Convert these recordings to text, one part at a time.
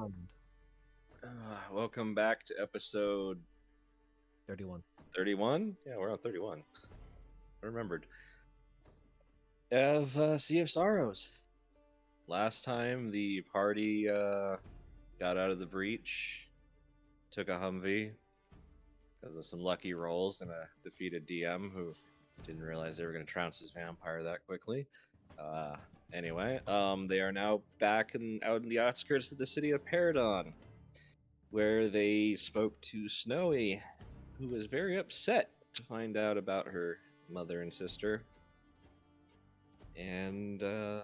31. Welcome back to episode 31. 31. Yeah, we're on 31. I remembered. Of Sea of Sorrows. Last time the party got out of the breach, took a Humvee because of some lucky rolls and a defeated DM who didn't realize they were going to trounce his vampire that quickly. Anyway, they are now back out in the outskirts of the city of Paradon, where they spoke to Snowy, who was very upset to find out about her mother and sister. And the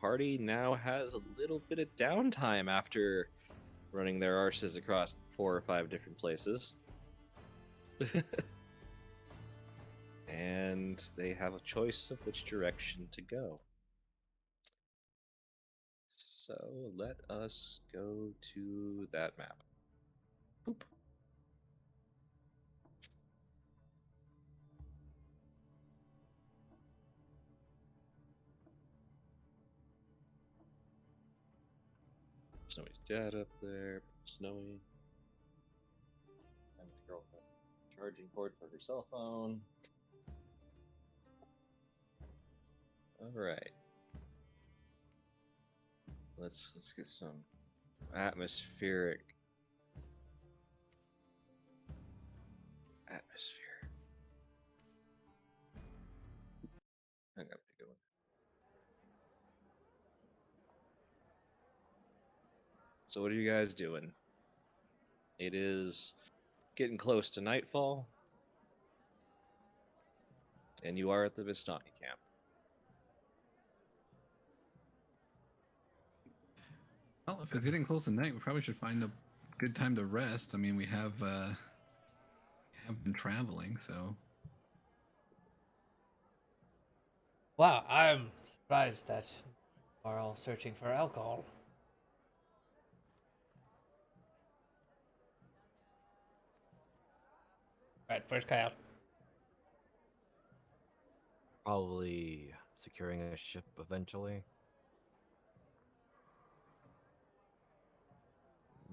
party now has a little bit of downtime after running their arses across 4 or 5 different places. And they have a choice of which direction to go. So let us go to that map. Boop. Snowy's dad up there. Snowy. And my girlfriend. Charging cord for her cell phone. Alright. Let's get some atmosphere. I gotta pick a one. So what are you guys doing? It is getting close to nightfall, and you are at the Vistani camp. Well, if it's getting close to night, we probably should find a good time to rest. I mean, we have been traveling, so. Wow, I'm surprised that you are all searching for alcohol. Right, where's Kyle? Probably securing a ship eventually.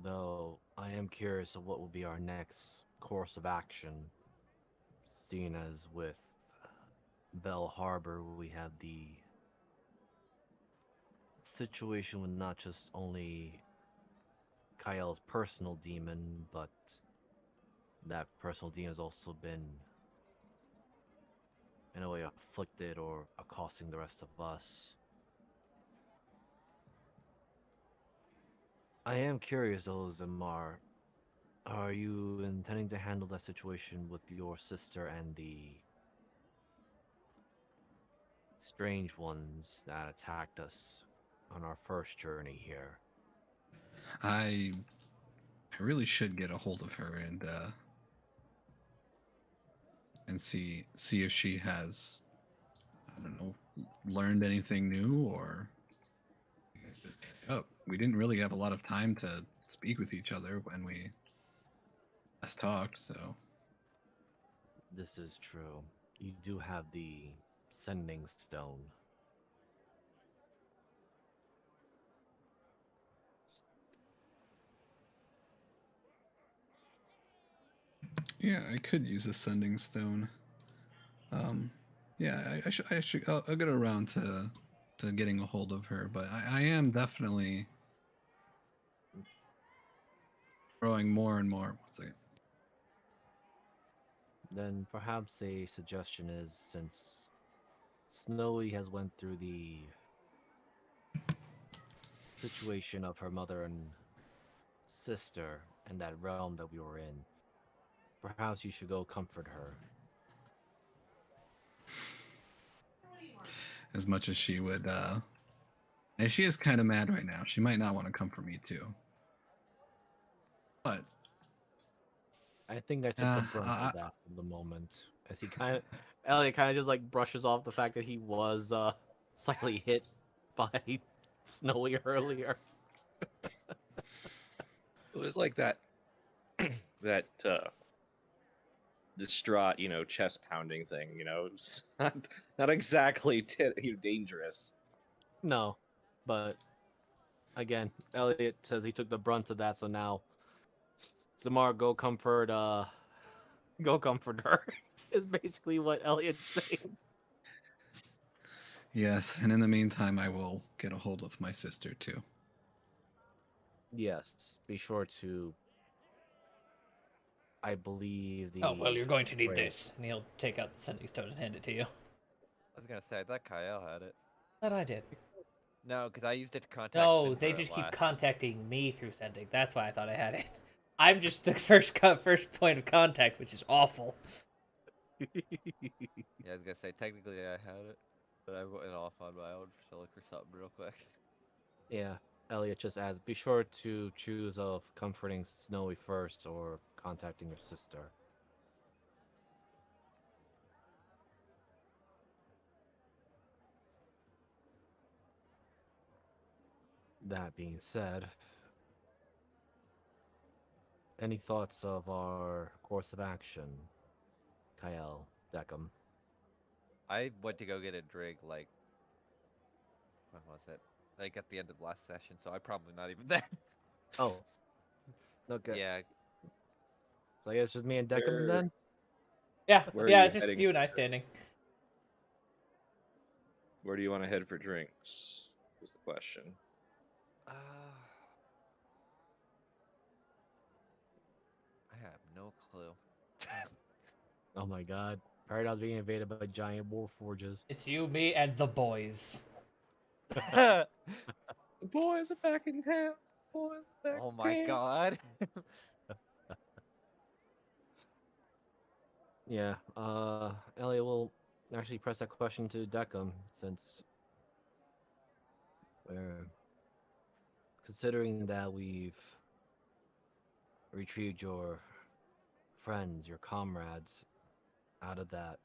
Though I am curious of what will be our next course of action, seeing as with Bell Harbor we have the situation with not just only Kyle's personal demon, but that personal demon has also been in a way afflicted or accosting the rest of us. I am curious though, Zamar, are you intending to handle that situation with your sister and the strange ones that attacked us on our first journey here? I really should get a hold of her and see if she has, I don't know, learned anything new, or you guys just catch up. We didn't really have a lot of time to speak with each other when we last talked, so. This is true. You do have the sending stone. Yeah, I could use a sending stone. Yeah, I should. I'll get around to getting a hold of her, but I am definitely growing more and more. One second. Then perhaps a suggestion is, since Snowy has went through the situation of her mother and sister and that realm that we were in, perhaps you should go comfort her. As much as she would, and she is kind of mad right now. She might not want to comfort me too. But I think I took the brunt of that for the moment. As Elliot kind of just like brushes off the fact that he was slightly hit by Snowy earlier. It was like that that distraught, chest pounding thing. It's not exactly dangerous. No, but again, Elliot says he took the brunt of that, so now Zamar, go comfort her. Is basically what Elliot's saying. Yes, and in the meantime, I will get a hold of my sister too. Yes, be sure to. I believe the. Oh, well, you're going to need phrase- this. And he'll take out the sending stone and hand it to you. I was gonna say, I thought Kyle had it. That I did. No, because I used it to contact No, they Syndra just at keep last. contacting me through sending. That's why I thought I had it. I'm just the first point of contact, which is awful. Yeah, I was gonna say, technically I had it, but I went off on my own to look for something real quick. Yeah, Elliot just adds, be sure to choose of comforting Snowy first or contacting your sister. That being said, any thoughts of our course of action, Kyle, Deckham? I went to go get a drink, like, when was it? Like at the end of the last session, so I'm probably not even there. Oh, okay. Yeah, So I guess just me and Deckham Where- then? Yeah, Where are yeah, you it's just heading? you and I standing. Where do you want to head for drinks? Is the question. I have no clue. Oh my god. Paradise being invaded by giant war forges. It's you, me, and the boys. The boys are back in town. Boys are back Oh in my town. god. Yeah, Elliot will actually press that question to Deckham since we're considering that we've retrieved your friends, your comrades out of that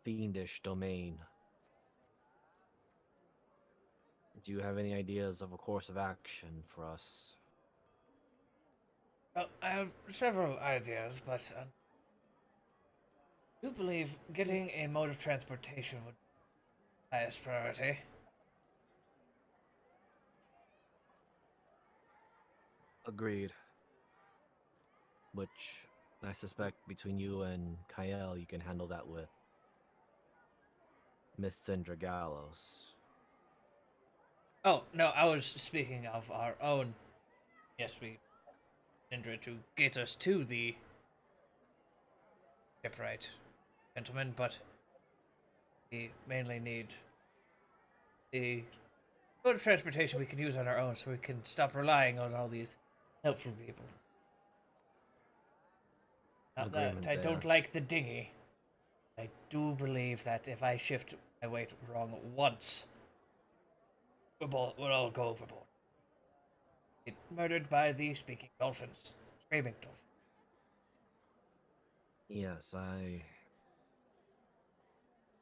fiendish domain. Do you have any ideas of a course of action for us? Well, I have several ideas, but I do believe getting a mode of transportation would be the highest priority. Agreed. Which I suspect between you and Kyle, you can handle that with Miss Sindra Gallows. Oh, no, I was speaking of our own. Yes, we Indra to get us to the shipwright, gentlemen, but we mainly need the mode of transportation we can use on our own so we can stop relying on all these helpful people. Not that Agreement I don't there. like the dinghy. I do believe that if I shift my weight wrong once, we'll all go overboard. Get murdered by the speaking dolphins. Screaming dolphins. Yes, I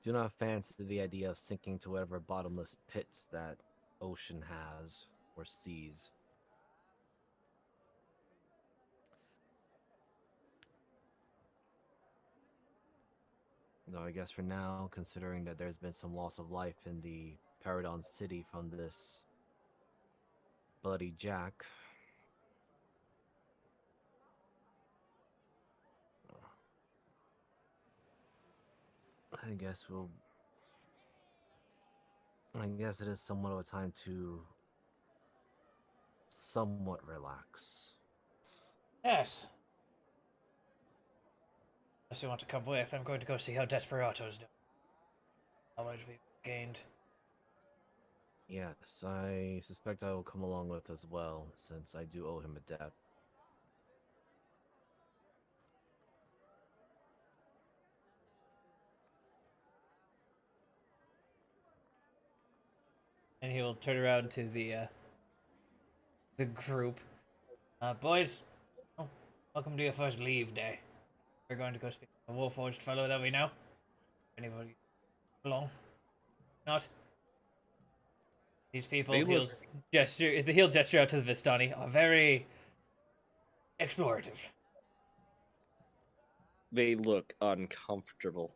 do not fancy the idea of sinking to whatever bottomless pits that ocean has or seas. Though I guess for now, considering that there's been some loss of life in the Paradon City from this bloody Jack, I guess we'll. I guess it is somewhat of a time to somewhat relax. Yes. Unless you want to come with, I'm going to go see how Desperado's doing. Knowledge we've gained. Yes, I suspect I will come along with as well, since I do owe him a debt. And he will turn around to the group. Boys, oh, welcome to your first leave day. We're going to go speak to the Warforged fellow that we know. Anybody along? Not? These people, They he'll look- gesture out to the Vistani, are very explorative. They look uncomfortable.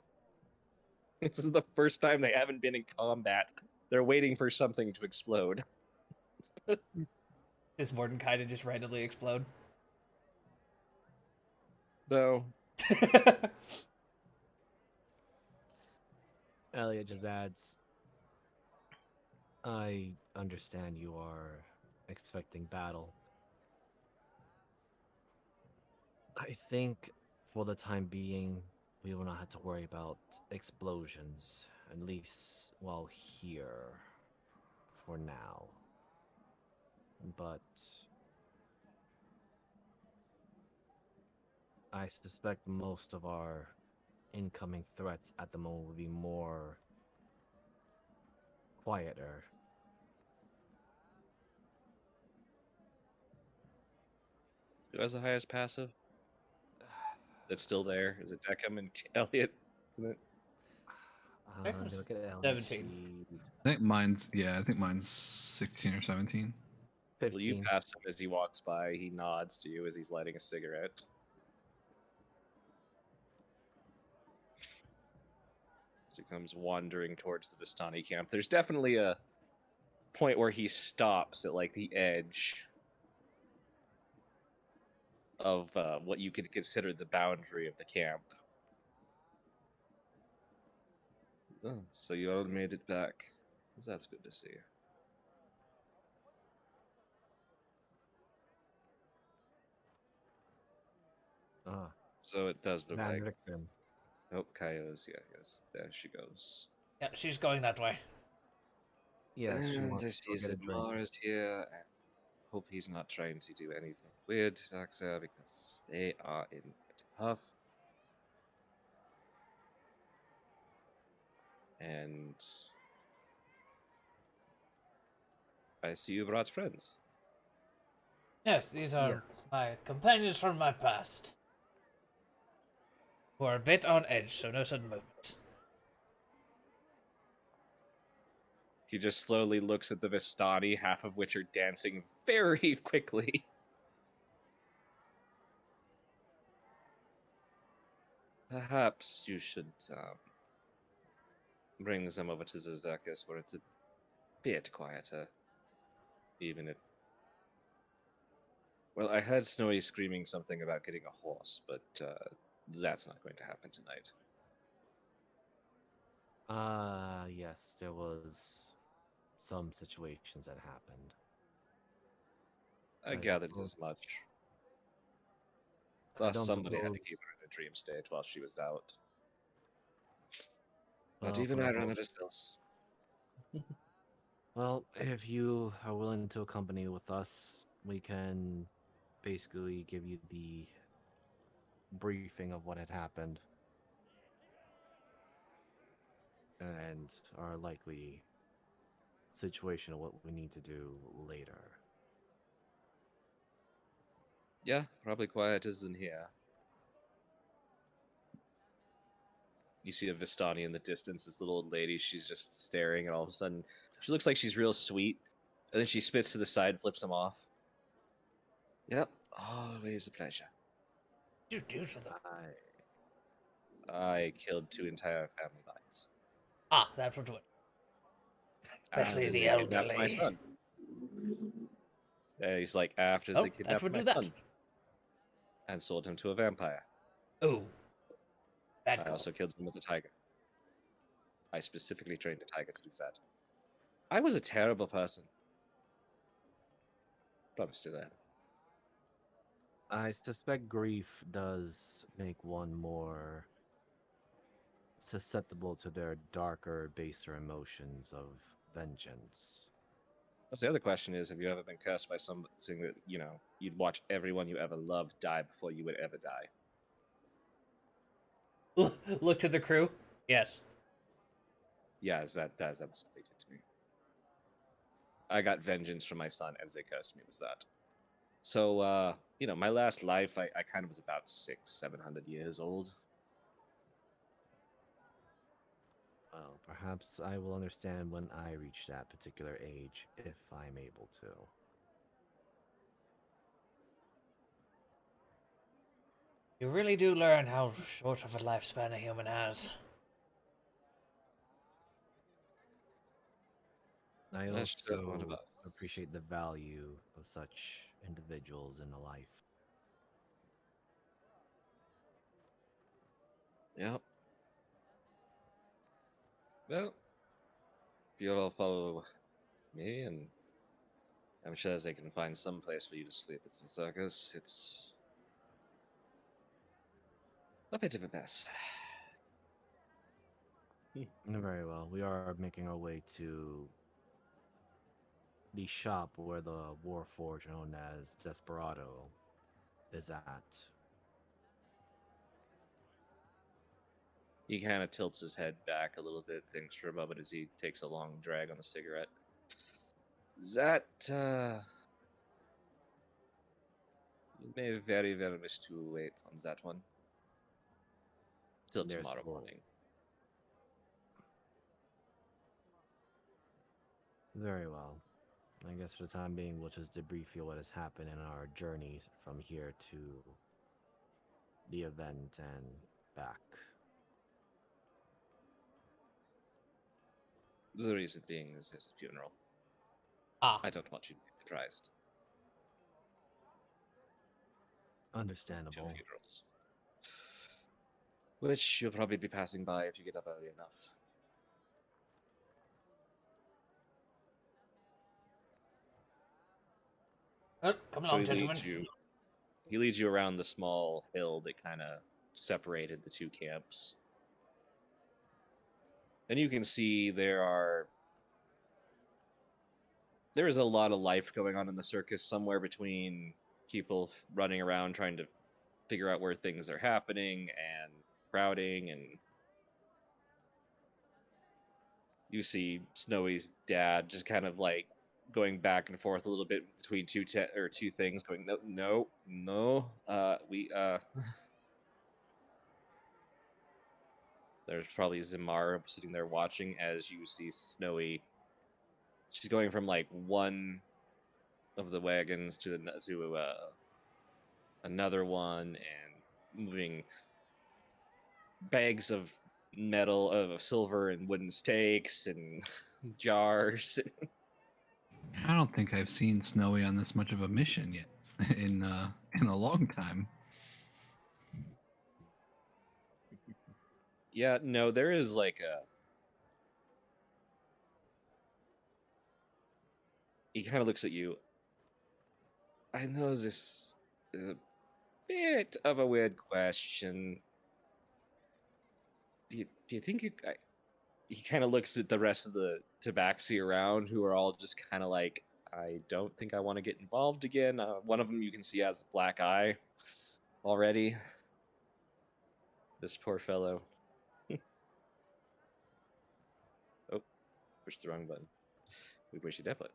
This is the first time they haven't been in combat. They're waiting for something to explode. Does Mordenkainen just randomly explode? No. Elliot just adds, I understand you are expecting battle. I think for the time being, we will not have to worry about explosions, at least while here, for now. But I suspect most of our incoming threats at the moment will be more quieter. Who has the highest passive? That's still there. Is it Deckham and Elliot? Isn't it? Let me look at Ellie's 17. sheet. I think mine's 16 or 17. Well, you 15. pass him as he walks by. He nods to you as he's lighting a cigarette. As he comes wandering towards the Vistani camp. There's definitely a point where he stops at like the edge of what you could consider the boundary of the camp. Oh, so you all made it back. That's good to see. Ah, So it does look Van like. Richten. Oh, Kaio's, yeah, yes. There she goes. Yeah, she's going that way. Yes, she And wants I to see go get a drink. Zamar is here. And hope he's not trying to do anything weird back there because they are in a huff. And I see you brought friends. Yes, these are Yes. my companions from my past. Who are a bit on edge, so no sudden movements. He just slowly looks at the Vistani, half of which are dancing very quickly. Perhaps you should bring them over to the circus where it's a bit quieter. Even if. Well, I heard Snowy screaming something about getting a horse, but that's not going to happen tonight. Yes, there was some situations that happened. I I gathered suppose- as much. I Thus, don't somebody had to suppose- keep her in a dream state while she was out. But well, even for the I run out horse- of spells. Well, if you are willing to accompany with us, we can basically give you the briefing of what had happened and our likely situation of what we need to do later. Yeah, probably quiet isn't here. You see a Vistani in the distance, this little old lady, she's just staring, and all of a sudden, she looks like she's real sweet, and then she spits to the side, flips him off. Yep, always a pleasure. What did you do to them? I killed 2 entire family lines. Ah, that's what it. Especially After the they kidnapped my elderly. son. He's like, after Oh, they that kidnapped would my do that. son and sold him to a vampire. Oh, bad I call. also killed him with a tiger. I specifically trained a tiger to do that. I was a terrible person. Promise to that. I suspect grief does make one more susceptible to their darker, baser emotions of vengeance. The other question is, have you ever been cursed by something that, you'd watch everyone you ever loved die before you would ever die? Look to the crew. Yes. Yeah, that was what they did to me. I got vengeance from my son as they cursed me, was that. So, my last life, I kind of was about 700 years old. Well, perhaps I will understand when I reach that particular age, if I'm able to. You really do learn how short of a lifespan a human has. I That's just one of also us. appreciate the value of such individuals in a life. Yep. Well, if you'll all follow me, and I'm sure they can find some place for you to sleep at the circus. It's a bit of a mess. Very well. We are making our way to the shop where the Warforged known as Desperado is at. He kind of tilts his head back a little bit, thinks for a moment as he takes a long drag on the cigarette. That, you may very well wish to wait on that one till There's tomorrow still- morning. Very well. I guess for the time being, we'll just debrief you what has happened in our journey from here to the event and back. The reason being is there's a funeral. Ah, I don't want you to be surprised. Two Understandable. funerals. Which you'll probably be passing by if you get up early enough. come So along, gentlemen. he leads you around the small hill that kind of separated the two camps. And you can see there is a lot of life going on in the circus, somewhere between people running around trying to figure out where things are happening and crowding, and you see Snowy's dad just kind of like going back and forth a little bit between two things, going no, there's probably Zimar sitting there watching as you see Snowy. She's going from like one of the wagons to another one and moving bags of metal, of silver and wooden stakes and jars. I don't think I've seen Snowy on this much of a mission yet in a long time. Yeah, no, there is like a. He kind of looks at you. I know this is a bit of a weird question. Do you think he kind of looks at the rest of the tabaxi around, who are all just kind of like, I don't think I want to get involved again. One of them you can see has a black eye already. This poor fellow. Oh, pushed the wrong button. We wish you that button.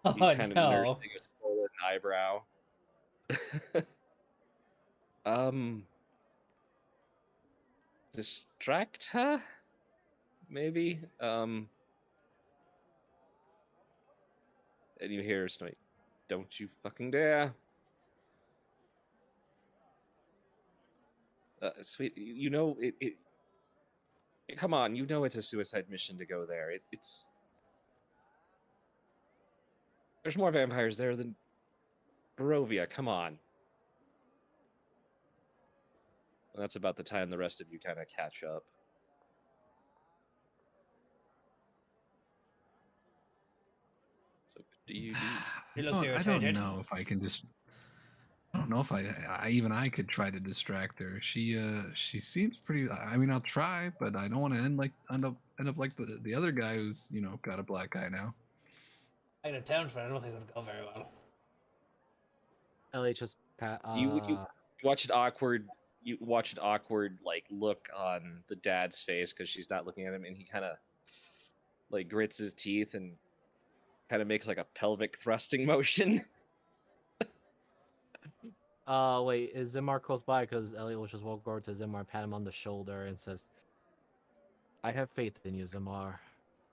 He's Oh kind of no. nursing a swollen eyebrow. um, distract her, maybe. And you hear Snowy, "Don't you fucking dare!" Sweet, you know it. Come on, you know it's a suicide mission to go there. It's there's more vampires there than Barovia. Come on. And that's about the time the rest of you kind of catch up. So, do you do? He looks I don't irritated. know if I can just. I don't know if I could try to distract her. She seems pretty. I mean, I'll try, but I don't want to end up like the other guy who's got a black eye now. I had a town, but I don't think it would go very well. Elliot just You watch it awkward. You watch it awkward, like look on the dad's face because she's not looking at him, and he kind of like grits his teeth and kind of makes like a pelvic thrusting motion. wait, is Zimar close by? Because Elliot will just walk over to Zimar, pat him on the shoulder, and says, I have faith in you, Zimar.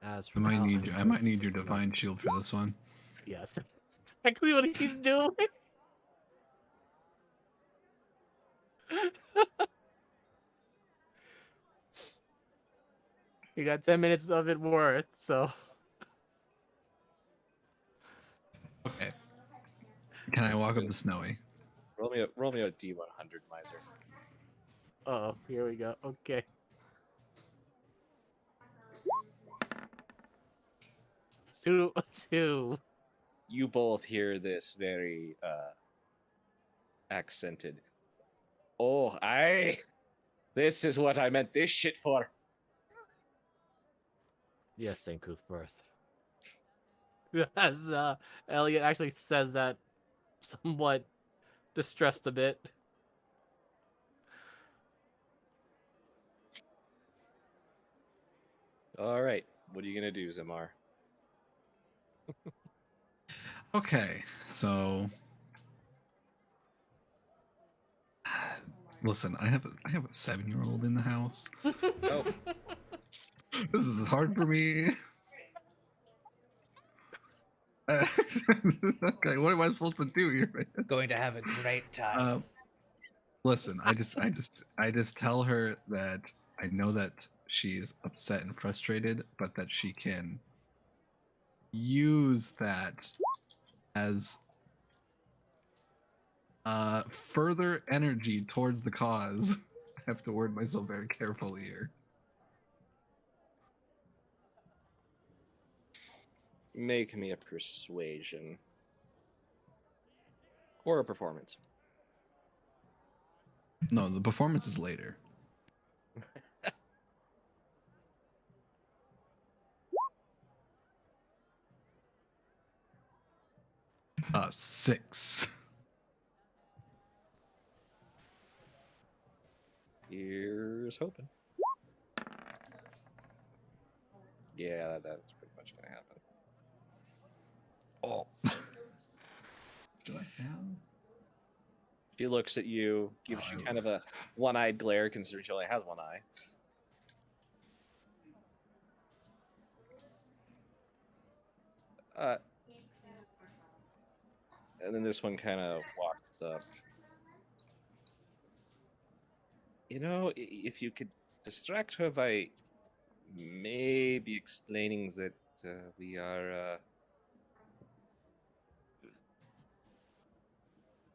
As I from might now, need I might need your divine shield for this one. Yes, that's exactly what he's doing. You got 10 minutes of it worth, so walk up to Snowy. Roll me a D100, miser. Oh, here we go. Okay. Two. You both hear this very accented. Oh, this is what I meant this shit for. Yes, St. Cuthbert. As Elliot actually says that somewhat distressed a bit. All right, what are you gonna do, Zamar? Okay, so listen, I have a 7-year-old in the house. Oh, This is hard for me. Okay, what am I supposed to do here, man? Going to have a great time. Listen, I just tell her that I know that she's upset and frustrated, but that she can use that as further energy towards the cause. I have to word myself very carefully here. make me a persuasion or a performance. No, the performance is later. 6. Here's hoping. Yeah, that's pretty much gonna happen. Oh. Do I have? She looks at you, gives you kind of a one-eyed glare, considering she only has one eye. And then this one kind of walks up. You know, if you could distract her by maybe explaining that we are,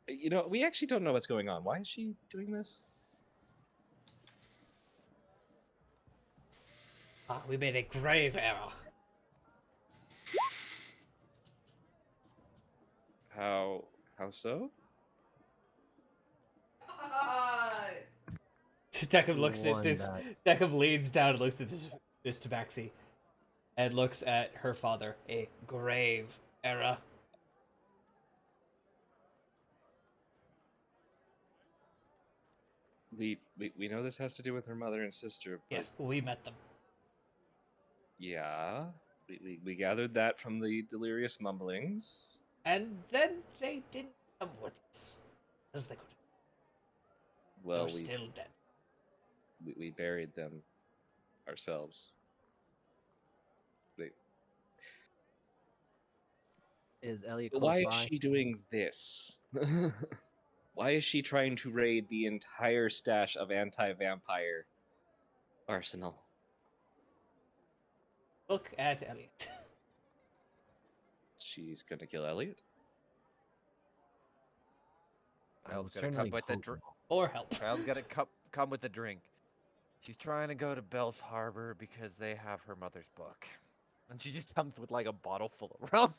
you know, we actually don't know what's going on. Why is she doing this? We made a grave error. How so? Dekum looks at One this. that- Dekum leans down and looks at this tabaxi, and looks at her father. A grave error. We know this has to do with her mother and sister, but Yes, we met them. yeah, we gathered that from the delirious mumblings. And then they didn't come with us. Because they could. They Well, were still dead. we buried them ourselves. Is Elliot close Why is by? she doing this? Why is she trying to raid the entire stash of anti-vampire arsenal? Look at Elliot. She's gonna kill Elliot? I would Child's gonna come certainly with a hope drink. not. Or help. Child's gonna come with a drink. She's trying to go to Bell's Harbor because they have her mother's book. And she just comes with like a bottle full of rum.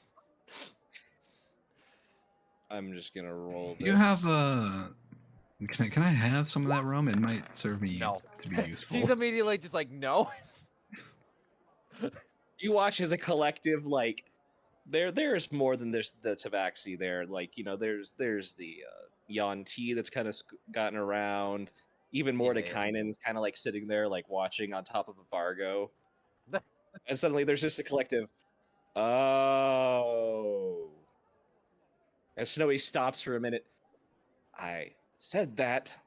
I'm just gonna roll this. You have Can I have some of that rum? It might serve me No. to be useful. She's immediately just like, no. You watch as a collective, like there's more than there's the tabaxi there. Like, you know, there's the Yon T that's kind of gotten around. Even Mordekainen's kind of like sitting there, like watching on top of a Vargo. And suddenly there's just a collective. Oh. And Snowy stops for a minute. I said that.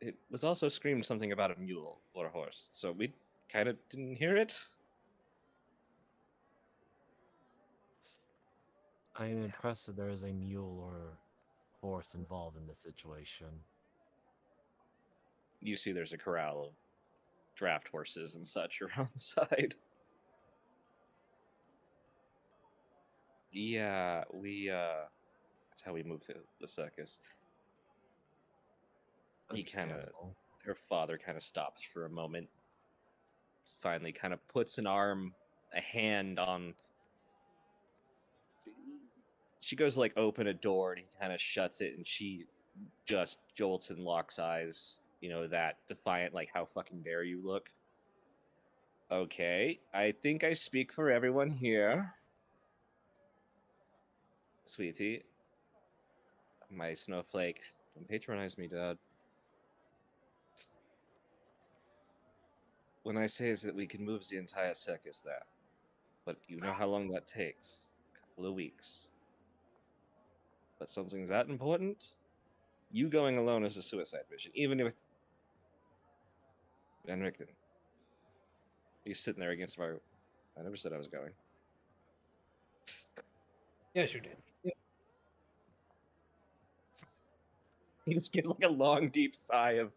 It was also screamed something about a mule or a horse, so we kind of didn't hear it. I am impressed that there is a mule or horse involved in this situation. You see there's a corral of draft horses and such around the side. Yeah, that's how we move the circus. Understandable. Her father kind of stops for a moment. Finally kind of puts a hand on. She goes to like open a door and he kind of shuts it and she just jolts and locks eyes. You know, that defiant, like, how fucking dare you look. Okay, I think I speak for everyone here. Sweetie. My snowflake. Don't patronize me, Dad. When I say is that we can move the entire circus there. But you know how long that takes. A couple of weeks. But something's that important? You going alone is a suicide mission, even with Van Richten. He's sitting there against my. I never said I was going. Yes, you did. He just gives like a long, deep sigh of,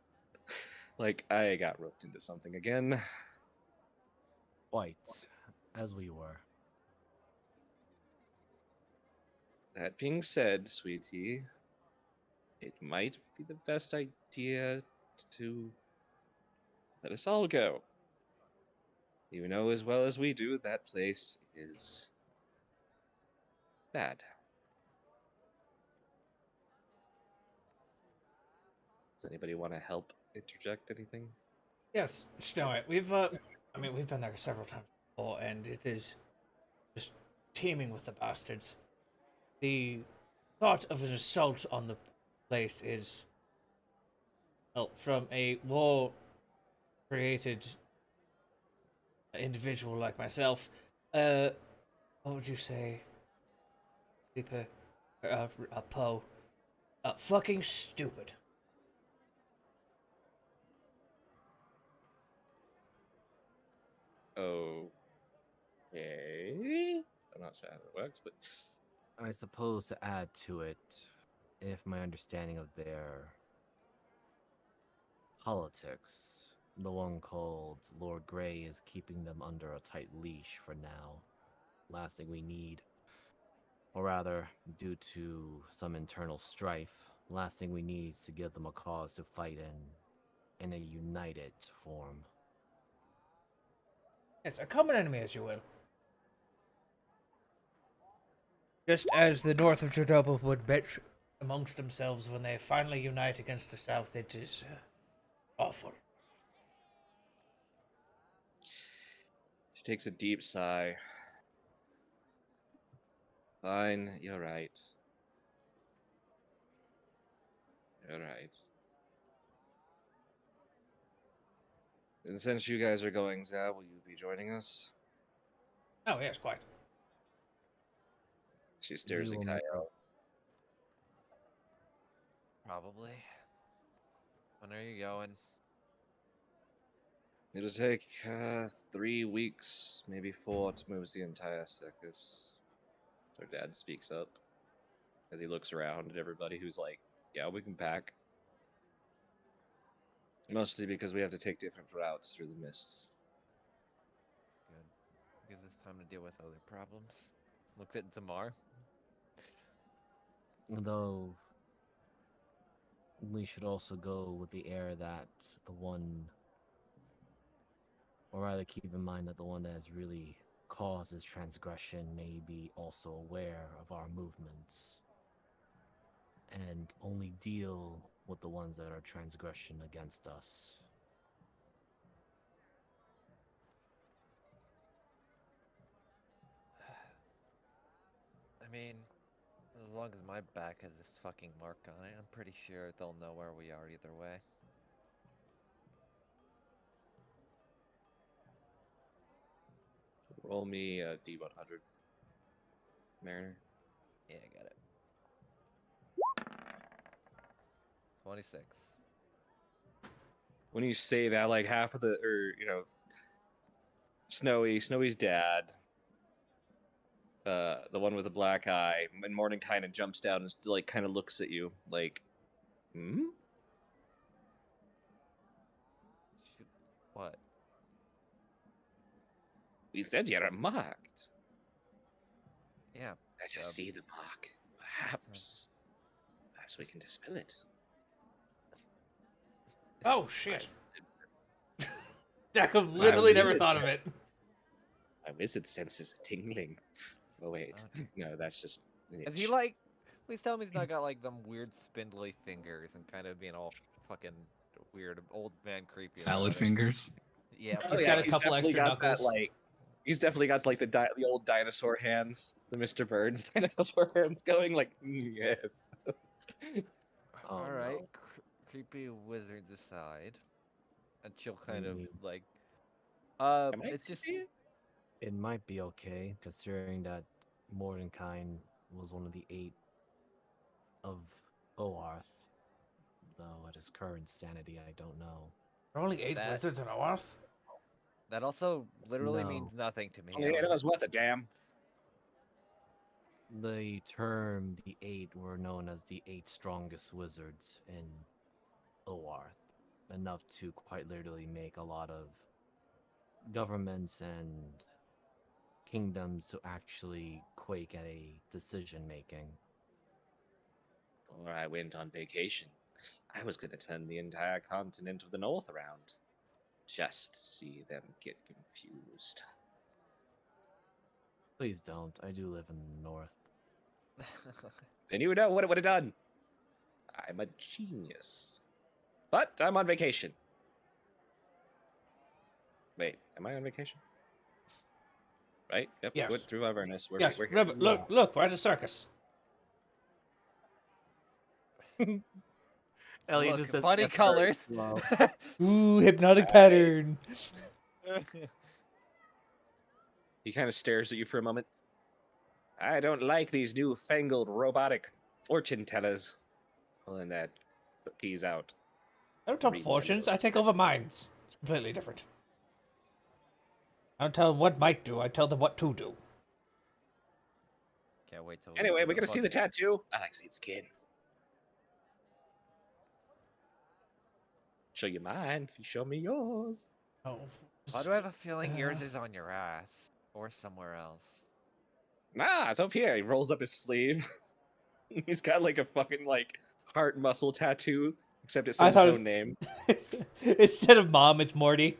like, I got roped into something again. Quite, as we were. That being said, sweetie, it might be the best idea to let us all go. You know as well as we do that place is bad. Does anybody want to help interject anything? Yes, Snow White. We've we've been there several times before, and it is just teeming with the bastards. The thought of an assault on the place is, well, from a war-created individual like myself. What would you say? Sleeper, Poe. Fucking stupid. Okay. I'm not sure how it works, but I suppose to add to it, if my understanding of their politics, the one called Lord Grey is keeping them under a tight leash for now. Last thing we need, or rather, due to some internal strife, last thing we need is to give them a cause to fight in a united form. Yes, a common enemy, as you will. Just as the north of Jordoba would bitch amongst themselves when they finally unite against the south, it is awful. she takes a deep sigh. Fine, you're right. You're right. And since you guys are going there, will you be joining us? Oh, yes, quite. She stares We at will Kyle. make our Probably. When are you going? It'll take 3 weeks, maybe 4, to move the entire circus. Her dad speaks up as he looks around at everybody who's like, yeah, we can pack. Mostly because we have to take different routes through the mists. Good. Gives us time to deal with other problems. Looks at Zamar. Though we should also go with the air that the one, or rather keep in mind that the one that has really caused this transgression may be also aware of our movements and only deal with the ones that are transgression against us. I mean, as long as my back has this fucking mark on it, I'm pretty sure they'll know where we are either way. Roll me a D100, Mariner. Yeah, I got it. 26. When you say that, like half of Snowy's dad, the one with the black eye, and Morning kind of jumps down and like kind of looks at you like, hmm? Shoot. What? We said you're marked. Yeah. Let us see the mark. Perhaps we can dispel it. Oh shit! My, Jacob my literally never wizard thought of it. My wizard senses a tingling. Oh wait, no, that's just an Is he itch. like? Please tell me he's not got like them weird spindly fingers and kind of being all fucking weird, old man creepy about Salad it. fingers. Yeah. He's got a couple extra knuckles. He's definitely got like the old dinosaur hands, the Mr. Burns dinosaur hands going like yes. Oh, All right, no. creepy wizards aside, and she'll kind of mean- like, Am I it's just creepy? It might be okay, considering that Mordenkainen was one of the 8 of Oarth. Though at his current sanity, I don't know. There are only 8 that. wizards in Oarth. That also literally No. means nothing to me. Only 8 of Alan. us what the damn? The term the 8 were known as the 8 strongest wizards in Oarth, enough to quite literally make a lot of governments and kingdoms to actually quake at a decision making. Or I went on vacation. I was gonna turn the entire continent of the north around. Just see them get confused. Please don't. I do live in the north. Then you would know what it would have done. I'm a genius. But I'm on vacation. Wait, am I on vacation? Right? Yep. Yes. Went through Avernus. We're Yes, here. remember, look, we're at a circus. Elliot Look, just says funny yes, very colors. slow. Ooh, hypnotic pattern. He kind of stares at you for a moment. I don't like these newfangled robotic fortune tellers pulling that keys out. I don't tell Reading fortunes, them. I take over minds. It's completely different. I don't tell them what might do, I tell them what to do. Can't wait till. Anyway, we're gonna see the tattoo. I like seeing skin. Show you mine if you show me yours. Oh. Why do I have a feeling yours is on your ass or somewhere else? Nah, it's up here. He rolls up his sleeve. He's got like a fucking like heart muscle tattoo, except it I says his thought it own was- name. Instead of mom, it's Morty.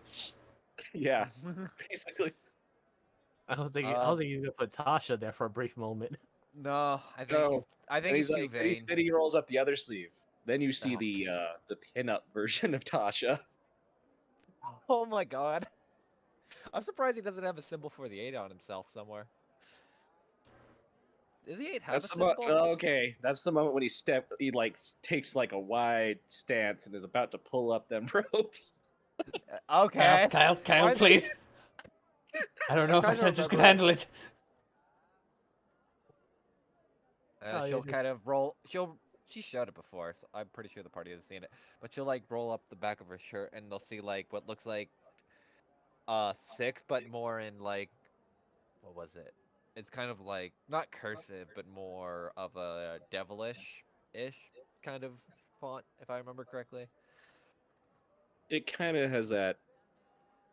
Yeah, basically. I was thinking you were gonna put Tasha there for a brief moment. No, I think No. I think it's too vain. Then he rolls up the other sleeve. Then you see Oh. the pinup version of Tasha. Oh my god. I'm surprised he doesn't have a symbol for the 8 on himself somewhere. Does the 8 have That's a the symbol? okay. That's the moment when he like takes like a wide stance and is about to pull up them ropes. Okay. Kyle, Why is it- please. I don't know if my trying to senses can remember- handle it. Oh, She'll you're just- kind of roll. She showed it before, so I'm pretty sure the party has seen it. But she'll like roll up the back of her shirt, and they'll see like what looks like 6, but more in like, what was it? It's kind of like not cursive, but more of a devilish-ish kind of font, if I remember correctly. It kind of has that.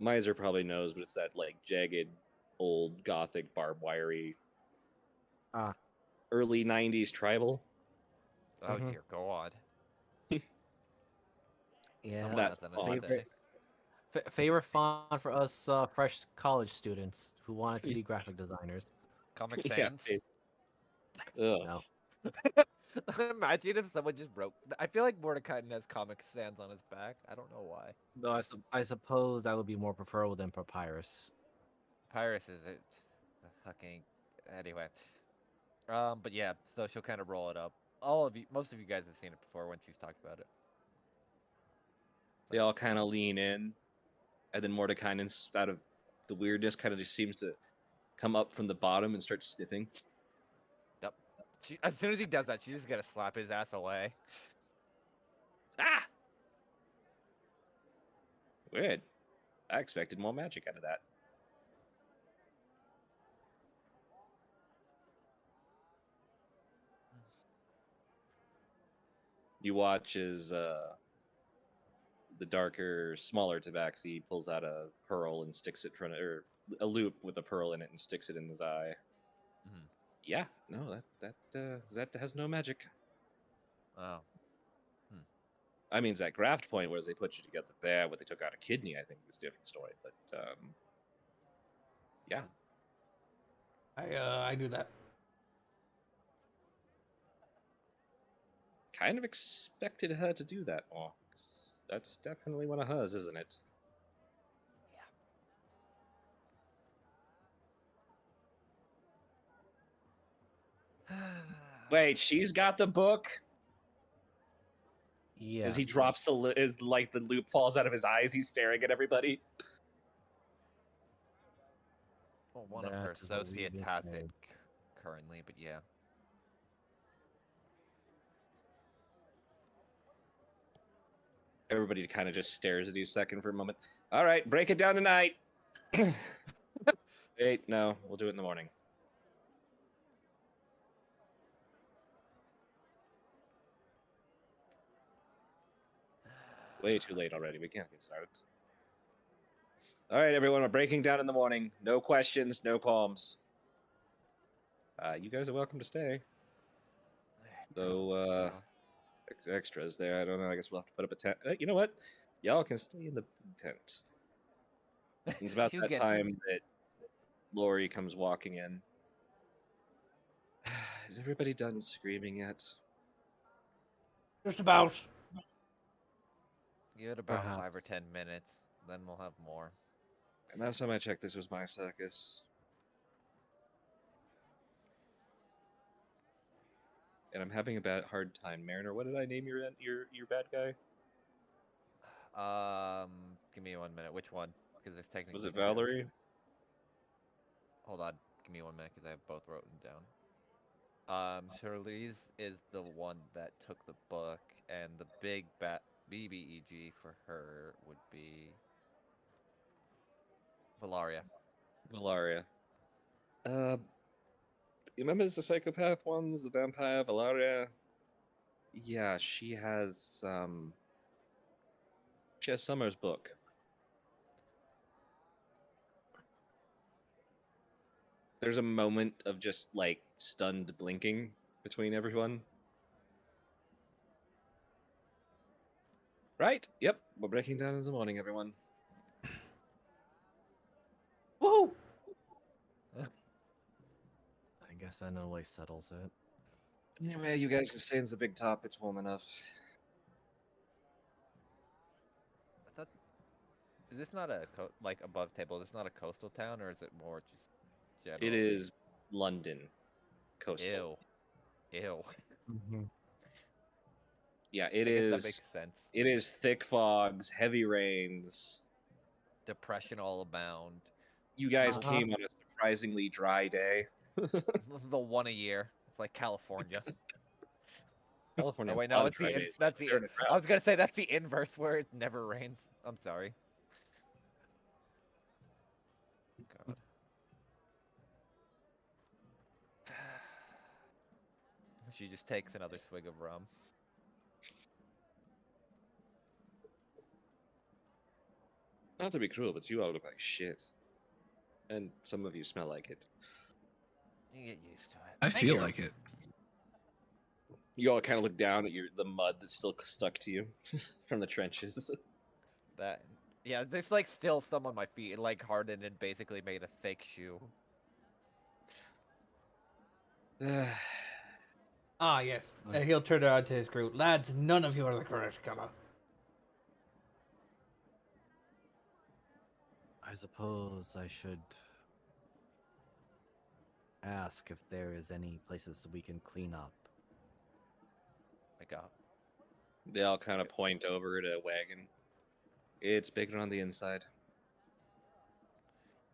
Miser probably knows, but it's that like jagged, old gothic barbed wirey. Ah. Early '90s tribal. Oh Mhm. dear God. Yeah, Someone That has an font. aesthetic. favorite font for us fresh college students who wanted to be graphic designers. Comic Yeah, Sans. Ugh. No, Imagine if someone just broke. I feel like Mordecai has Comic Sans on his back. I don't know why. no, I suppose that would be more preferable than Papyrus. Pyrus is it? Fucking. Anyway. But yeah, so she'll kind of roll it up. Most of you guys have seen it before when she's talked about it. They all kind of lean in, and then Mordecai, out of the weirdness, kind of just seems to come up from the bottom and start sniffing. As soon as he does that, she's just gonna slap his ass away. Ah! Weird. I expected more magic out of that. You watch as the darker, smaller tabaxi pulls out a pearl and sticks it in front of, or a loop with a pearl in it and sticks it in his eye. Mhm. Yeah, no, that has no magic. Oh. I mean, that graft point, whereas they put you together there, where they took out a kidney, I think was a different story. But yeah, I knew that. kind of expected her to do that more. 'Cause that's definitely one of hers, isn't it? Yeah. Wait, she's got the book. Yes. As he drops is like the loop falls out of his eyes. He's staring at everybody. Well, one of her That is what we associates just has said. it currently, but yeah. Everybody kind of just stares at you a second for a moment. All right, break it down tonight. Wait, no, we'll do it in the morning. Way too late already. We can't get started. All right, everyone, we're breaking down in the morning. No questions, no qualms. You guys are welcome to stay. Though, extras there. I don't know. I guess we'll have to put up a tent. You know what? Y'all can stay in the tent. It's about You that get- time that Lori comes walking in. Is everybody done screaming yet? Just about. Give it about 5 or Perhaps. 10 minutes, then we'll have more. And last time I checked, this was my circus. And I'm having a hard time. Mariner, what did I name your bad guy? Give me 1 minute. Which one? Because there's technically Was it two. Valerie? Hold on. Give me 1 minute because I have both written down. Charlize is the one that took the book, and the big bat BBEG for her would be Valaria. Valaria. You remember the psychopath ones, the vampire, Valaria? Yeah, she has Summer's book. There's a moment of just like stunned blinking between everyone. Right? Yep. We're breaking down in the morning, everyone. Woohoo! I guess that no way settles it. Anyway, you guys can stay in the big top. It's warm enough. I thought, is this not a like above table? Is this not a coastal town, or is it more just general? It is London, coastal. Ew. Ew. Mm-hmm. Yeah, it I guess is. that makes sense. It is thick fogs, heavy rains. Depression all abound. You guys Uh-huh. came on a surprisingly dry day. The one a year. It's like California. California Oh has wait, a lot no, of it's dry the days. that's the They're in a I drought. was gonna say that's the inverse where it never rains. I'm sorry. God. She just takes another swig of rum. Not to be cruel, but you all look like shit. And some of you smell like it. You get used to it. I Thank feel you. like it. You all kind of look down at the mud that's still stuck to you from the trenches. That yeah, there's like still some on my feet. It like hardened and basically made a fake shoe. Ah, yes. Nice. He'll turn around to his crew. Lads, none of you are the correct color. I suppose I should ask if there is any places we can clean up. My God. They all kind of point over to a wagon. It's bigger on the inside.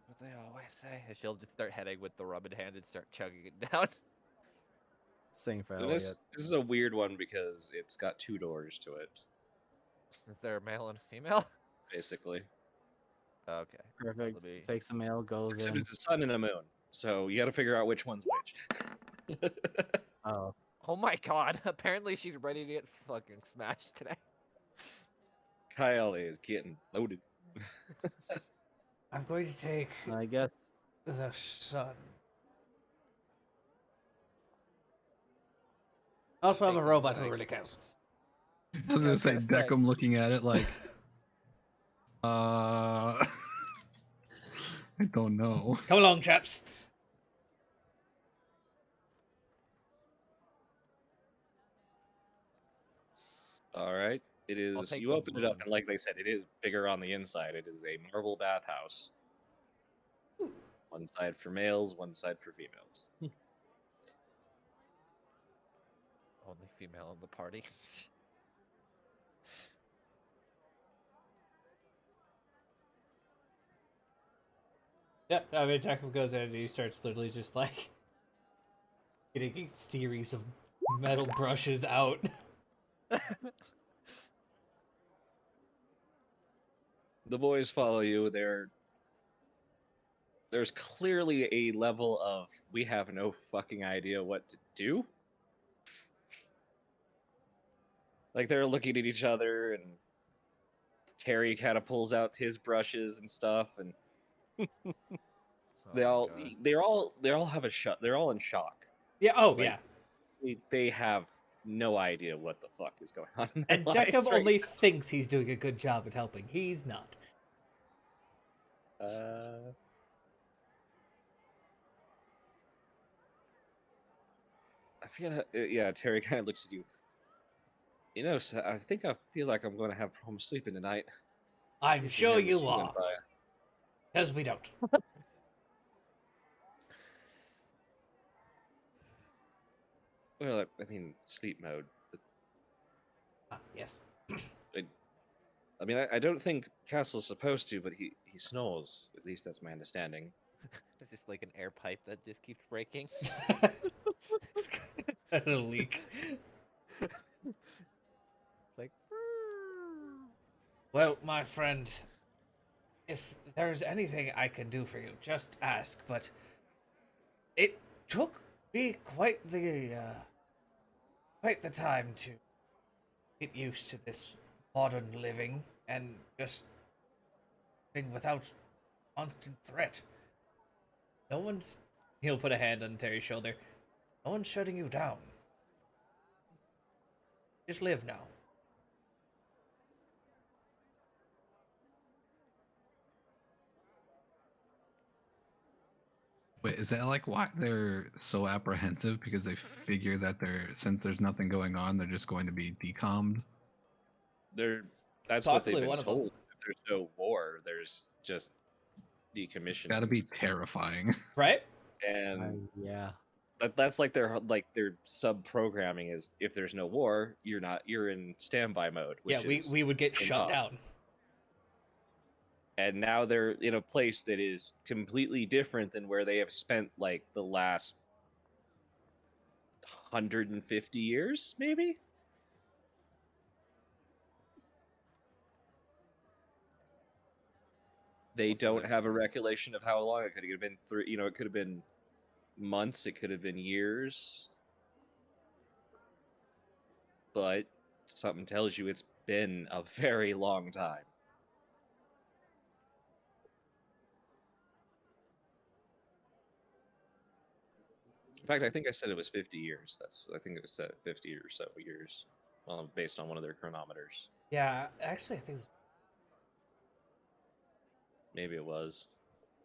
What they always say. And she'll just start heading with the rum in hand and start chugging it down. Same for So Elliot. this is a weird one because it's got 2 doors to it, Is there a male and a female? basically. Okay. Perfect. Let me- Takes a mail, goes Except in. it's a sun and a moon. So you got to figure out which one's which. Oh, Oh my God. Apparently she's ready to get fucking smashed today. Kyle is getting loaded. I'm going to take I guess. the sun. Also, I'm a Take the robot who flag. really counts. I was Yeah, I gonna was say gonna say. Decim looking at it like, I don't know. Come along, chaps. All right. It I'll is. take You the open it up, moon. and like they said, it is bigger on the inside. It is a marble bathhouse. One side for males, one side for females. Only female in the party. Yeah, I mean, Jacob goes in and he starts literally just like getting a series of metal brushes out. The boys follow you. There's clearly a level of we have no fucking idea what to do. Like they're looking at each other, and Terry kind of pulls out his brushes and stuff, and Oh they my all God. they all have a shot. They're all in shock. Yeah, oh, Like, yeah. they have no idea what the fuck is going on in their And lives Jacob right only thinks he's doing a good job at helping. He's not. now. I feel yeah. Terry kind of looks at you. You know, sir, I think I feel like I'm going to have problems sleeping tonight. I'm If we sure have you machine gun are. fire. Because we don't. Well, I mean, sleep mode. Ah, yes. I mean, I don't think Castle's supposed to, but he snores. At least that's my understanding. It's just like an air pipe that just keeps breaking. It's got a leak. Like. Well, my friend, if there's anything I can do for you, just ask. But it took me quite the time to get used to this modern living and just living without constant threat. No one's. He'll put a hand on Terry's shoulder. No one's shutting you down. Just live now. Wait, is that like why they're so apprehensive? Because they figure that since there's nothing going on, they're just going to be decommed. That's what they've possibly been one of them. told. If there's no war, there's just decommissioning. Got to be terrifying. Right? And Yeah. that's like their sub programming is if there's no war, you're in standby mode, which Yeah, is we would get turned shut off. down. And now they're in a place that is completely different than where they have spent like the last 150 years, maybe. They Also, don't have a recollection of how long it could have been. It could have been months, it could have been years, but something tells you it's been a very long time. In fact, I think I said it was 50 years. I think it was set 50 or so years, based on one of their chronometers. Yeah, actually, I think it was Maybe it was,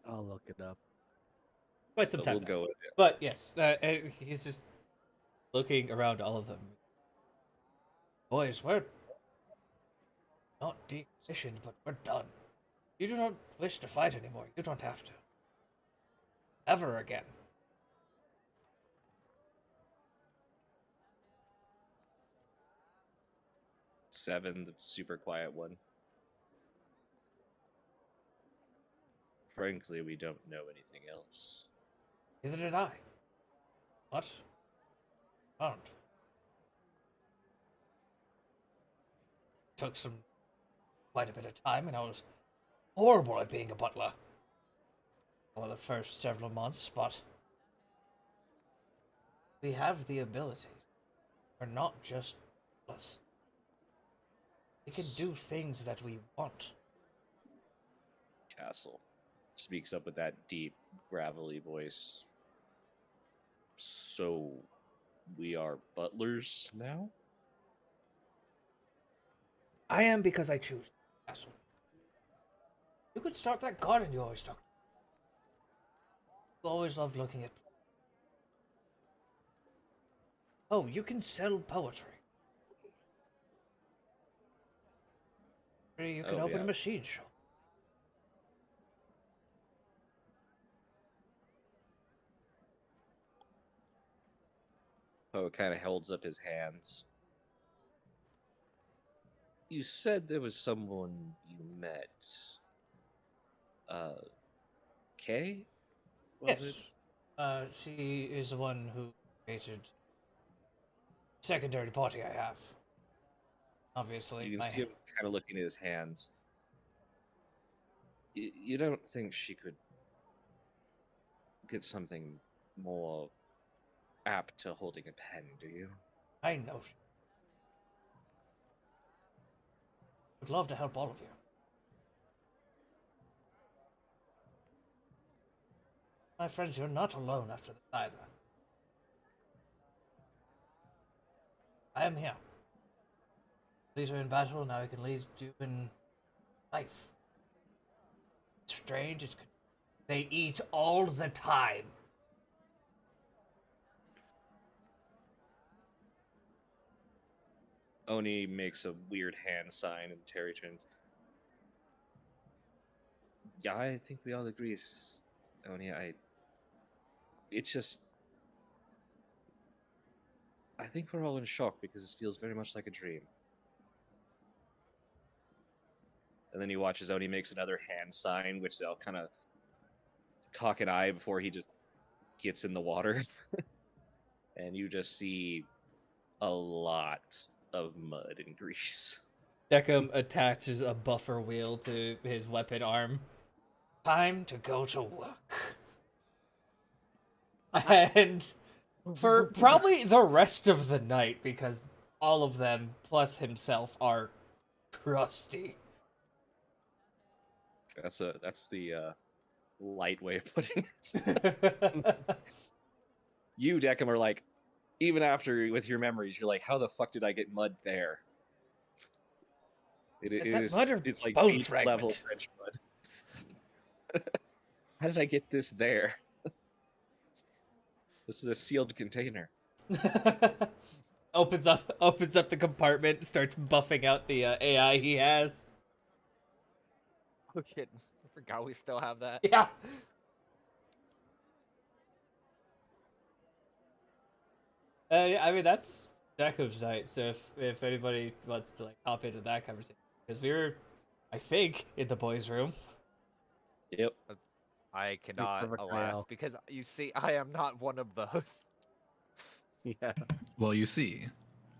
I'll look it up. quite some but time. we'll now. go with it. But yes, he's just looking around all of them. Boys, we're not decommissioned, but we're done. You do not wish to fight anymore. You don't have to. Ever again. Seven, the super quiet one. Frankly, we don't know anything else. Neither did I. What? Aren't. Took quite a bit of time, and I was horrible at being a butler. Well, the first several months, but we have the ability. We're not just us. We can do things that we want. Castle. speaks up with that deep, gravelly voice. So, we are butlers now? I am because I choose. Castle. You could start that garden you always talked. You always loved looking at. Oh, you can sell poetry. Or you can open a machine shop. Poe kind of holds up his hands. You said there was someone you met. Kay? Was Yes. it? She is the one who created secondary party I have. Obviously, You can see him kind of looking at his hands. You don't think she could get something more apt to holding a pen, do you? I know. Would love to help all of you. My friends, you're not alone after this either. I am here. These are in battle, now I can lead you in life. Strange, they eat all the time. Oni makes a weird hand sign and Terry turns. Yeah, I think we all agree, Oni. It's just. I think we're all in shock because this feels very much like a dream. And then he watches Oni makes another hand sign, which they'll kind of cock an eye before he just gets in the water. And you just see a lot of mud and grease. Deckham attaches a buffer wheel to his weapon arm. Time to go to work. And for probably the rest of the night, because all of them, plus himself, are crusty. That's the light way of putting it. You, Deckham, are like, even after with your memories, you're like, how the fuck did I get mud there? It's like bone beach fragment? level trench mud. How did I get this there? This is a sealed container. opens up the compartment, starts buffing out the AI he has. Oh shit! I forgot we still have that. Yeah. Yeah, I mean that's Jacob's night. So if anybody wants to like hop into that conversation, because we were, I think, in the boys' room. Yep. I cannot, alas, because you see, I am not one of those. Yeah. Well, you see,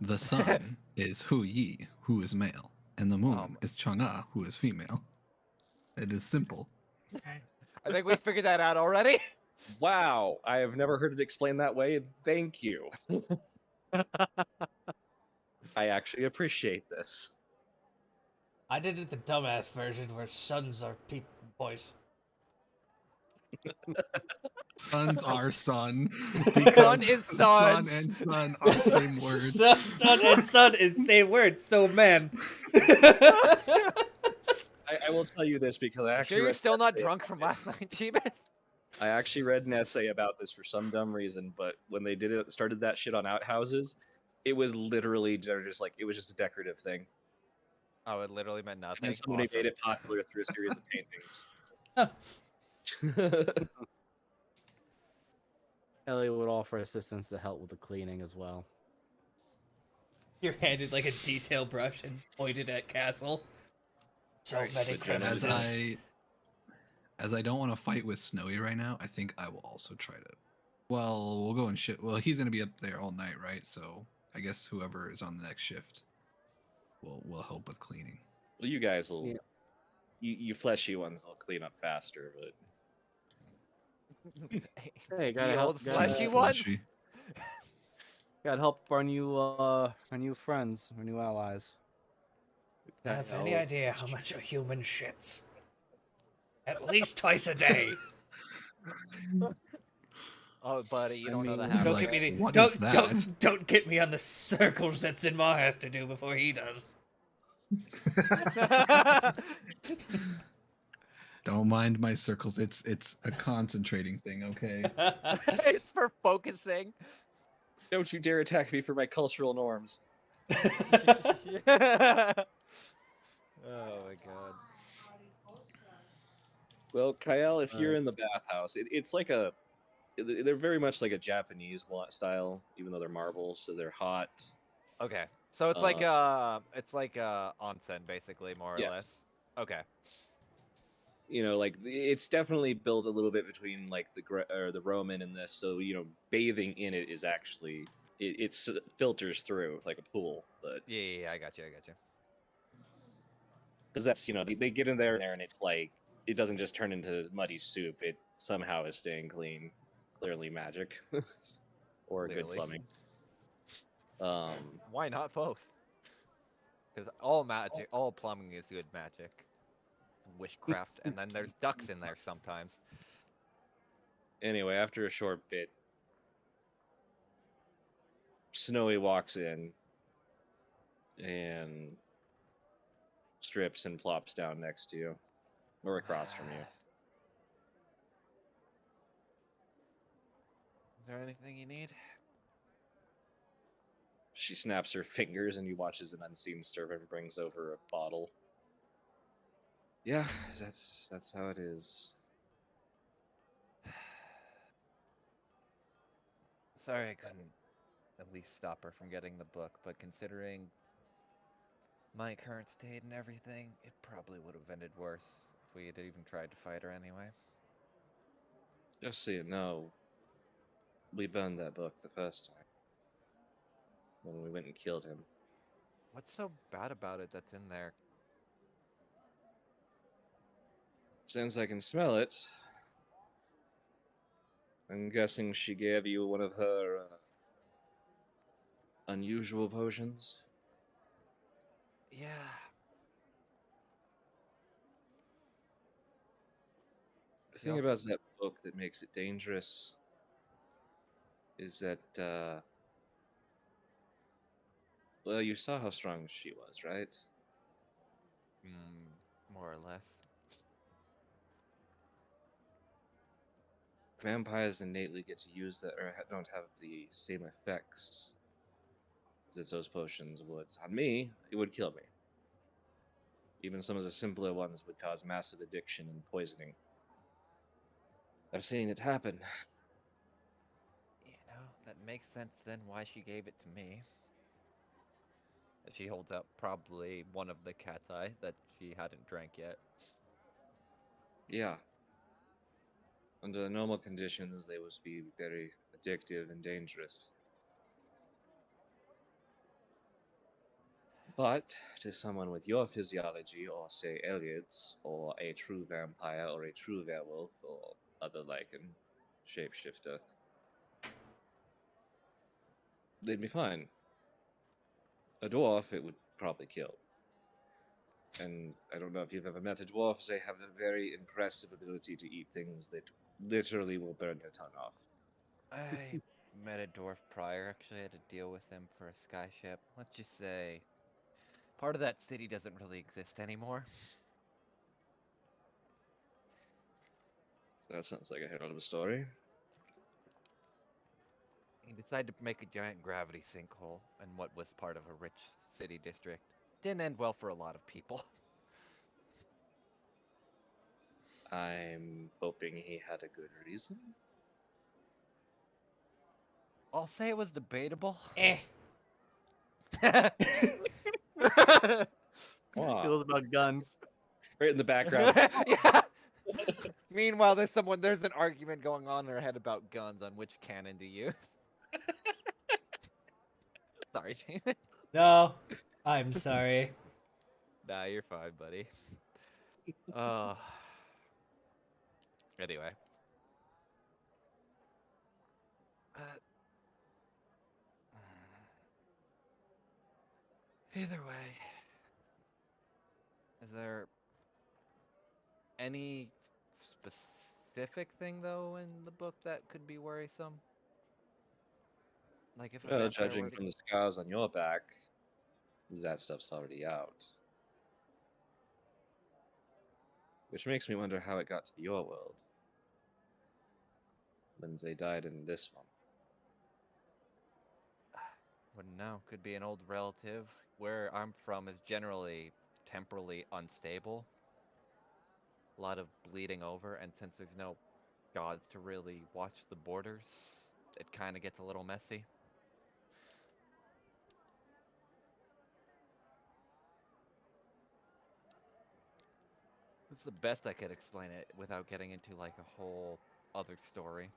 the sun is Hu Yi, who is male, and the moon is Chang'e, who is female. It is simple. I think we figured that out already. Wow, I have never heard it explained that way. Thank you. I actually appreciate this. I did it the dumbass version where sons are boys. Sons are sun Sun because is sun. sun and sun are same word. Son and son is same word. So man. I will tell you this because I actually Sure, you're still not drunk from last night, Jeebus? I actually read an essay about this for some dumb reason, but when they started that shit on outhouses, it was literally just like it was just a decorative thing. Oh, it literally meant nothing. And then somebody Awesome. made it popular through a series of paintings. Elliot would offer assistance to help with the cleaning as well. You're handed like a detail brush and pointed at Castle. So many crevices. As I don't want to fight with Snowy right now, I think I will also try to. Well, we'll go and shit. Well, he's gonna be up there all night, right? So I guess whoever is on the next shift will help with cleaning. Well, you guys will. Yeah. You fleshy ones will clean up faster, but. Hey, gotta The help. old fleshy one. Gotta help our new friends, our new allies. I have any idea how much a human shits. At least twice a day. Oh, buddy, you I don't know the mean, half You're Don't of like, get me it. the, what is that? don't get me on the circles that Sinma has to do before he does. Don't mind my circles. It's a concentrating thing, okay? It's for focusing. Don't you dare attack me for my cultural norms. Oh my god. Well, Kyle, if you're in the bathhouse, it's like they're very much like a Japanese style, even though they're marble, so they're hot. Okay. So it's like onsen basically, more or Yes. less. Okay. Like it's definitely built a little bit between like the Roman and this, so bathing in it is actually it filters through like a pool, but Yeah, I got you. because that's they get in there and it's like it doesn't just turn into muddy soup. It somehow is staying clean. Clearly magic or good Clearly. plumbing. Why not both? Because all magic, all plumbing is good magic. Witchcraft, and then there's ducks in there sometimes. Anyway, after a short bit, Snowy walks in and strips and plops down next to you or across from you. Is there anything you need? She snaps her fingers and you watch as an unseen servant brings over a bottle. Yeah, that's how it is. Sorry I couldn't at least stop her from getting the book, but considering my current state and everything, it probably would have ended worse if we had even tried to fight her anyway. Just so you know, we burned that book the first time when we went and killed him. What's so bad about it that's in there? Since I can smell it, I'm guessing she gave you one of her unusual potions. Yeah. The She thing also... about that book that makes it dangerous is that, well, you saw how strong she was, right? More or less. Vampires innately get to use that, or don't have the same effects that those potions would. On me, it would kill me. Even some of the simpler ones would cause massive addiction and poisoning. I've seen it happen. You know, that makes sense then why she gave it to me. She holds up probably one of the cat's eye that she hadn't drank yet. Yeah. Under normal conditions, they would be very addictive and dangerous. But to someone with your physiology, or say Elliot's, or a true vampire, or a true werewolf, or other lycan shapeshifter, they'd be fine. A dwarf, it would probably kill. And I don't know if you've ever met a dwarf, they have a very impressive ability to eat things that literally will burn your tongue off. I met a dwarf prior, actually I had to deal with him for a skyship. Let's just say, part of that city doesn't really exist anymore. So that sounds like a hell of a story. He decided to make a giant gravity sinkhole in what was part of a rich city district. Didn't end well for a lot of people. I'm hoping he had a good reason. I'll say it was debatable. Eh. Wow. Feels about guns. Right in the background. Yeah. Meanwhile, there's an argument going on in her head about guns on which cannon to use. Sorry, Jamie. No, I'm sorry. Nah, you're fine, buddy. Uh, anyway. Uh, either way, is there any specific thing though in the book that could be worrisome? Like if a Well, vampire were judging to from the scars on your back, that stuff's already out. Which makes me wonder how it got to your world. Lindsay died in this one. wouldn't know, could be an old relative. Where I'm from is generally temporally unstable. A lot of bleeding over, and since there's no gods to really watch the borders, it kind of gets a little messy. It's the best I could explain it without getting into like a whole other story.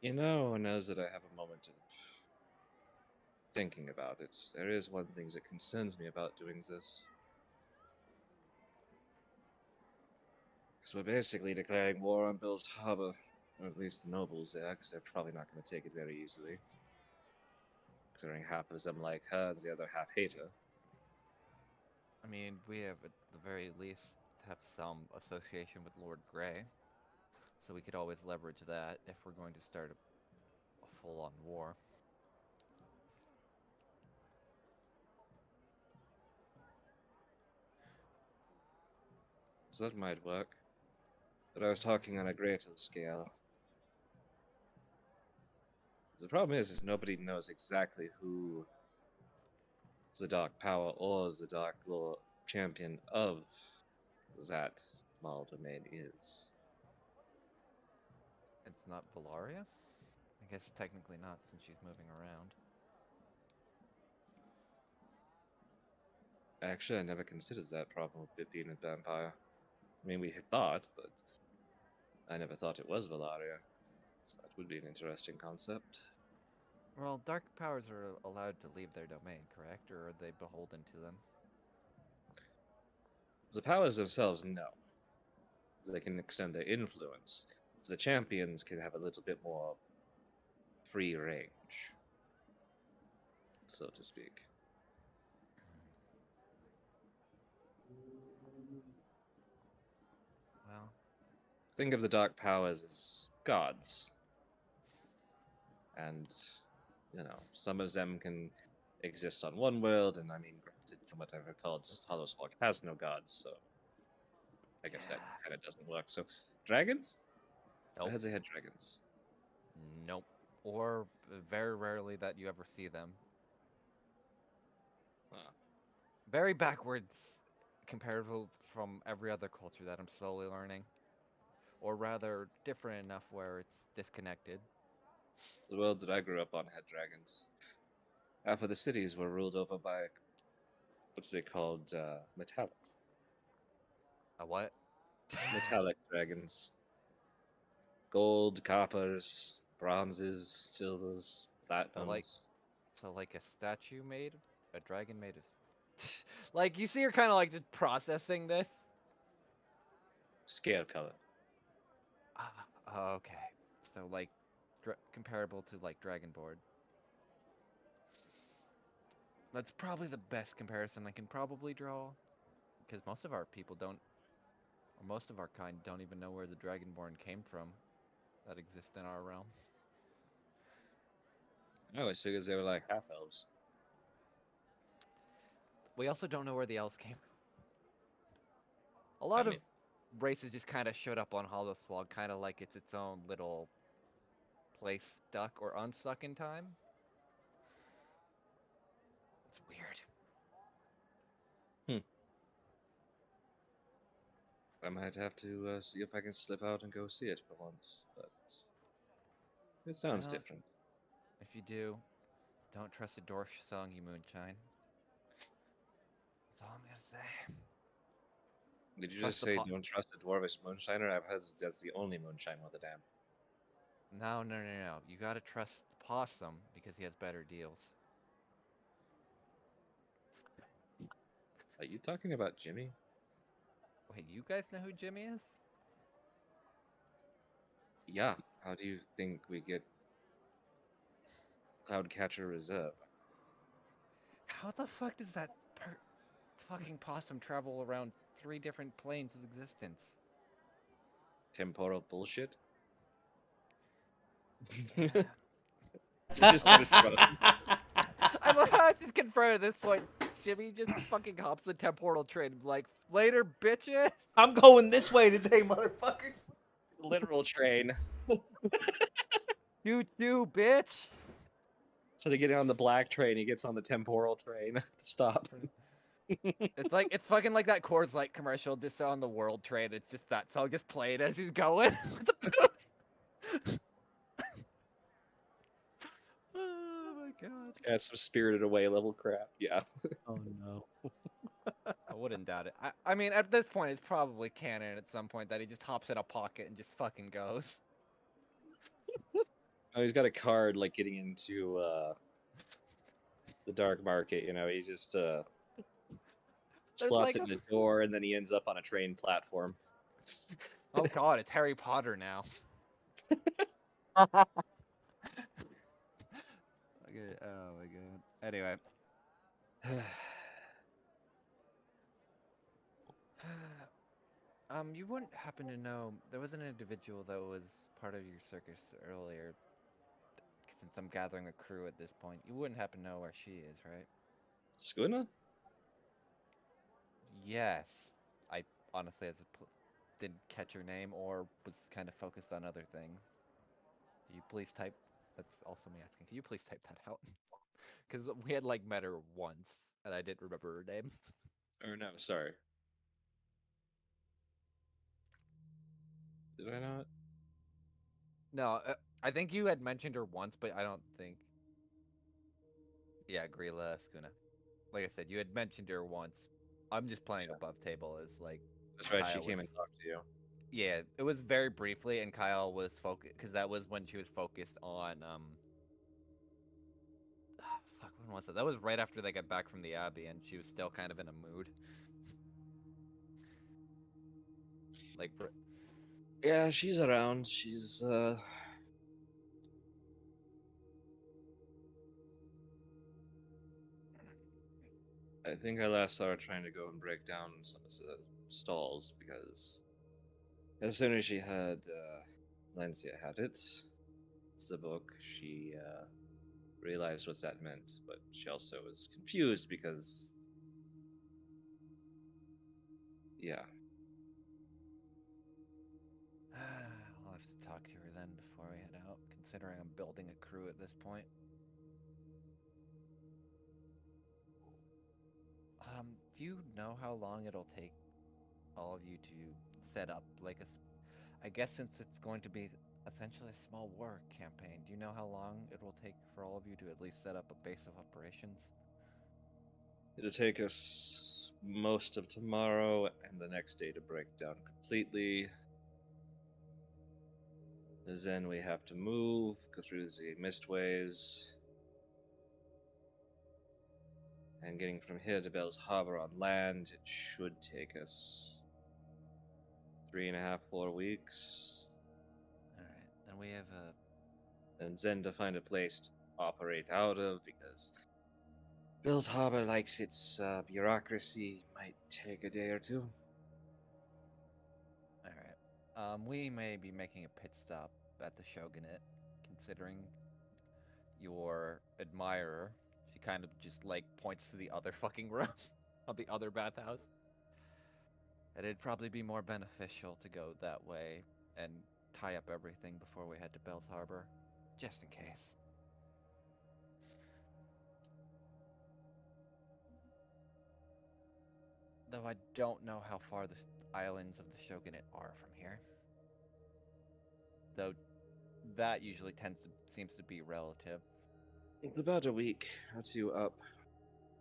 You know, now that I have a moment of thinking about it, there is one thing that concerns me about doing this. Because we're basically declaring war on Bill's Harbor, or at least the nobles there, because they're probably not going to take it very easily. Considering half of them like her and the other half hate her. I mean, we have at the very least have some association with Lord Grey, so we could always leverage that if we're going to start a full-on war. So that might work. But I was talking on a greater scale. The problem is nobody knows exactly who the Dark Power or the Dark Lord champion of that small domain is. It's not Valaria? I guess technically not, since she's moving around. Actually, I never considered that problem with it being a vampire. I mean, we had thought, but I never thought it was Valaria. So that would be an interesting concept. Well, dark powers are allowed to leave their domain, correct? Or are they beholden to them? The powers themselves, no. They can extend their influence. The champions can have a little bit more free range, so to speak. Well, Think of the dark powers as gods. And, some of them can exist on one world, and I mean, granted, from what I've recalled, Hollowswalk has no gods, so I guess that yeah. kind of doesn't work. So, dragons? I Nope. heard they had dragons. Nope. Or very rarely that you ever see them. Huh. Very backwards comparable from every other culture that I'm slowly learning. Or rather, different enough where it's disconnected. The world that I grew up on had dragons. Half of the cities were ruled over by what's they called metallics. A what? Metallic dragons. Gold, coppers, bronzes, silvers, So like, platinums. so like a statue made, a dragon made of. Like you see, you're kind of like just processing this. Scale color. Okay. So like, comparable to like Dragonboard. That's probably the best comparison I can probably draw, because most of our people don't, or most of our kind don't even know where the Dragonborn came from that exist in our realm. I always figured they were like half elves. We also don't know where the elves came from. A I lot of mean, races just kind of showed up on Hollowswog, kind of like it's its own little place stuck or unstuck in time. It's weird. I might have to see if I can slip out and go see it for once, but it sounds Well, different. if you do, don't trust a Dorsh song, you moonshine. That's all I'm gonna say. Did you Trust just the say pot. don't trust a dwarvish moonshiner? I've heard that's the only moonshine with a dam. No, no, no, no. You gotta trust the possum because he has better deals. Are you talking about Jimmy? Wait, you guys know who Jimmy is? Yeah. How do you think we get Cloudcatcher Reserve? How the fuck does that fucking possum travel around 3 different planes of existence? Temporal bullshit. Yeah. Just kind of shrugs. I love how it's just confirmed at this point. Jimmy just fucking hops the temporal train like, later, bitches! I'm going this way today, motherfuckers. Literal train. Choo-choo, bitch! Instead of getting on the black train, he gets on the temporal train to stop. It's fucking like that Coors Light commercial just on the world train. It's just that song just played as he's going. With the booth. Oh my god. Yeah, some Spirited Away level crap. Yeah. Oh no. I wouldn't doubt it. I mean, at this point, it's probably canon at some point that he just hops in a pocket and just fucking goes. Oh, he's got a card like getting into the dark market. You know, he just There's slots like it in the door, and then he ends up on a train platform. oh god, it's Harry Potter now. Okay, oh my god. Anyway. You wouldn't happen to know there was an individual that was part of your circus earlier. Since I'm gathering a crew at this point, you wouldn't happen to know where she is, right? Skuna? Yes. I honestly, didn't catch her name or was kind of focused on other things. Can you please type? That's also me asking. Can you please type that out? Because we had like met her once, and I didn't remember her name. Or no, sorry. Did I not? No, I think you had mentioned her once, but I don't think. Yeah, Grilla Skuna. Like I said, you had mentioned her once. I'm just playing above table as like That's right. She Kyle came was. and talked to you. Yeah, it was very briefly, and Kyle was focused because that was when she was focused on fuck, when was it? That was right after they got back from the Abbey, and she was still kind of in a mood. Like, Yeah, she's around. She's I think I last saw her trying to go and break down some of the stalls because as soon as she had Lancia had it, it's the book, she realized what that meant, but she also was confused because yeah. I'll have to talk to her then before we head out, considering I'm building a crew at this point. Do you know how long it'll take all of you to set up like I guess since it's going to be essentially a small war campaign, do you know how long it will take for all of you to at least set up a base of operations? It'll take us most of tomorrow and the next day to break down completely. Then we have to move, go through the mistways, and getting from here to Bell's Harbor on land, it should take us 3.5, 4 weeks. Alright, then we have a And then to find a place to operate out of, because Bell's Harbor likes its bureaucracy, might take a day or two. Alright. We may be making a pit stop at the Shogunate, considering your admirer. She kind of just like points to the other fucking room of the other bathhouse. And it'd probably be more beneficial to go that way and tie up everything before we head to Bell's Harbor, just in case. Though I don't know how far the islands of the Shogunate are from here. Though that usually seems to be relative. It's about a week or two up,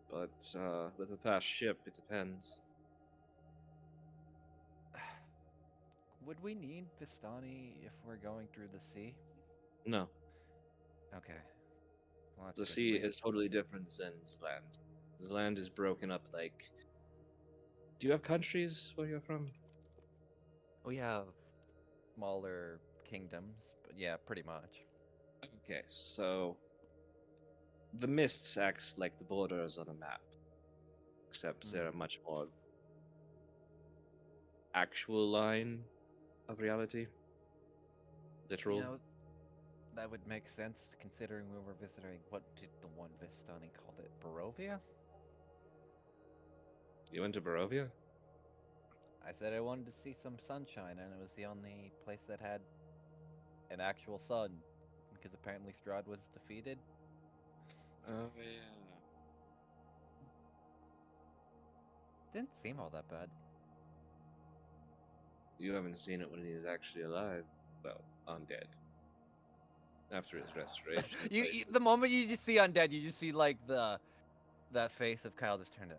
but with a fast ship, it depends. Would we need Vistani if we're going through the sea? No, Okay. Well, that's the good. sea is totally different than Zland. Zland is broken up like. Do you have countries where you're from? We have smaller kingdoms, but yeah, pretty much. Okay, so the mists acts like the borders on a map. except they're a much more actual line of reality. Literal. You know, that would make sense considering we were visiting. What did the one Vistani called it? Barovia? You went to Barovia? I said I wanted to see some sunshine, and it was the only place that had an actual sun, because apparently Strahd was defeated. Oh yeah. Didn't seem all that bad. You haven't seen it when he's actually alive. Well, undead. After his restoration. The moment you just see undead, you just see like that face of Kyle just turned to.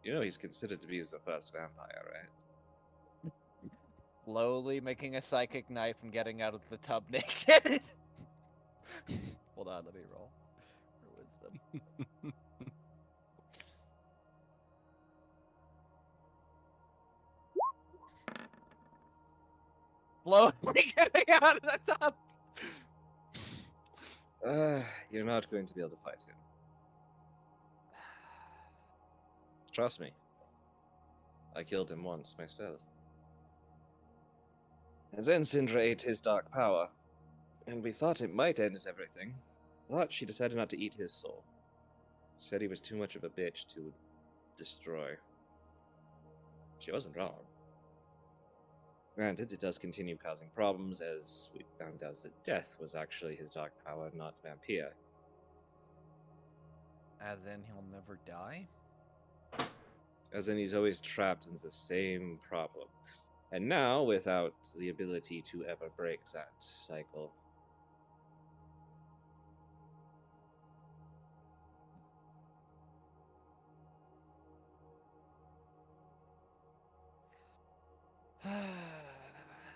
You know he's considered to be the first vampire, right? Slowly making a psychic knife and getting out of the tub naked. Hold on, let me roll for wisdom. Slowly getting out of the tub. You're not going to be able to fight him. Trust me. I killed him once myself. And then Syndra ate his dark power, and we thought it might end everything, but she decided not to eat his soul. Said he was too much of a bitch to destroy. She wasn't wrong. Granted, it does continue causing problems, as we found out that death was actually his dark power, not vampire. As in, he'll never die? As in, he's always trapped in the same problem. And now, without the ability to ever break that cycle.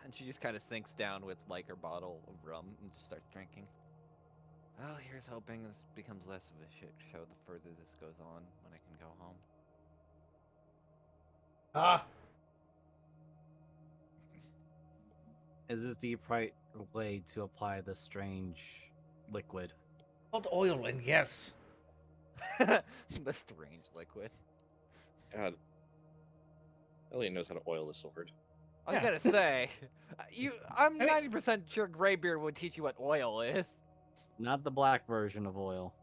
And she just kind of sinks down with like her bottle of rum and just starts drinking. Well, here's hoping this becomes less of a shit show the further this goes on when I can go home. Ah, Is this the right way to apply the strange liquid? put oil in, yes. The strange liquid. God. Elliot knows how to oil a sword. I was Yeah. gonna say, I'm I mean- 90% sure Greybeard would teach you what oil is. Not the black version of oil.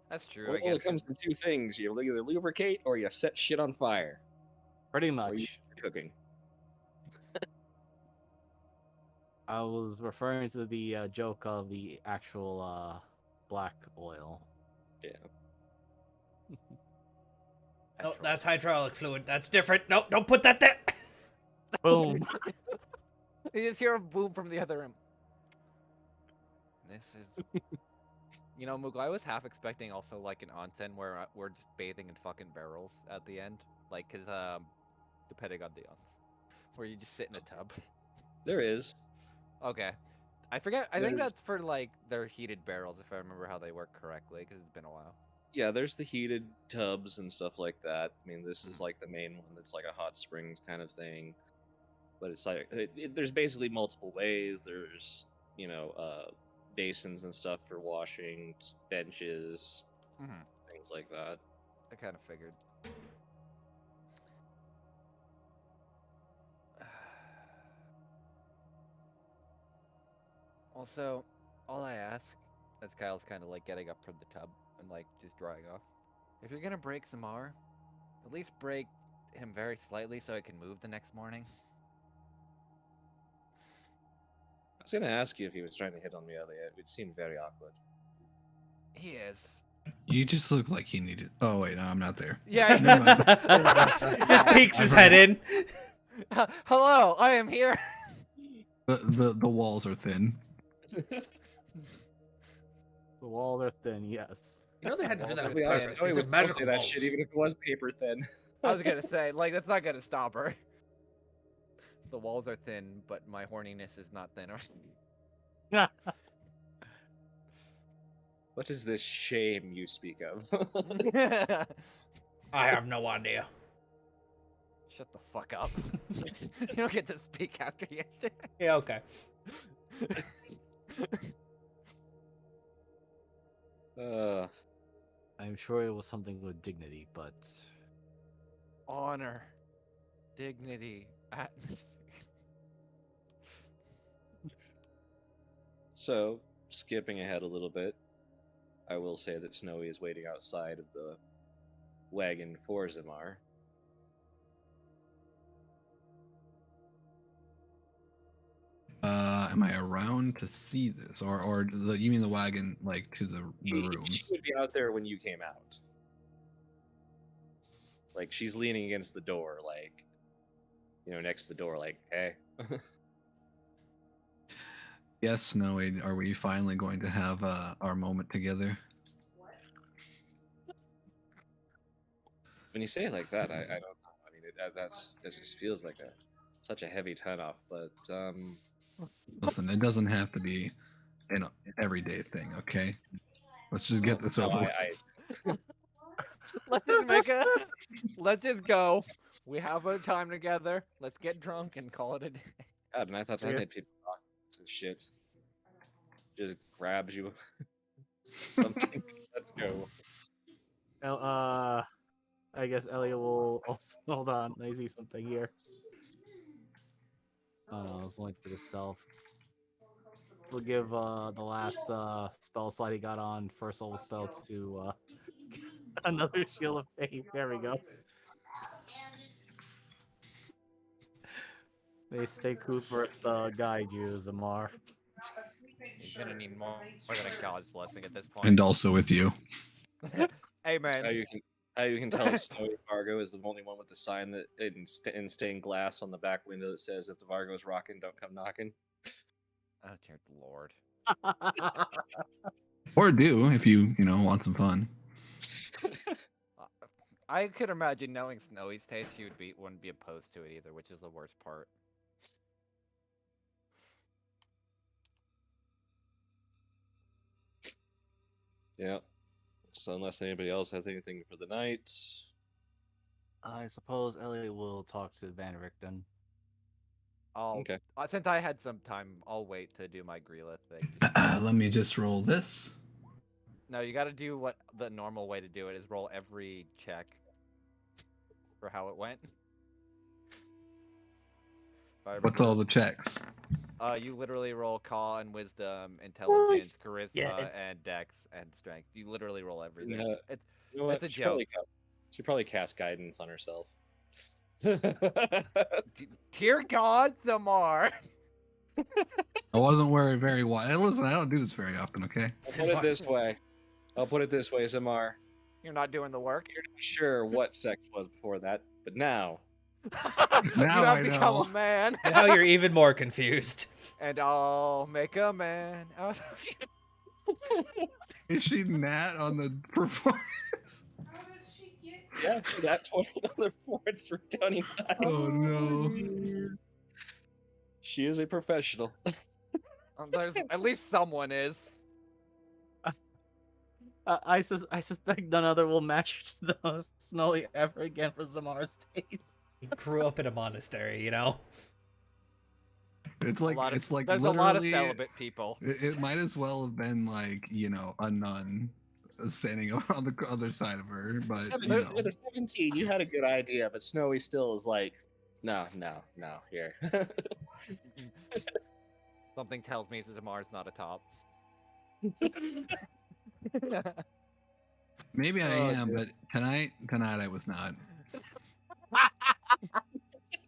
That's true, Oil I guess. comes in two things. You either lubricate or you set shit on fire. Pretty Or you much. cooking. I was referring to the joke of the actual black oil. Yeah. No, that's hydraulic fluid. That's different. No, don't put that there. Boom. You just hear a boom from the other room. This is... You know, Moogle, I was half expecting also like an onsen where we're just bathing in fucking barrels at the end. Like, cause, depending on the where you just sit in a tub. There is. Okay. I forget, I think There's- that's for like their heated barrels if I remember how they work correctly, cause it's been a while. Yeah, there's the heated tubs and stuff like that. I mean, this is like the main one that's like a hot springs kind of thing. But it's like, there's basically multiple ways. There's, you know, basins and stuff for washing, benches, things like that. I kind of figured. Also, all I ask, as Kyle's kind of like getting up from the tub and like just drying off, if you're gonna break Samar, at least break him very slightly so I can move the next morning. I was gonna ask you if he was trying to hit on me earlier. It seemed very awkward. He is. You just look like he needed. Oh wait, no, I'm not there. Yeah. Never mind. Just peeks his head in. Hello, I am here. The walls are thin. The walls are thin, yes. You know they had to do that To with be honest, purpose. I know he These are was supposed to magical say that walls. shit, even if it was paper thin. I was gonna say, like, that's not gonna stop her. The walls are thin, but my horniness is not thinner. What is this shame you speak of? I have no idea. Shut the fuck up. You don't get to speak after yesterday. Yeah, okay. I'm sure it was something with dignity, but Honor, dignity, atmosphere. So, skipping ahead a little bit, I will say that Snowy is waiting outside of the wagon for Zamar. Am I around to see this, or you mean the wagon like to the She rooms? would be out there when you came out. Like she's leaning against the door, like next to the door, like, hey. Yes, Snowy. Are we finally going to have our moment together? When you say it like that, I don't know. I mean, that just feels like such a heavy turnoff. But Listen, it doesn't have to be an everyday thing, okay? Let's just get this no, over with. Let's just make a. Let's just go. We have our time together. Let's get drunk and call it a day. God, and I thought that Yes. made people talk some shit. Just grabs you. Something. Let's go. I guess Elliot will also hold on. I see something here. Oh no, it's only to the self. We'll give the last spell slot he got on first level spell to another shield of faith. There we go. They stay Kuthworth guide you, Zamar. He's gonna need more than a god's blessing at this point. And also with you. Amen. How you can tell Snowy Vargo is the only one with the sign that in stained glass on the back window that says, "If the Vargo's rocking, don't come knocking." Oh dear Lord. Or do if you want some fun. I could imagine knowing Snowy's taste, she wouldn't be opposed to it either, which is the worst part. Yeah. So unless anybody else has anything for the night, I suppose Elliot will talk to Van Richten. okay. Since I had some time, I'll wait to do my Grilla thing. Just Let me just roll this. no, you got to do what the normal way to do it is: roll every check for how it went. What's all the checks? You literally roll con, wisdom, intelligence, charisma, Yeah. and dex and strength. You literally roll everything. No, It's you know what? it's a joke. She probably cast guidance on herself. Dear God, Zamar. I wasn't very wise. Listen, I don't do this very often, okay? I'll put it this way. Zamar. You're not doing the work. You're not sure what sex was before that, but now You Now have I become know. a man. Now you're even more confused. And I'll make a man out of you. Is she Nat on the performance? yeah, that $20 points for 29. Oh no. She is a professional. There's at least someone is. I suspect none other will match the Snowy ever again for Zamar's taste. He grew up in a monastery, you know? It's like there's There's a lot of celibate people. It might as well have been like a nun standing on the other side of her, but With a 17, you had a good idea, but Snowy still is like, no, here. Something tells me Zamar's not a top. maybe I Oh, am, dude. but tonight I was not.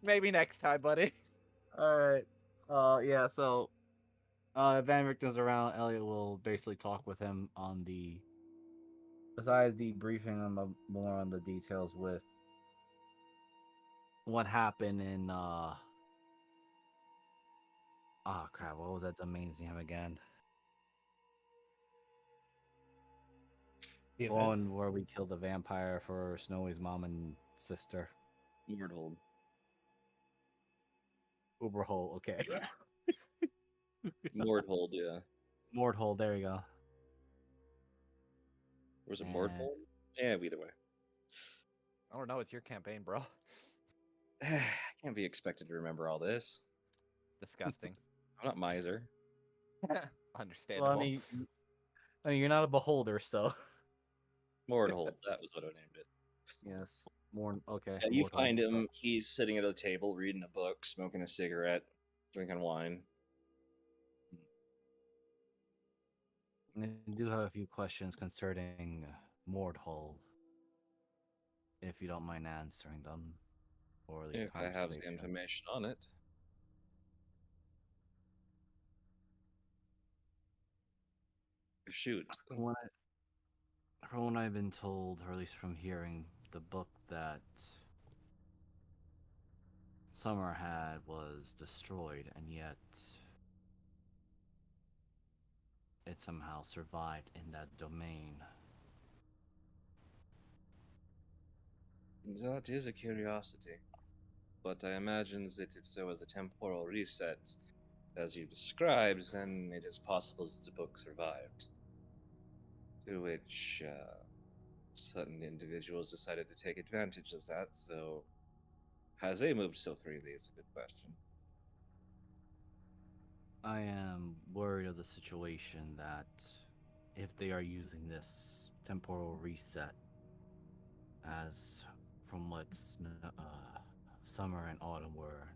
Maybe next time, buddy. Alright. Yeah, so Van Richten's around, Elliot will basically talk with him on besides debriefing him more on the details with what happened in oh crap, what was that domain's name again? The The event. one where we killed the vampire for Snowy's mom and sister. Mordhold. Uberhole, okay. Mordhold, yeah. Mordhole, there you go. Was it Yeah. Mordhold? Yeah, either way. I don't know. It's your campaign, bro. I can't be expected to remember all this. Disgusting. I'm not miser. Understandable. Well, I mean, I mean, you're not a beholder, so Mordhold, that was what I named it. yes. More okay. Yeah, you Mortal. find him. He's sitting at a table reading a book, smoking a cigarette, drinking wine. I do have a few questions concerning Mordhold, if you don't mind answering them, or at least If I have the conversation. information on it. Shoot. From what I've been told, or at least from hearing, the book that Summer had was destroyed, and yet it somehow survived in that domain. That is a curiosity. But I imagine that if there was a temporal reset, as you described, then it is possible that the book survived. To which certain individuals decided to take advantage of that, so has they moved so freely is a good question. I am worried of the situation that if they are using this temporal reset as from what Summer and Autumn were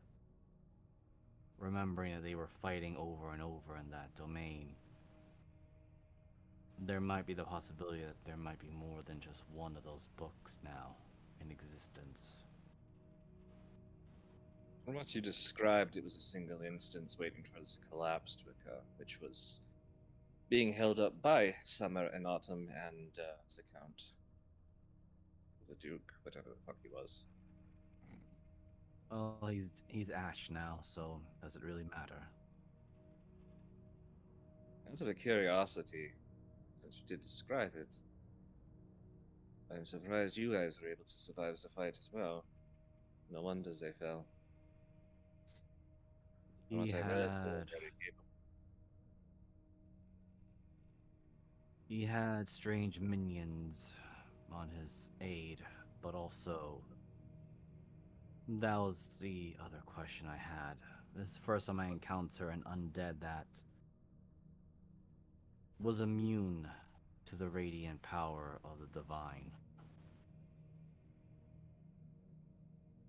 remembering that they were fighting over and over in that domain, there might be the possibility that there might be more than just one of those books now in existence. From what you described, it was a single instance waiting for this to collapse to occur, which was being held up by Summer and Autumn and the Count. The Duke, whatever the fuck he was. Well, he's Ash now, so does it really matter? Out of curiosity, since you did describe it, I'm surprised you guys were able to survive the fight as well. No wonders they fell. From He what I read, they were had very capable. he had strange minions on his aid, but also that was the other question I had. This is the first time I encounter an undead that was immune to the radiant power of the divine.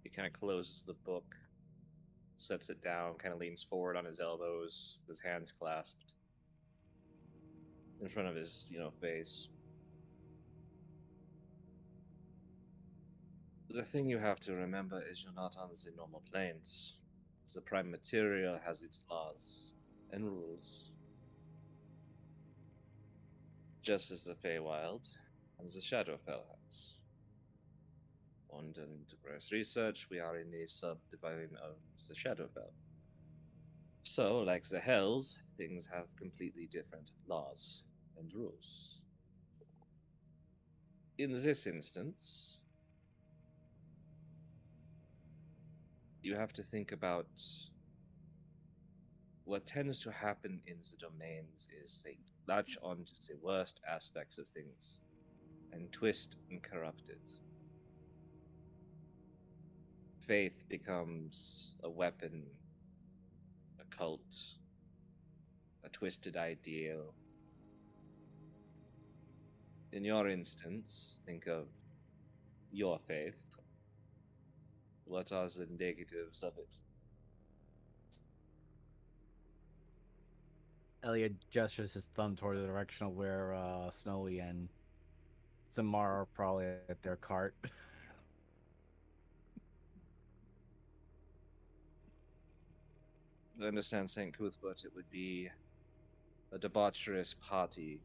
He kind of closes the book, sets it down, kind of leans forward on his elbows, his hands clasped in front of his, face. The thing you have to remember is you're not on the normal planes. The prime material has its laws and rules, just as the Feywild and the Shadowfell has. And in Depressed Research, we are in the subdivine of the Shadowfell. So, like the Hells, things have completely different laws and rules. In this instance, you have to think about what tends to happen in the domains is they latch onto the worst aspects of things and twist and corrupt it. Faith becomes a weapon, a cult, a twisted ideal. In your instance, think of your faith. What are the negatives of it? Elliot gestures his thumb toward the direction of where Snowy and Samara are probably at their cart. I understand St. Cuthbert, it would be a debaucherous party.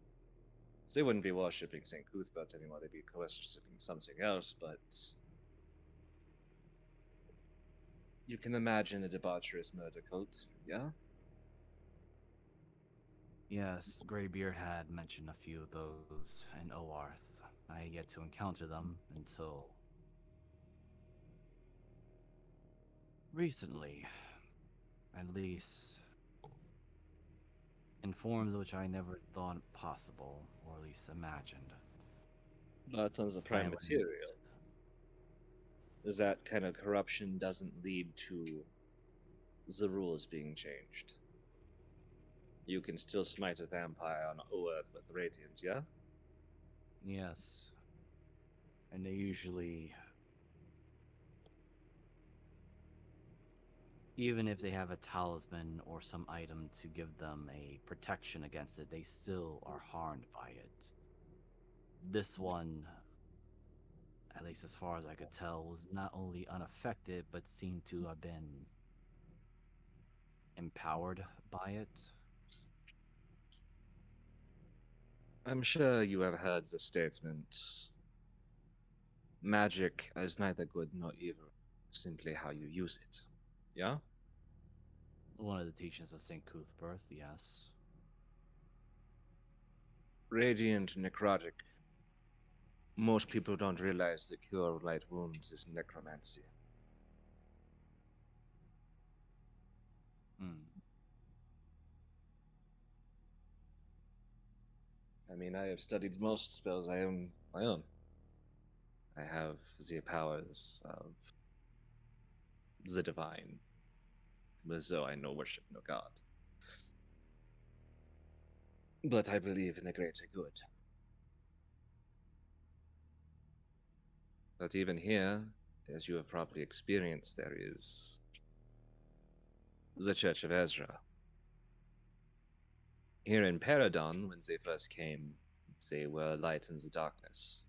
They wouldn't be worshipping St. Cuthbert anymore, they'd be worshipping something else, but you can imagine a debaucherous murder cult, yeah? Yes, Greybeard had mentioned a few of those in Oarth. I had yet to encounter them until recently, at least in forms which I never thought possible, or at least imagined. But on the prime Silent. material, that kind of corruption doesn't lead to the rules being changed. You can still smite a vampire on Earth with radiant, yeah? Yes. And they usually, even if they have a talisman or some item to give them a protection against it, they still are harmed by it. This one, at least as far as I could tell, was not only unaffected, but seemed to have been empowered by it. I'm sure you have heard the statement magic is neither good nor evil, simply how you use it. Yeah? One of the teachings of St. Cuthbert, yes. Radiant necrotic. Most people don't realize the cure of light wounds is necromancy. Hmm. I mean, I have studied most spells I own my own. I have the powers of the divine, as though I no worship no god. But I believe in the greater good. But even here, as you have probably experienced, there is the Church of Ezra. Here in Paradon, when they first came, they were light in the darkness,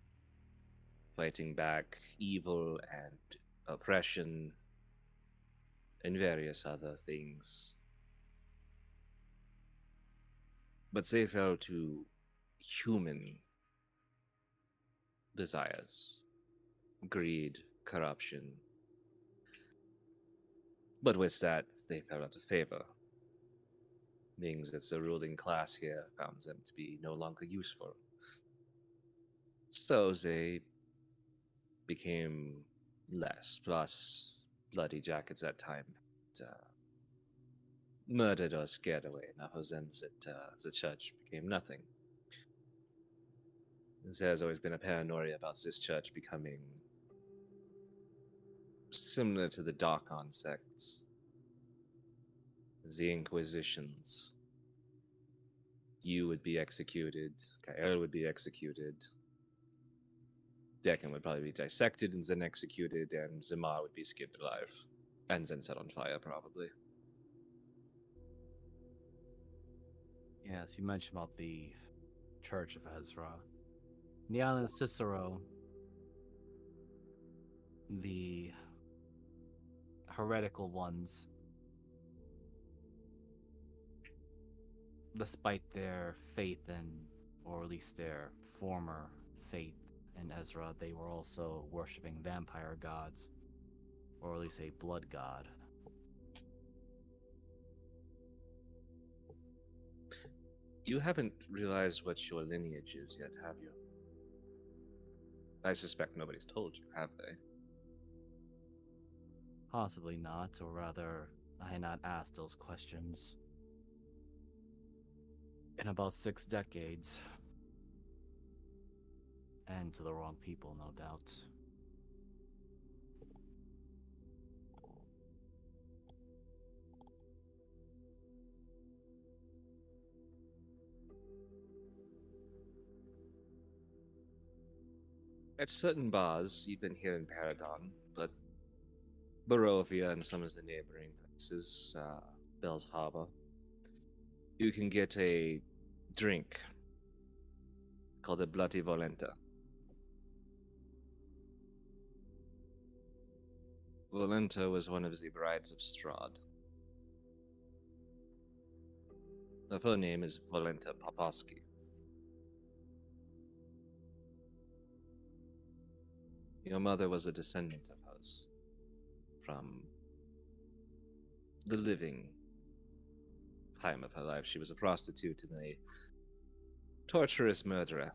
fighting back evil and oppression and various other things. But they fell to human desires, greed, corruption. But with that, they fell out of favor, meaning that the ruling class here found them to be no longer useful. So they became less, plus bloody jackets at time. Murdered or scared away enough of them that the church became nothing. There's always been a paranoia about this church becoming similar to the Darkon sects, the Inquisitions. You would be executed, Kael would be executed, Decken would probably be dissected and then executed, and Zamar would be skinned alive, and then set on fire, probably. Yes, you mentioned about the Church of Ezra. In the island of Cicero, the heretical ones, despite their faith in, or at least their former faith in Ezra, they were also worshipping vampire gods, or at least a blood god. You haven't realized what your lineage is yet, have you? I suspect nobody's told you, have they? Possibly not, or rather, I had not asked those questions in about 6 decades. And to the wrong people, no doubt. At certain bars, even here in Paradon, but Barovia and some of the neighboring places, Bell's Harbor, you can get a drink called a Bloody Volenta. Volenta was one of the brides of Strahd. Her full name is Volenta Popovsky. Your mother was a descendant of hers from the living time of her life. She was a prostitute and a torturous murderer.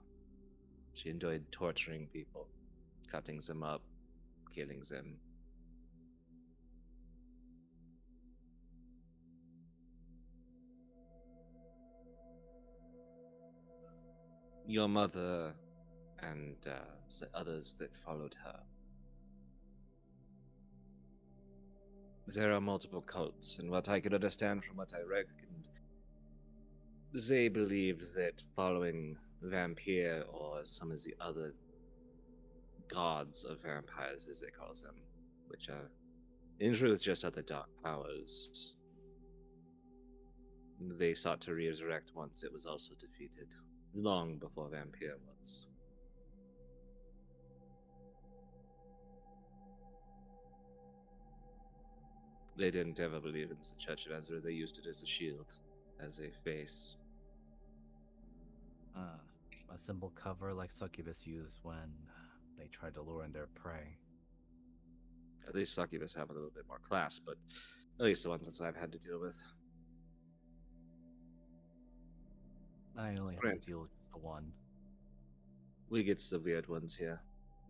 She enjoyed torturing people, cutting them up, killing them. Your mother and the others that followed her. There are multiple cults, and what I could understand from what I read, they believed that following vampire or some of the other gods of vampires, as they call them, which are in truth just other dark powers, they sought to resurrect once it was also defeated, long before vampire was. They didn't ever believe in the Church of Ezra. They used it as a shield, as a face. A simple cover like succubus use when they try to lure in their prey. At least succubus have a little bit more class, but at least the ones that I've had to deal with. I only have to deal with just the one. We get the weird ones here.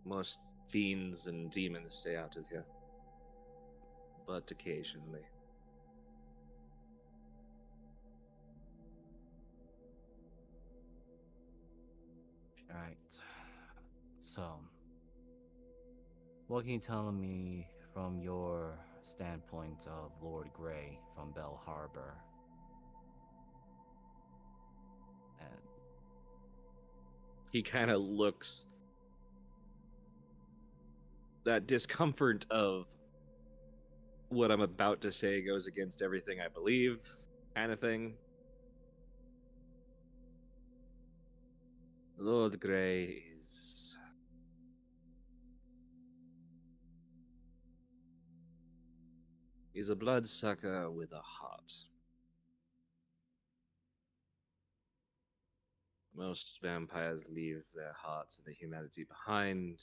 Most fiends and demons stay out of here. But occasionally. Alright. So, what can you tell me from your standpoint of Lord Grey from Bell Harbor? And he kind of looks that discomfort of what I'm about to say goes against everything I believe, kind of thing. Lord Grey is he's a bloodsucker with a heart. Most vampires leave their hearts and their humanity behind.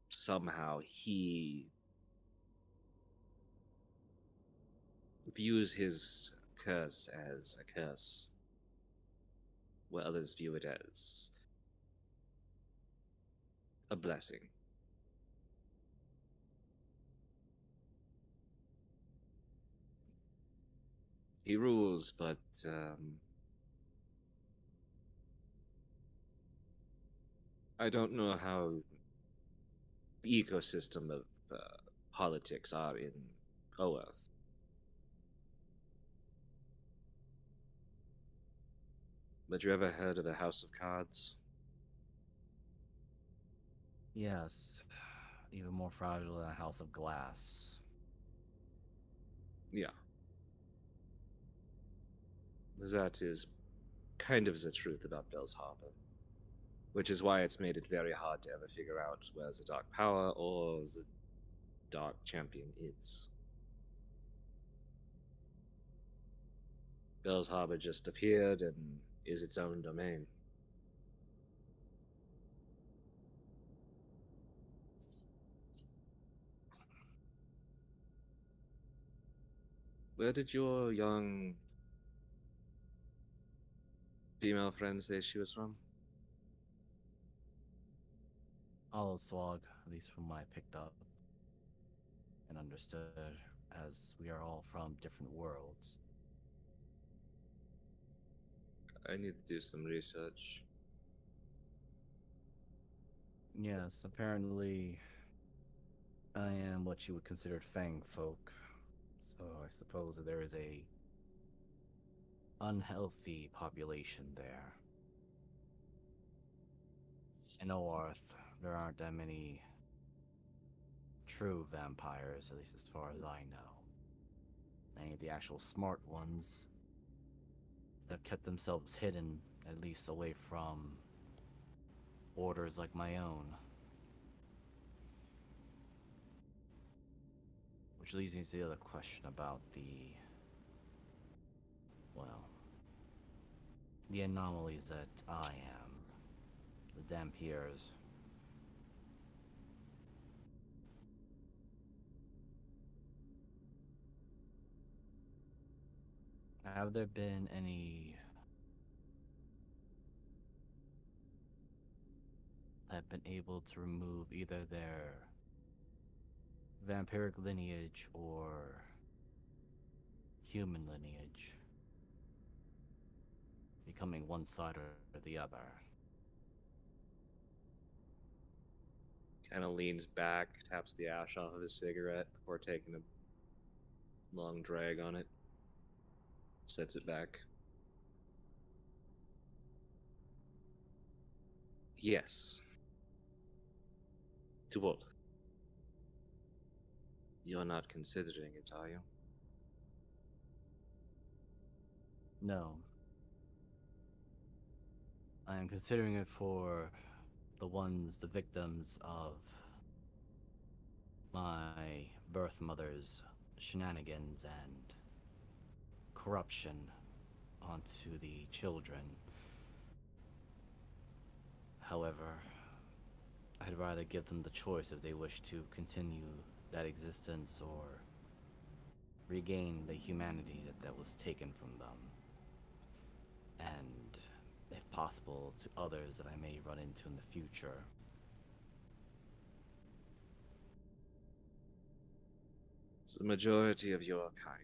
Somehow he views his curse as a curse, where others view it as a blessing. He rules, but I don't know how the ecosystem of politics are in Oath. But you ever heard of a House of Cards? yes, even more fragile than a house of glass. Yeah. That is kind of the truth about Bell's Harbor. Which is why it's made it very hard to ever figure out where the Dark Power or the Dark Champion is. Bell's Harbor just appeared and is its own domain. Where did your young female friend say she was from? All swag, at least from what I picked up and understood, as we are all from different worlds. I need to do some research. Yes, apparently I am what you would consider Fang folk. So I suppose that there is a unhealthy population there. In Oarth, there aren't that many true vampires, at least as far as I know. Any of the actual smart ones have kept themselves hidden, at least away from orders like my own. Which leads me to the other question about the anomalies that I am. The Dampiers. Have there been any that have been able to remove either their vampiric lineage or human lineage, becoming one side or the other? Kind of leans back, taps the ash off of his cigarette before taking a long drag on it. Sets it back. Yes. To both. You're not considering it, are you? No. I am considering it for the victims of my birth mother's shenanigans and corruption onto the children. However, I'd rather give them the choice if they wish to continue that existence or regain the humanity that was taken from them. And, if possible, to others that I may run into in the future. It's the majority of your kind.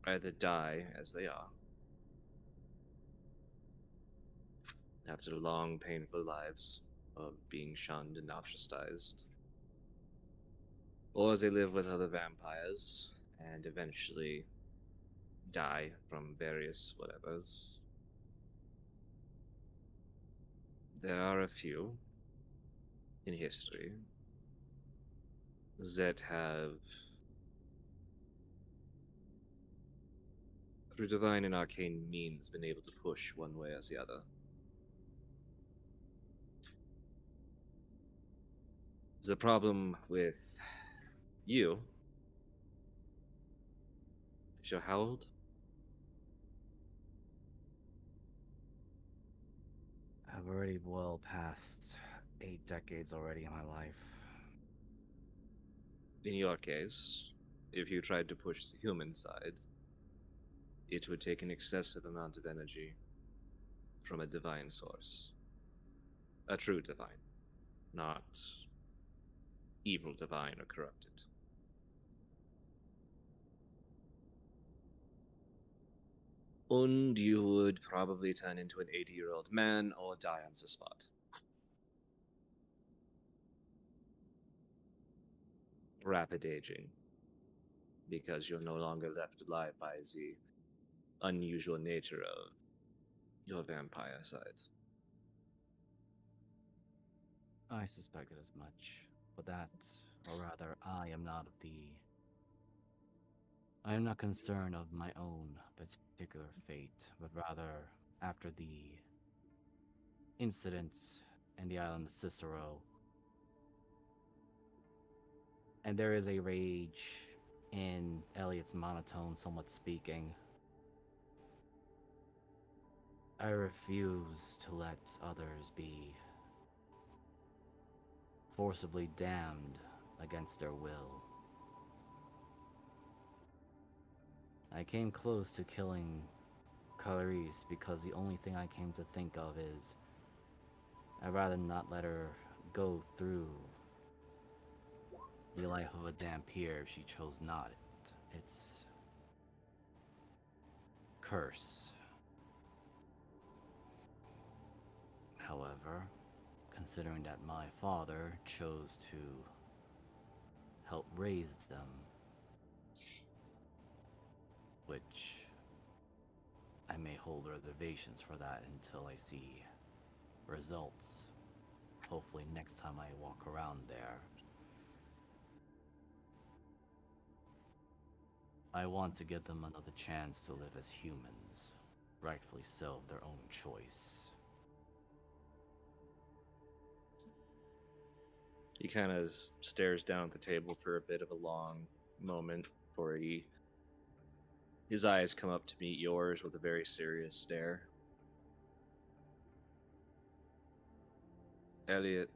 Either die as they are, after long, painful lives of being shunned and ostracized, or they live with other vampires and eventually die from various whatevers. There are a few in history that have, through divine and arcane means, been able to push one way or the other. The problem with you is you're how old? I've already well past 8 decades already in my life. In your case, if you tried to push the human side, it would take an excessive amount of energy from a divine source. A true divine, not evil divine or corrupted. And you would probably turn into an 80-year-old man or die on the spot. Rapid aging, because you're no longer left alive by the unusual nature of your vampire side. I suspected as much, but that, or rather, I am not concerned of my own particular fate, but rather after the incident in the island of Cicero. And there is a rage in Elliot's monotone, somewhat speaking. I refuse to let others be forcibly damned against their will. I came close to killing Clarice because the only thing I came to think of is I'd rather not let her go through the life of a Dampier if she chose not it. It's curse. However, considering that my father chose to help raise them, which I may hold reservations for that until I see results. Hopefully next time I walk around there. I want to give them another chance to live as humans, rightfully so, of their own choice. He kind of stares down at the table for a bit of a long moment before his eyes come up to meet yours with a very serious stare. Elliot,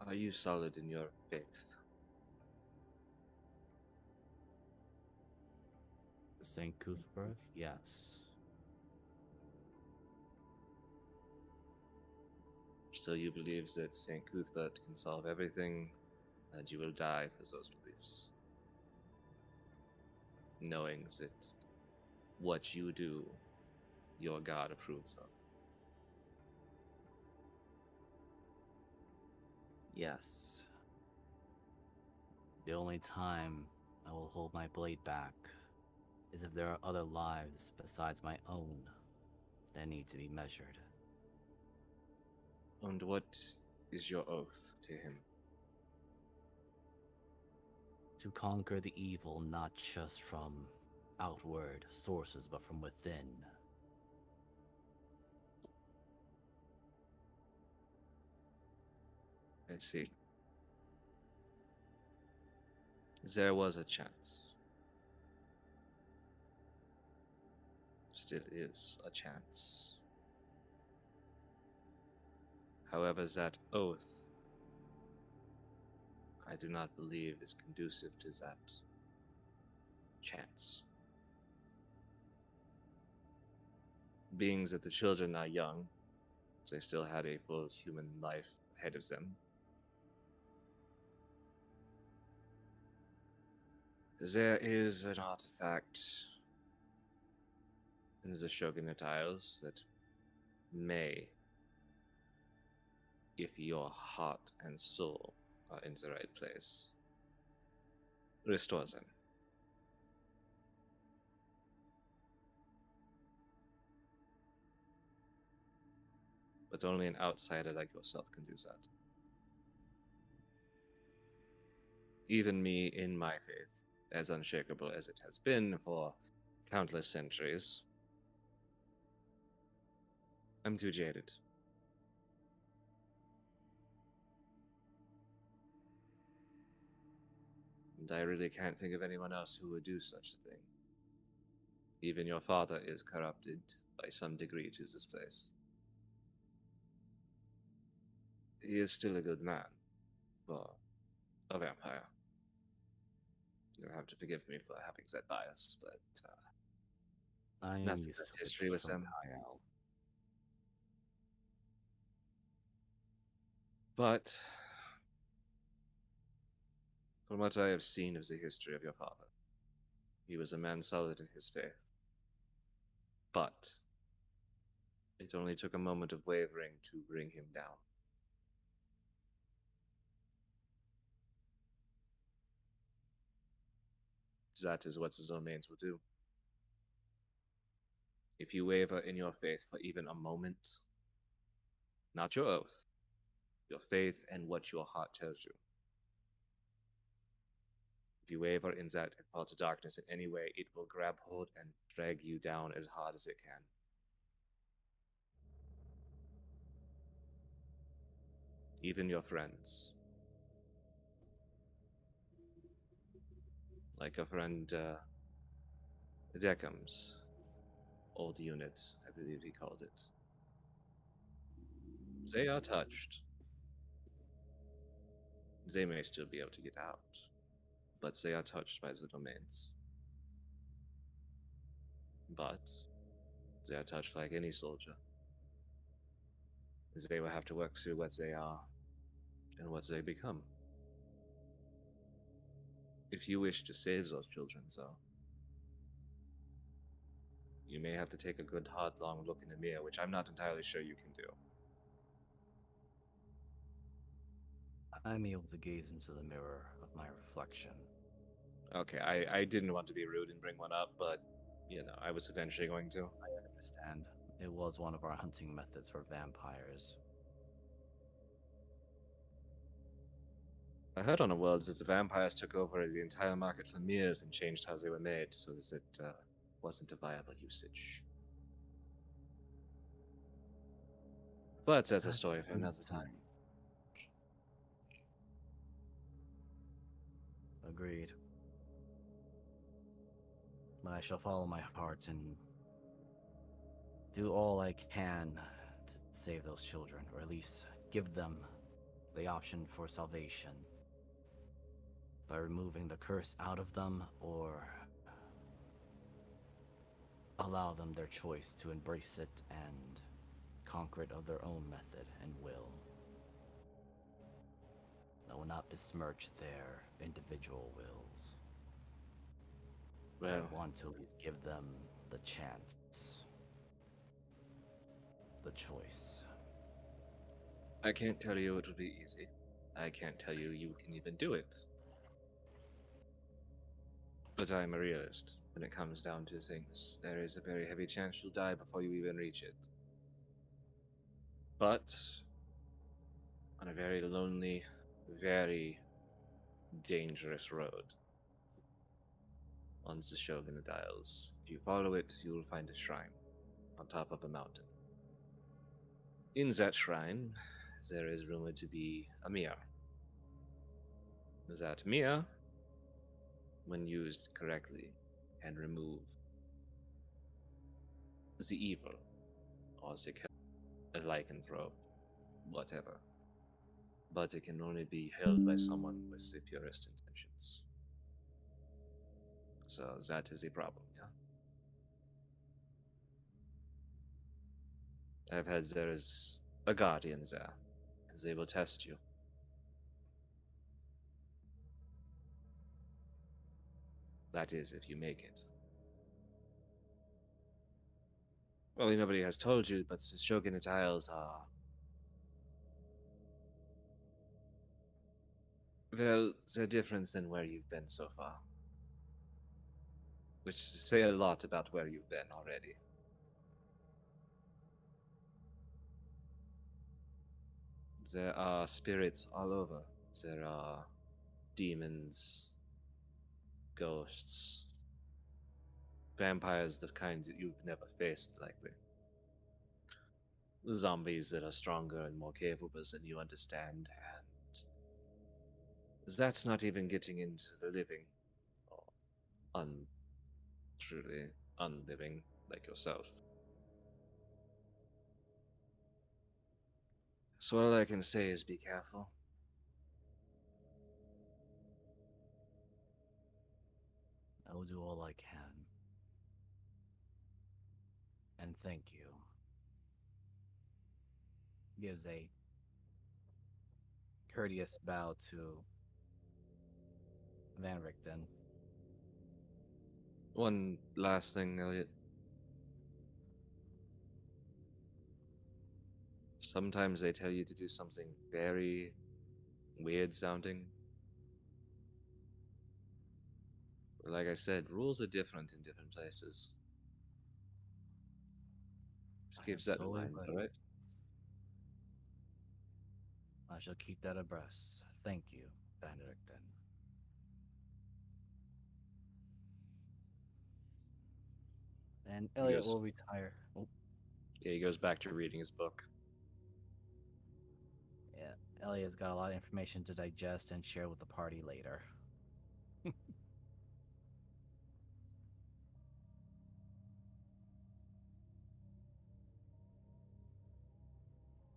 are you solid in your faith? St. Cuthbert, yes. So you believe that St. Cuthbert can solve everything, and you will die for those beliefs, knowing that what you do, your God approves of. Yes. The only time I will hold my blade back is if there are other lives besides my own that need to be measured. And what is your oath to him? To conquer the evil not just from outward sources but from within. I see. There was a chance. Still is a chance. However, that oath, I do not believe is conducive to that chance. Being that the children are young, they still had a full human life ahead of them. There is an artifact in the Shogunate Isles that may, if your heart and soul are in the right place, restore them. But only an outsider like yourself can do that. Even me, in my faith, as unshakable as it has been for countless centuries, I'm too jaded. And I really can't think of anyone else who would do such a thing. Even your father is corrupted by some degree to this place. He is still a good man, for a vampire. You'll have to forgive me for having that bias, but I am nothing used but to history it with from them. Kyle. But from what I have seen of the history of your father, he was a man solid in his faith. But it only took a moment of wavering to bring him down. That is what the domains will do. If you waver in your faith for even a moment, not your oath, your faith and what your heart tells you. If you waver in that and fall to darkness in any way, it will grab hold and drag you down as hard as it can. Even your friends. Like a friend, Deckham's old unit, I believe he called it. They are touched. They may still be able to get out, but they are touched by the domains. But they are touched like any soldier. They will have to work through what they are and what they become. If you wish to save those children, though, you may have to take a good, hard, long look in the mirror, which I'm not entirely sure you can do. I'm able to gaze into the mirror of my reflection. Okay, I didn't want to be rude and bring one up, but, you know, I was eventually going to. I understand. It was one of our hunting methods for vampires. I heard on the world that the vampires took over the entire market for mirrors and changed how they were made so that it wasn't a viable usage. But that's a story for another time. Agreed. But I shall follow my heart and do all I can to save those children, or at least give them the option for salvation by removing the curse out of them, or allow them their choice to embrace it and conquer it of their own method and will. I will not besmirch their individual wills. But Well, I want to at least give them the chance, the choice. I can't tell you it will be easy. I can't tell you you can even do it. But I'm a realist. When it comes down to things, there is a very heavy chance you'll die before you even reach it. But on a very lonely, very dangerous road on the Shogun Dials. If you follow it, you will find a shrine on top of a mountain. In that shrine, there is rumored to be a mirror. That mirror, when used correctly, can remove the evil or the a lycanthrope, whatever. But it can only be held by someone with the purest intentions. So that is a problem, yeah? I've heard there is a guardian there, and they will test you. That is, if you make it. Well, nobody has told you, but the Shogunate Isles are... Well, they're different than where you've been so far. Which say a lot about where you've been already. There are spirits all over. There are demons, ghosts, vampires, the kind that you've never faced, likely. Zombies that are stronger and more capable than you understand, and that's not even getting into the living, or truly unliving, like yourself. So all I can say is be careful. I will do all I can. And thank you. Gives a courteous bow to Van Richten. One last thing, Elliot. Sometimes they tell you to do something very weird sounding. But like I said, rules are different in different places. Just I keep am that in sorry, mind, but alright? I shall keep that abreast. Thank you, Van Richten. And Elliot will retire. Oh, Yeah, he goes back to reading his book. yeah. Elliot's got a lot of information to digest and share with the party later.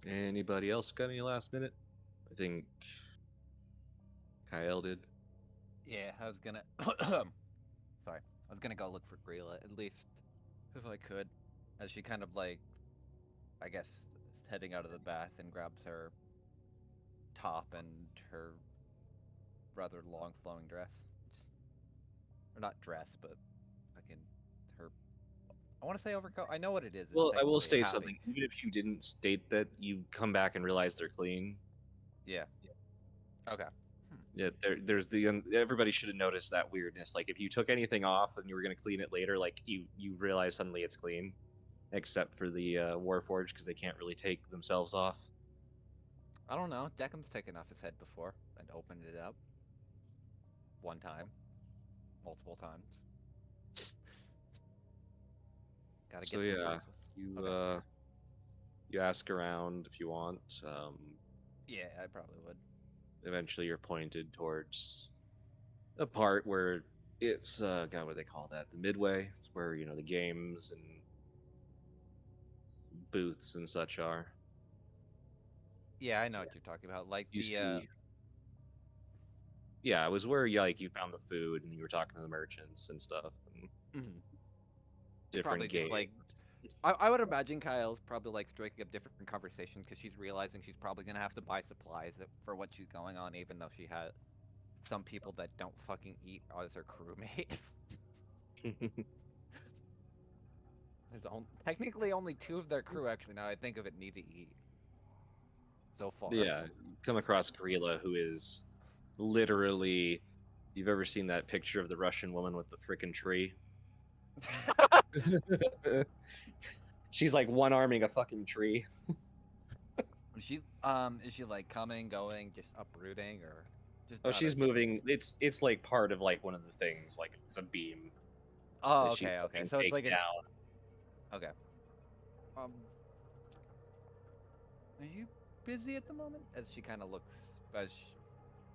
Anybody else got any last minute? I think Kyle did. Yeah, I was gonna. Sorry, I was gonna go look for Grilla at least if I could, as she kind of like, I guess, is heading out of the bath and grabs her top and her rather long flowing dress, or not dress, but fucking her. I want to say overcoat. I know what it is. It's Well, I will technically a say having. something. Even if you didn't state that, you come back and realize they're clean. Yeah. Okay. Yeah, there's everybody should have noticed that weirdness. Like if you took anything off and you were gonna clean it later, like you realize suddenly it's clean, except for the Warforged because they can't really take themselves off. I don't know. Deckham's taken off his head before and opened it up. One time. Multiple times. Gotta So get them yeah, useless. you Okay. you ask around if you want. Yeah, I probably would. Eventually, you're pointed towards a part where it's God, what do they call that? The midway. It's where the games and booths and such are. Yeah, I know what you're talking about. Like You the see, yeah, it was where you found the food and you were talking to the merchants and stuff and mhm. different Probably just games. like I would imagine Kyle's probably like striking up different conversations because she's realizing she's probably gonna have to buy supplies for what she's going on, even though she had some people that don't fucking eat as her crewmates. There's technically only two of their crew actually. Now I think of it need to eat. so far. Yeah, you come across Gorilla, who is literally. You've ever seen that picture of the Russian woman with the frickin' tree? She's like one arming a fucking tree. Is she like coming, going, just uprooting, or just Oh, out of she's moving. It's like part of like one of the things. Like it's a beam Oh, that she's okay, okay. helping So it's take like an down. okay. Um, are you busy at the moment? As she kind of looks,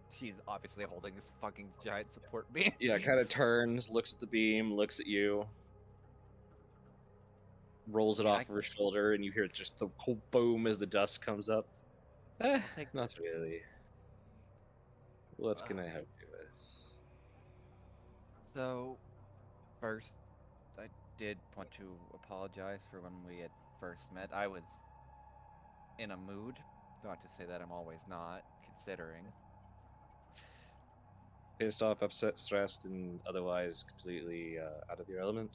she's obviously holding this fucking giant support beam. Yeah, kind of turns, looks at the beam, looks at you, rolls it I mean, off of her shoulder, and you hear just the cool boom as the dust comes up. I'll take. Not really. What Uh, can I help you with? so first, I did want to apologize for when we had first met. I was in a mood. Not to say that I'm always not, considering. Pissed off, upset, stressed, and otherwise completely out of your element?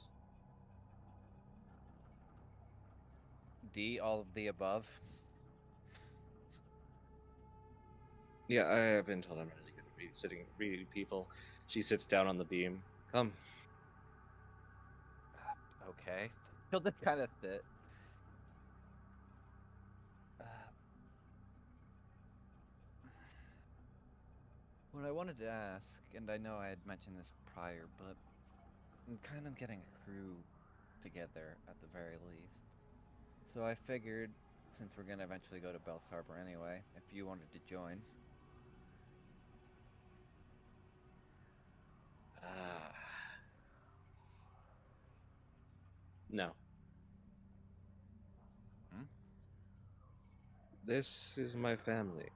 D, all of the above. Yeah, I have been told I'm really good at reading people. She sits down on the beam. Come. Okay. He'll just kind of sit. Uh, what I wanted to ask, and I know I had mentioned this prior, but I'm kind of getting a crew together at the very least. So I figured, since we're gonna eventually go to Bell's Harbor anyway, if you wanted to join. Ah. No. Hmm? This is my family.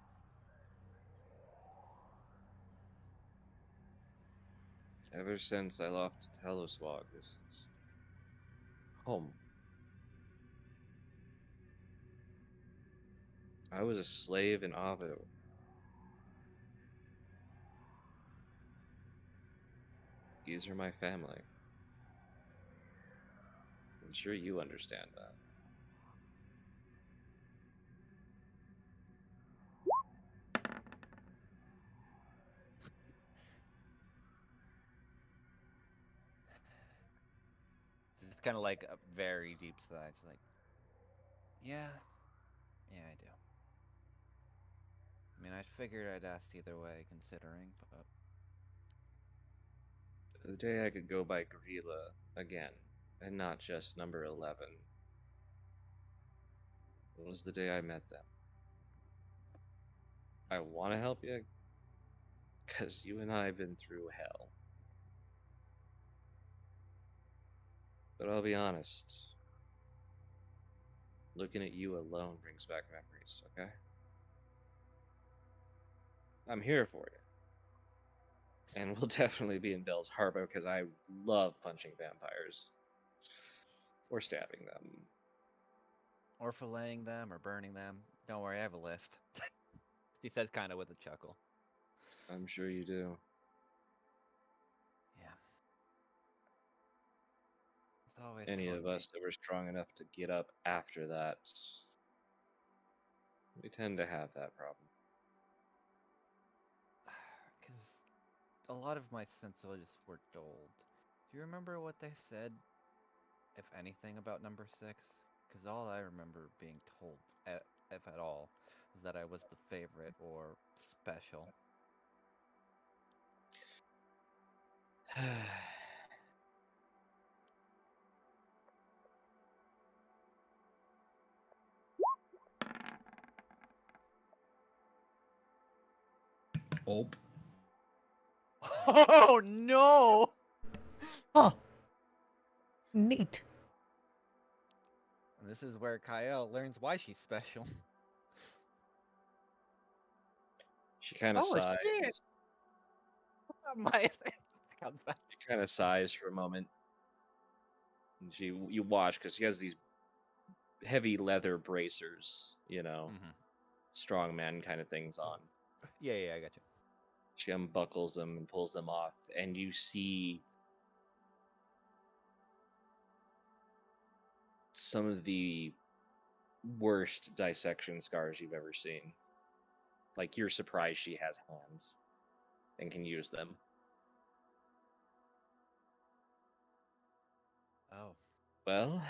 Ever since I left Teloswag, this is home. I was a slave in Avo. These are my family. I'm sure you understand that. It's kind of like a very deep sigh. It's like, yeah, yeah, I do. I mean, I figured I'd ask either way, considering, but The day I could go by Gorilla again, and not just number 11, was the day I met them. I want to help you, because you and I have been through hell. But I'll be honest, looking at you alone brings back memories, okay? I'm here for you. And we'll definitely be in Bell's Harbor because I love punching vampires. Or stabbing them. or filleting them or burning them. Don't worry, I have a list. He says, kind of with a chuckle. I'm sure you do. Yeah. It's always Any fun of us that were strong enough to get up after that, we tend to have that problem. because a lot of my senses were dulled. Do you remember what they said, if anything, about number 6? Because all I remember being told, if at all, was that I was the favorite or special. Oh, Oh no! Oh, neat. And this is where Kyle learns why she's special. She kind of Oh sighs. shit! My comes back. She kind of sighs for a moment. And you watch because she has these heavy leather bracers, strongman kind of things on. Yeah, I got you. She unbuckles them and pulls them off, and you see some of the worst dissection scars you've ever seen. Like, you're surprised she has hands and can use them. Oh. Well,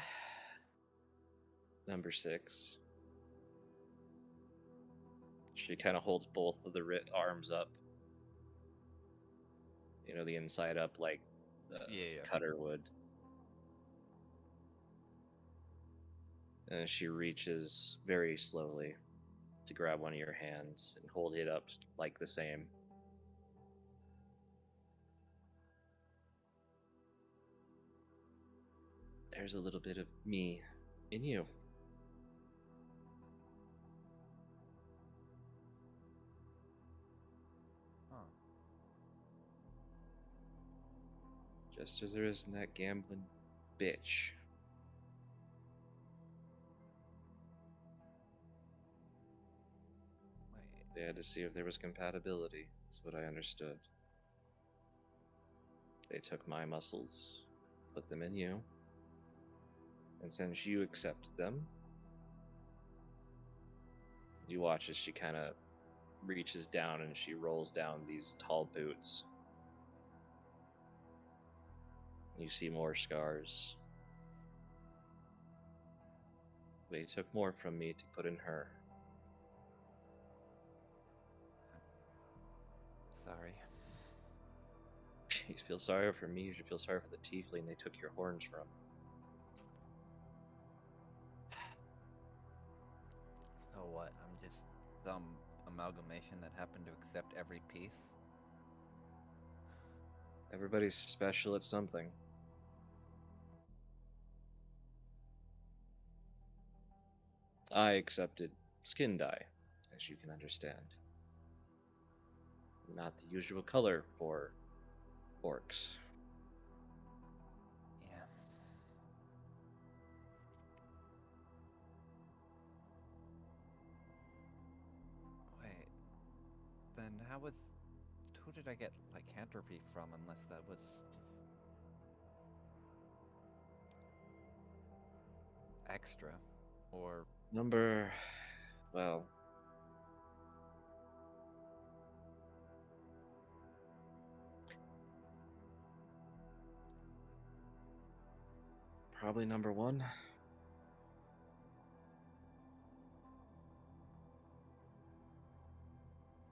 number 6. She kind of holds both of the arms up. You know, the inside up like Yeah. cutter would. And she reaches very slowly to grab one of your hands and hold it up like the same. There's a little bit of me in you. Huh. Just as there is in that gambling bitch. Wait. They had to see if there was compatibility, is what I understood. They took my muscles, put them in you, and since you accepted them, you watch as she kind of reaches down and she rolls down these tall boots. You see more scars. They took more from me to put in her. Sorry. You feel sorry for me, you should feel sorry for the tiefling they took your horns from. So what? I'm just some amalgamation that happened to accept every piece. Everybody's special at something. I accepted skin dye, as you can understand. Not the usual color for orcs. Yeah. Wait. Then who did I get lycanthropy from unless that was extra or Well, probably number 1.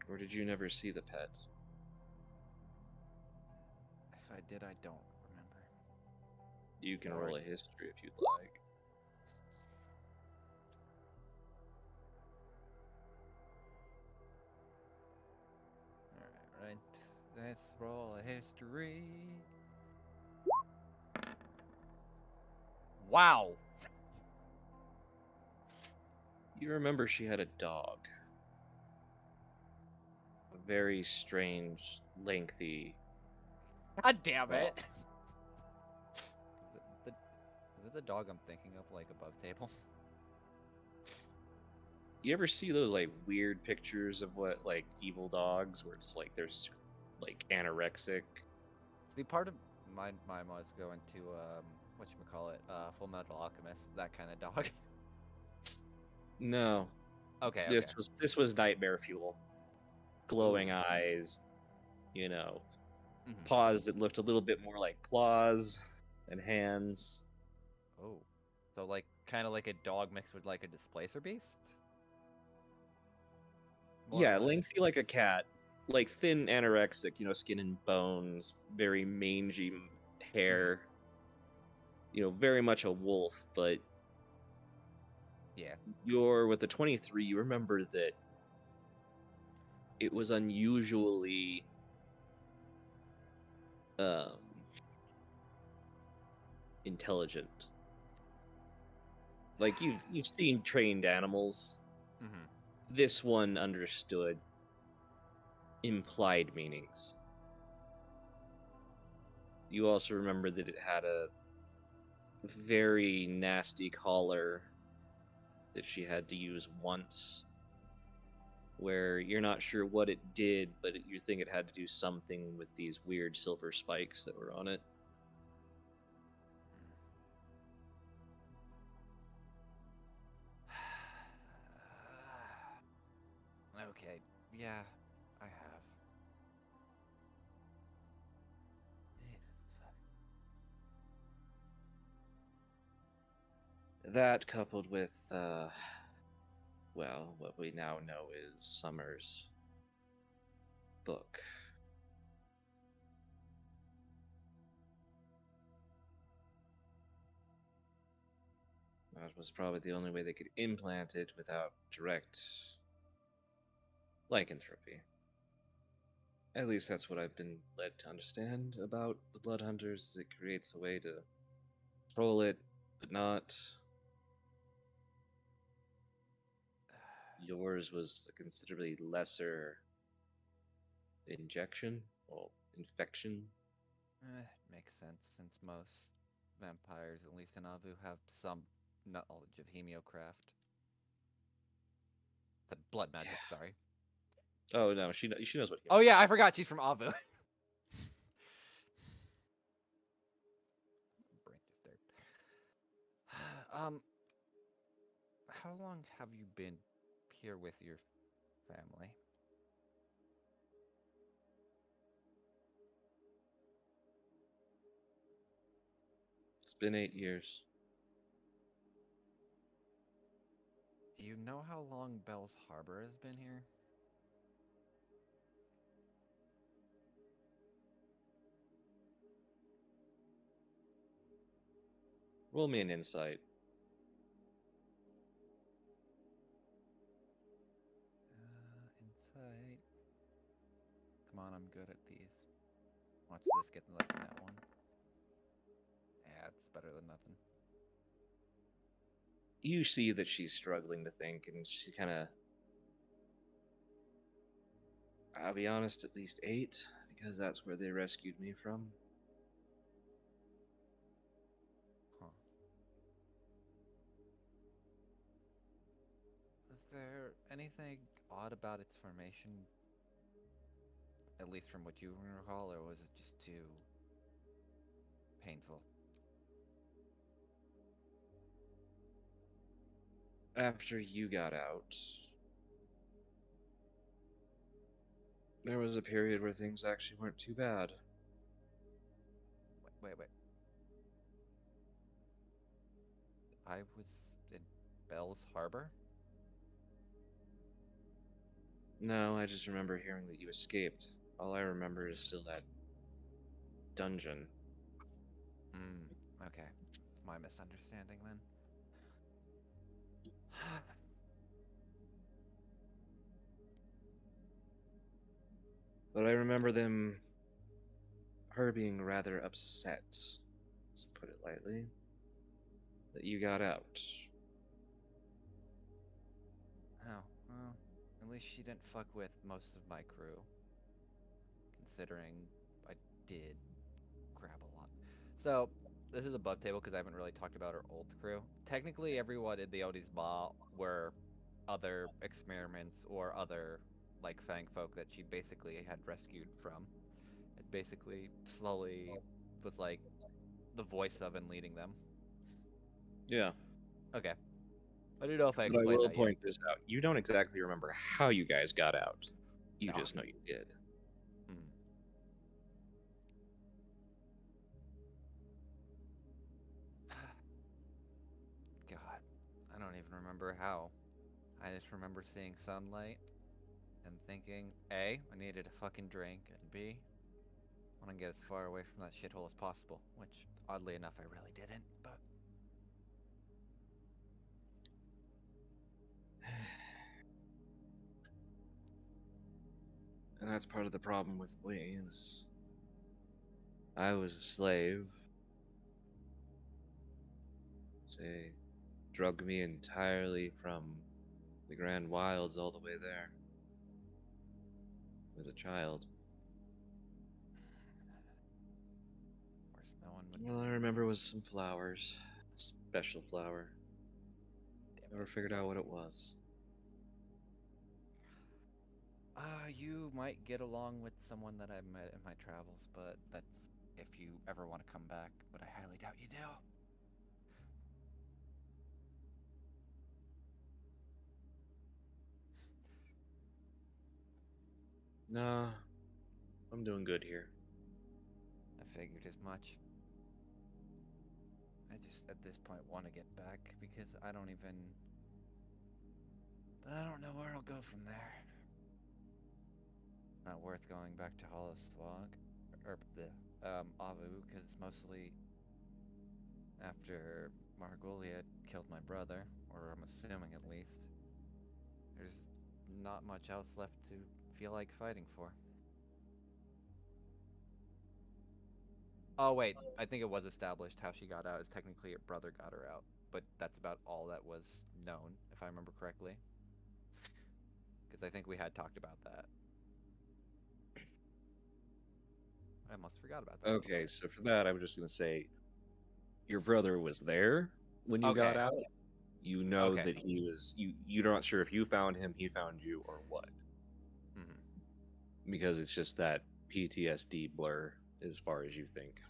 Or did you never see the pet? if I did, I don't remember. You can Or roll a history if you'd like. Alright, let's roll a history. Wow! You remember she had a dog. A very strange, lengthy God damn dog. it! Is it the, is it the dog I'm thinking of, like, above table? You ever see those like weird pictures of what like evil dogs where it's like there's like anorexic? See, part of my mind was going to, whatchamacallit, Full Metal Alchemist, that kind of dog. No. Okay, okay. This was nightmare fuel. Glowing Ooh. eyes, you know, Mhm. paws that looked a little bit more like claws and hands. Oh. So, like, kind of like a dog mixed with, like, a displacer beast? More Yeah, or less. lengthy like a cat, like thin anorexic, you know, skin and bones, very mangy hair. You know, very much a wolf, but Yeah. you're with the 23, you remember that it was unusually um intelligent. Like you've seen trained animals. Mm-hmm. This one understood implied meanings. You also remember that it had a very nasty collar that she had to use once, where you're not sure what it did, but you think it had to do something with these weird silver spikes that were on it. Okay. Yeah, I have. Eh, That coupled with, well, what we now know is Summer's book. That was probably the only way they could implant it without direct lycanthropy. At least that's what I've been led to understand about the Blood Hunters, is it creates a way to control it, but not. Yours was a considerably lesser injection, well, infection. Makes sense since most vampires, at least in Avu, have some knowledge of hemiocraft. The blood magic, Yeah. sorry. Oh no, she knows what. Oh yeah, I forgot she's from Avu. Brain just dirt. How long have you been here with your family? It's been 8 years. Do you know how long Bell's Harbor has been here? Roll me an insight. Insight. Come on, I'm good at these. Watch this get like that one. Yeah, it's better than nothing. You see that she's struggling to think, and she kind of. I'll be honest, at least 8, because that's where they rescued me from. Huh. Is there anything odd about its formation? At least from what you recall, or was it just too painful? After you got out, there was a period where things actually weren't too bad. Wait. I was in Bell's Harbor? No, I just remember hearing that you escaped. All I remember is still that dungeon. Okay. It's my misunderstanding then. But I remember her being rather upset, to put it lightly, that you got out. Oh, well, at least she didn't fuck with most of my crew. Considering I did grab a lot. So, this is above table because I haven't really talked about her old crew. Technically, everyone in the Odie's Maw were other experiments or other, like, Fang folk that she basically had rescued from. It basically slowly was, like, the voice of and leading them. Yeah. Okay. I don't know if I But I explained will that yet. point this out. You don't exactly remember how you guys got out. You No. just know you did. Hmm. God, I don't even remember how. I just remember seeing sunlight and thinking, A, I needed a fucking drink, and B, I want to get as far away from that shithole as possible, which, oddly enough, I really didn't, but... And that's part of the problem with me is I was a slave. They drug me entirely from the Grand Wilds all the way there. As a child. Of course, no one would... All I remember was some flowers. A special flower. Damn Never it. figured out what it was. You might get along with someone that I met in my travels, but that's if you ever want to come back, but I highly doubt you do. Nah, I'm doing good here. I figured as much. I just at this point want to get back because I don't even. But I don't know where I'll go from there. Not worth going back to Holostwag or the Avu because mostly after Margolia killed my brother, or I'm assuming at least, there's not much else left to feel like fighting for. Oh wait, I think it was established how she got out is technically her brother got her out, but that's about all that was known, if I remember correctly. Because I think we had talked about that. I almost forgot about that a little Okay, bit. so for that, I was just gonna say your brother was there when you got Okay. out. You know Okay. that he was. You're not sure if you found him, he found you, or what, because it's just that PTSD blur as far as you think.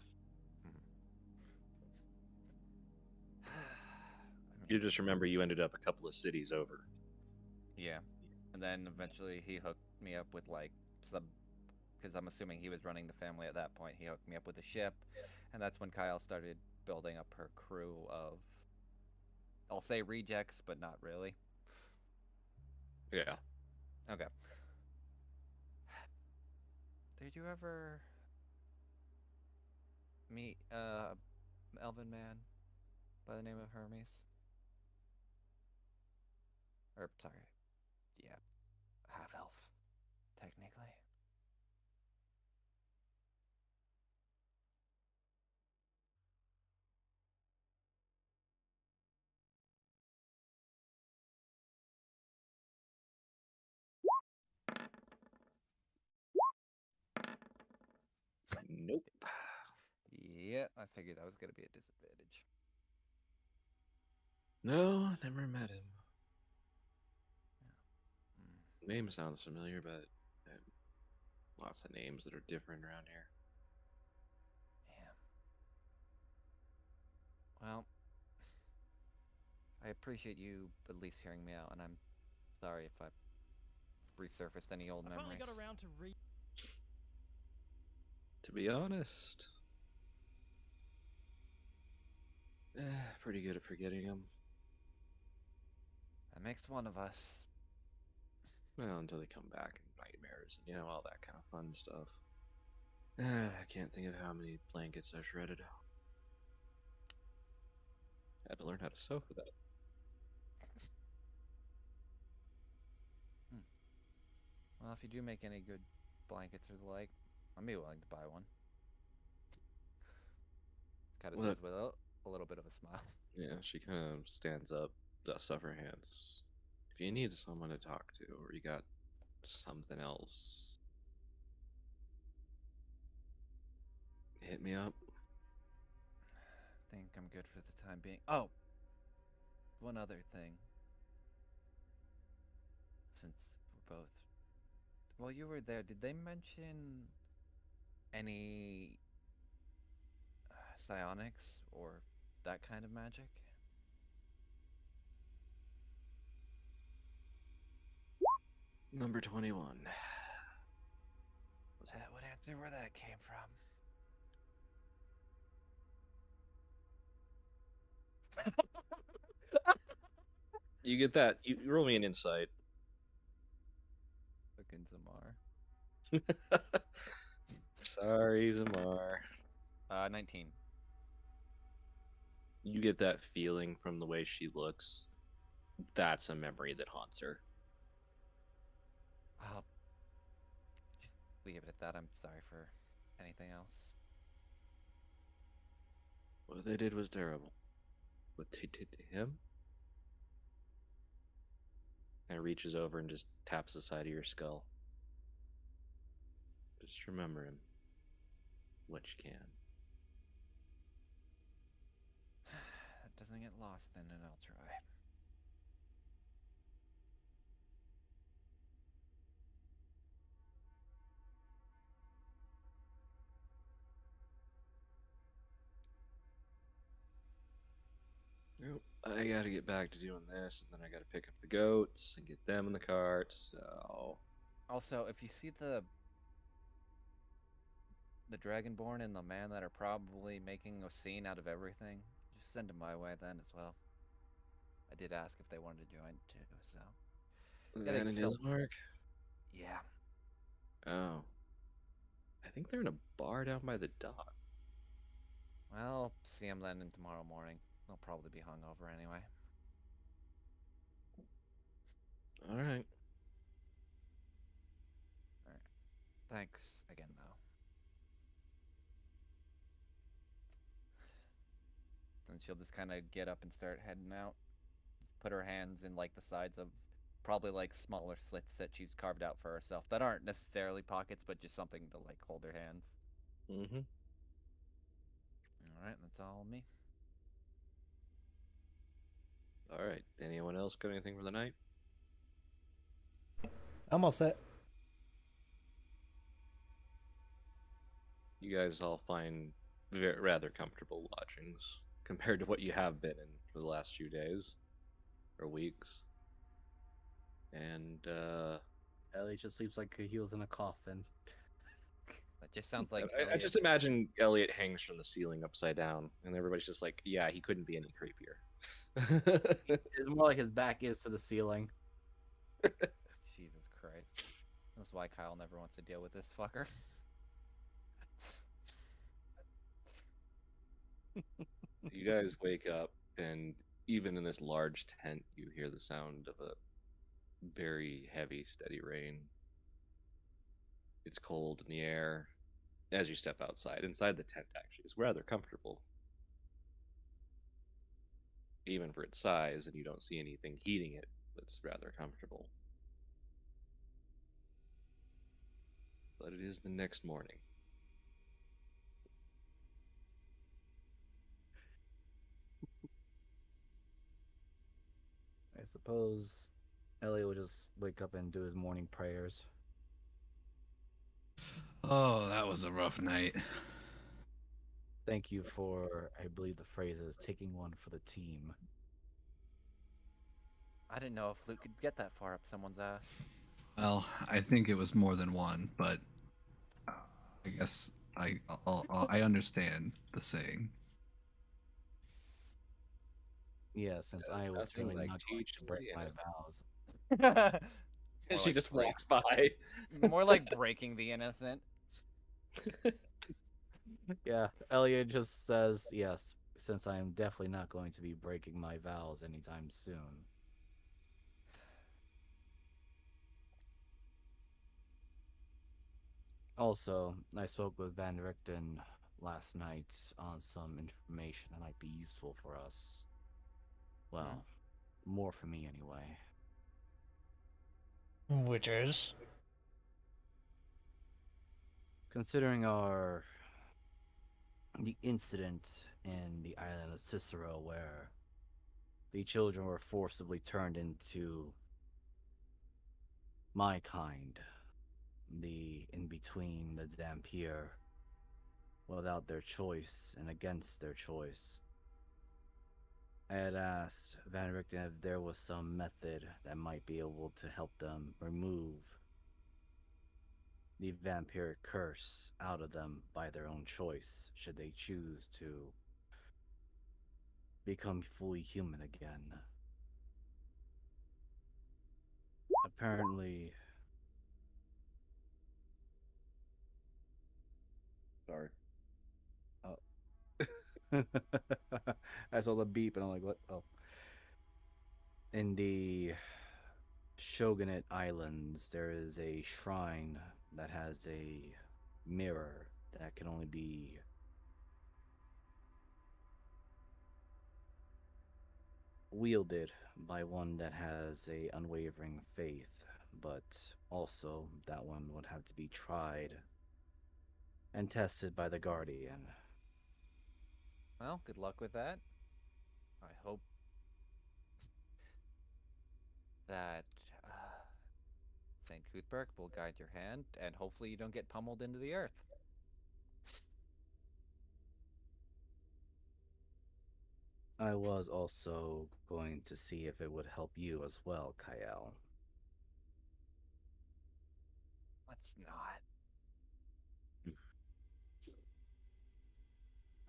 You just remember you ended up a couple of cities over. Yeah. And then eventually he hooked me up with like some, because I'm assuming he was running the family at that point. He hooked me up with a ship, and that's when Kyle started building up her crew of, I'll say rejects, but not really. Yeah. Okay. Did you ever meet Elven man by the name of Hermes? Or sorry, yeah, half elf, technically. Nope. Yeah, I figured that was gonna be a disadvantage. No, never met him. Mm, Name sounds familiar, but lots of names that are different around here. yeah. Well, I appreciate you at least hearing me out, and I'm sorry if I resurfaced any old I memories. finally got around to To be honest, pretty good at forgetting him. That makes one of us. Well, until they come back in nightmares and all that kind of fun stuff. I can't think of how many blankets I shredded. Had to learn how to sew for that. Hmm. Well, if you do make any good blankets or the like, I'd be willing to buy one. Kind of What? says with a little bit of a smile. Yeah, she kind of stands up, dusts off her hands. If you need someone to talk to, or you got something else, hit me up. I think I'm good for the time being. Oh, one other thing. Since we're both. While you were there, did they mention any psionics or that kind of magic? Number 21. That would answer where that came from. You get that? You roll me an insight. Fucking Zamar. Sorry, Zamar. 19. You get that feeling from the way she looks. That's a memory that haunts her. I'll leave it at that. I'm sorry for anything else. What they did was terrible. What they did to him? And reaches over and just taps the side of your skull. Just remember him. What you can. That doesn't get lost in it, I'll try. Nope. I gotta get back to doing this, and then I gotta pick up the goats and get them in the cart, so... Also, if you see the Dragonborn and the man that are probably making a scene out of everything, just send them my way then as well. I did ask if they wanted to join too, so getting Zan and some. Ismark? Yeah. Oh. I think they're in a bar down by the dock. Well, see them then in tomorrow morning. They'll probably be hungover anyway. Alright. All right. Thanks again, though. And she'll just kind of get up and start heading out. Put her hands in like the sides of probably like smaller slits that she's carved out for herself that aren't necessarily pockets, but just something to like hold her hands. Mm-hmm. All right, that's all me. Alright. Anyone else got anything for the night? I'm all set. You guys all find rather comfortable lodgings compared to what you have been in for the last few days or weeks. And Ellie just sleeps like he was in a coffin. That just sounds like I Elliot. just imagine Elliot hangs from the ceiling upside down, and everybody's just like, "Yeah, he couldn't be any creepier." It's more like his back is to the ceiling. Jesus Christ. That's why Kyle never wants to deal with this fucker. You guys wake up, and even in this large tent, you hear the sound of a very heavy, steady rain. It's cold in the air as you step outside. Inside the tent, actually, is rather comfortable, even for its size, and you don't see anything heating it. It's rather comfortable. But it is the next morning. I suppose Ellie will just wake up and do his morning prayers. Oh, that was a rough night. Thank you for, I believe the phrase is, taking one for the team. I didn't know if Luke could get that far up someone's ass. Well, I think it was more than one, but I guess I understand the saying. Yeah, since I was Nothing certainly like not going to teaching break the my innocent. vows. And More she like just break, walks by. more like breaking the innocent. Yeah, Elliot just says, yes, since I am definitely not going to be breaking my vows anytime soon. Also, I spoke with Van Richten last night on some information that might be useful for us. Well, more for me anyway. Which is? Considering the incident in the island of Cicero where the children were forcibly turned into my kind, the in between, the Dampier, without their choice and against their choice. I had asked Van Richten if there was some method that might be able to help them remove the vampiric curse out of them by their own choice, should they choose to become fully human again. Apparently, Sorry. oh. I saw the beep and I'm like, what? Oh. In the Shogunate Islands, there is a shrine that has a mirror that can only be wielded by one that has a unwavering faith, but also that one would have to be tried and tested by the Guardian. Well, good luck with that. I hope that St. Cuthbert will guide your hand, and hopefully you don't get pummeled into the earth. I was also going to see if it would help you as well, Kyle. Let's not.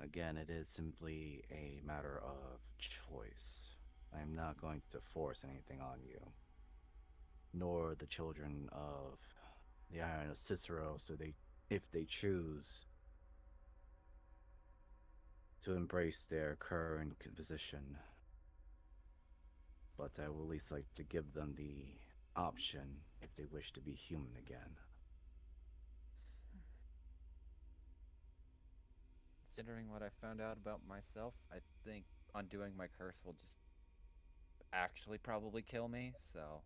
Again, it is simply a matter of choice. I am not going to force anything on you, nor the children of the Island of Cicero, so if they choose to embrace their current position. But I will at least like to give them the option if they wish to be human again. Considering what I found out about myself, I think undoing my curse will just actually probably kill me, so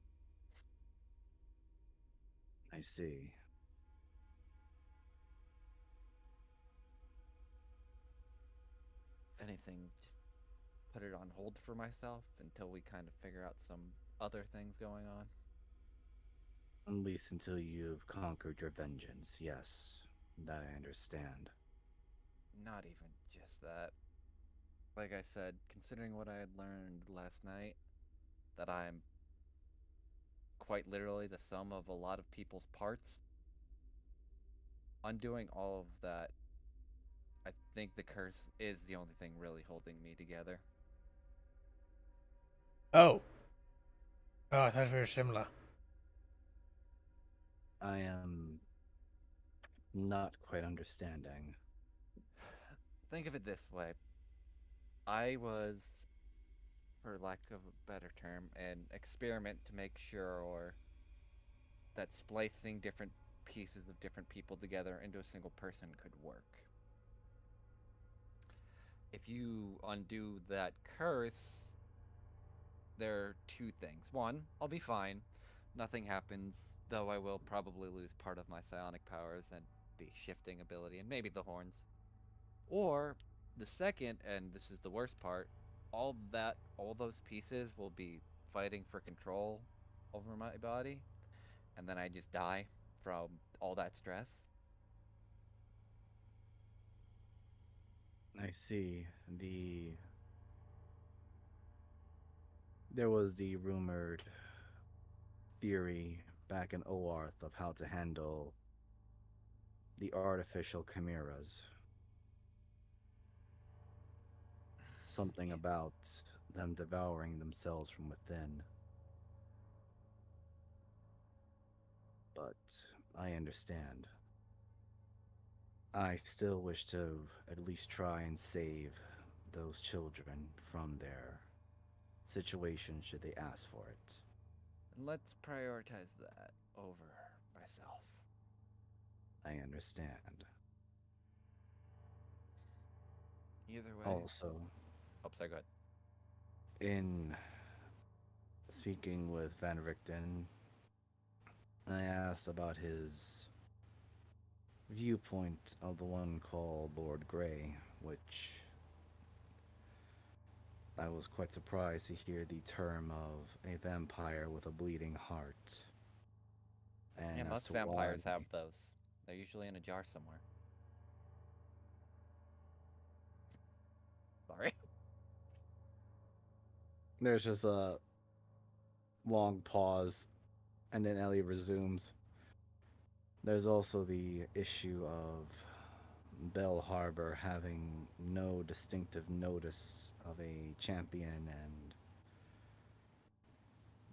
I see. if anything, just put it on hold for myself until we kind of figure out some other things going on. At least until you've conquered your vengeance, yes. That I understand. Not even just that. Like I said, considering what I had learned last night, that I'm quite literally the sum of a lot of people's parts, undoing all of that, I think the curse is the only thing really holding me together. Oh. Oh, I thought we were similar. I am not quite understanding. Think of it this way. I was, for lack of a better term, an experiment to make sure that splicing different pieces of different people together into a single person could work. If you undo that curse, there are two things. One, I'll be fine. Nothing happens, though I will probably lose part of my psionic powers and the shifting ability and maybe the horns. Or the second, and this is the worst part, all those pieces will be fighting for control over my body, and then I just die from all that stress. I see. There was the rumored theory back in Oarth of how to handle the artificial chimeras. Something about them devouring themselves from within. But I understand. I still wish to at least try and save those children from their situation should they ask for it. And let's prioritize that over myself. I understand. Either way. Also, Oh, sorry, go ahead. in speaking with Van Richten, I asked about his viewpoint of the one called Lord Grey, which I was quite surprised to hear the term of a vampire with a bleeding heart. Yeah, And as most to why, vampires have those. They're usually in a jar somewhere. Sorry. there's just a long pause, and then Ellie resumes. There's also the issue of Bell Harbor having no distinctive notice of a champion and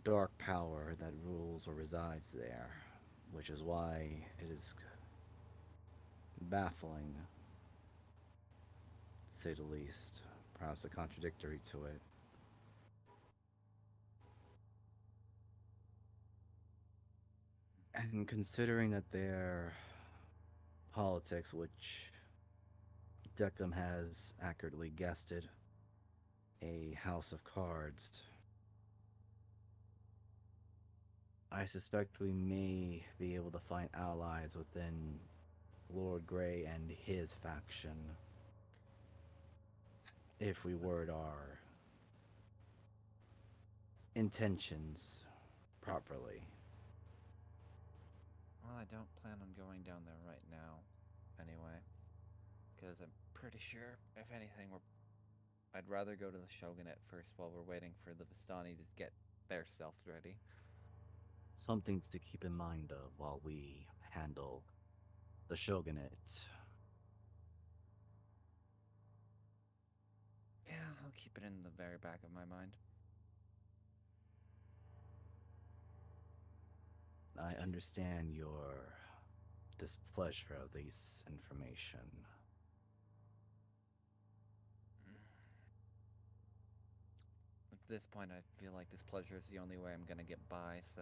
dark power that rules or resides there, which is why it is baffling, to say the least, perhaps a contradictory to it. And considering that their politics, which Deckham has accurately guessed it, a house of cards, I suspect we may be able to find allies within Lord Grey and his faction if we word our intentions properly. Well, I don't plan on going down there right now, anyway, because I'm pretty sure, if anything, I'd rather go to the Shogunate first while we're waiting for the Vistani to get their self ready. Something to keep in mind of while we handle the shogunate. Yeah, I'll keep it in the very back of my mind. I understand your displeasure of this information. At this point, I feel like displeasure is the only way I'm gonna get by, so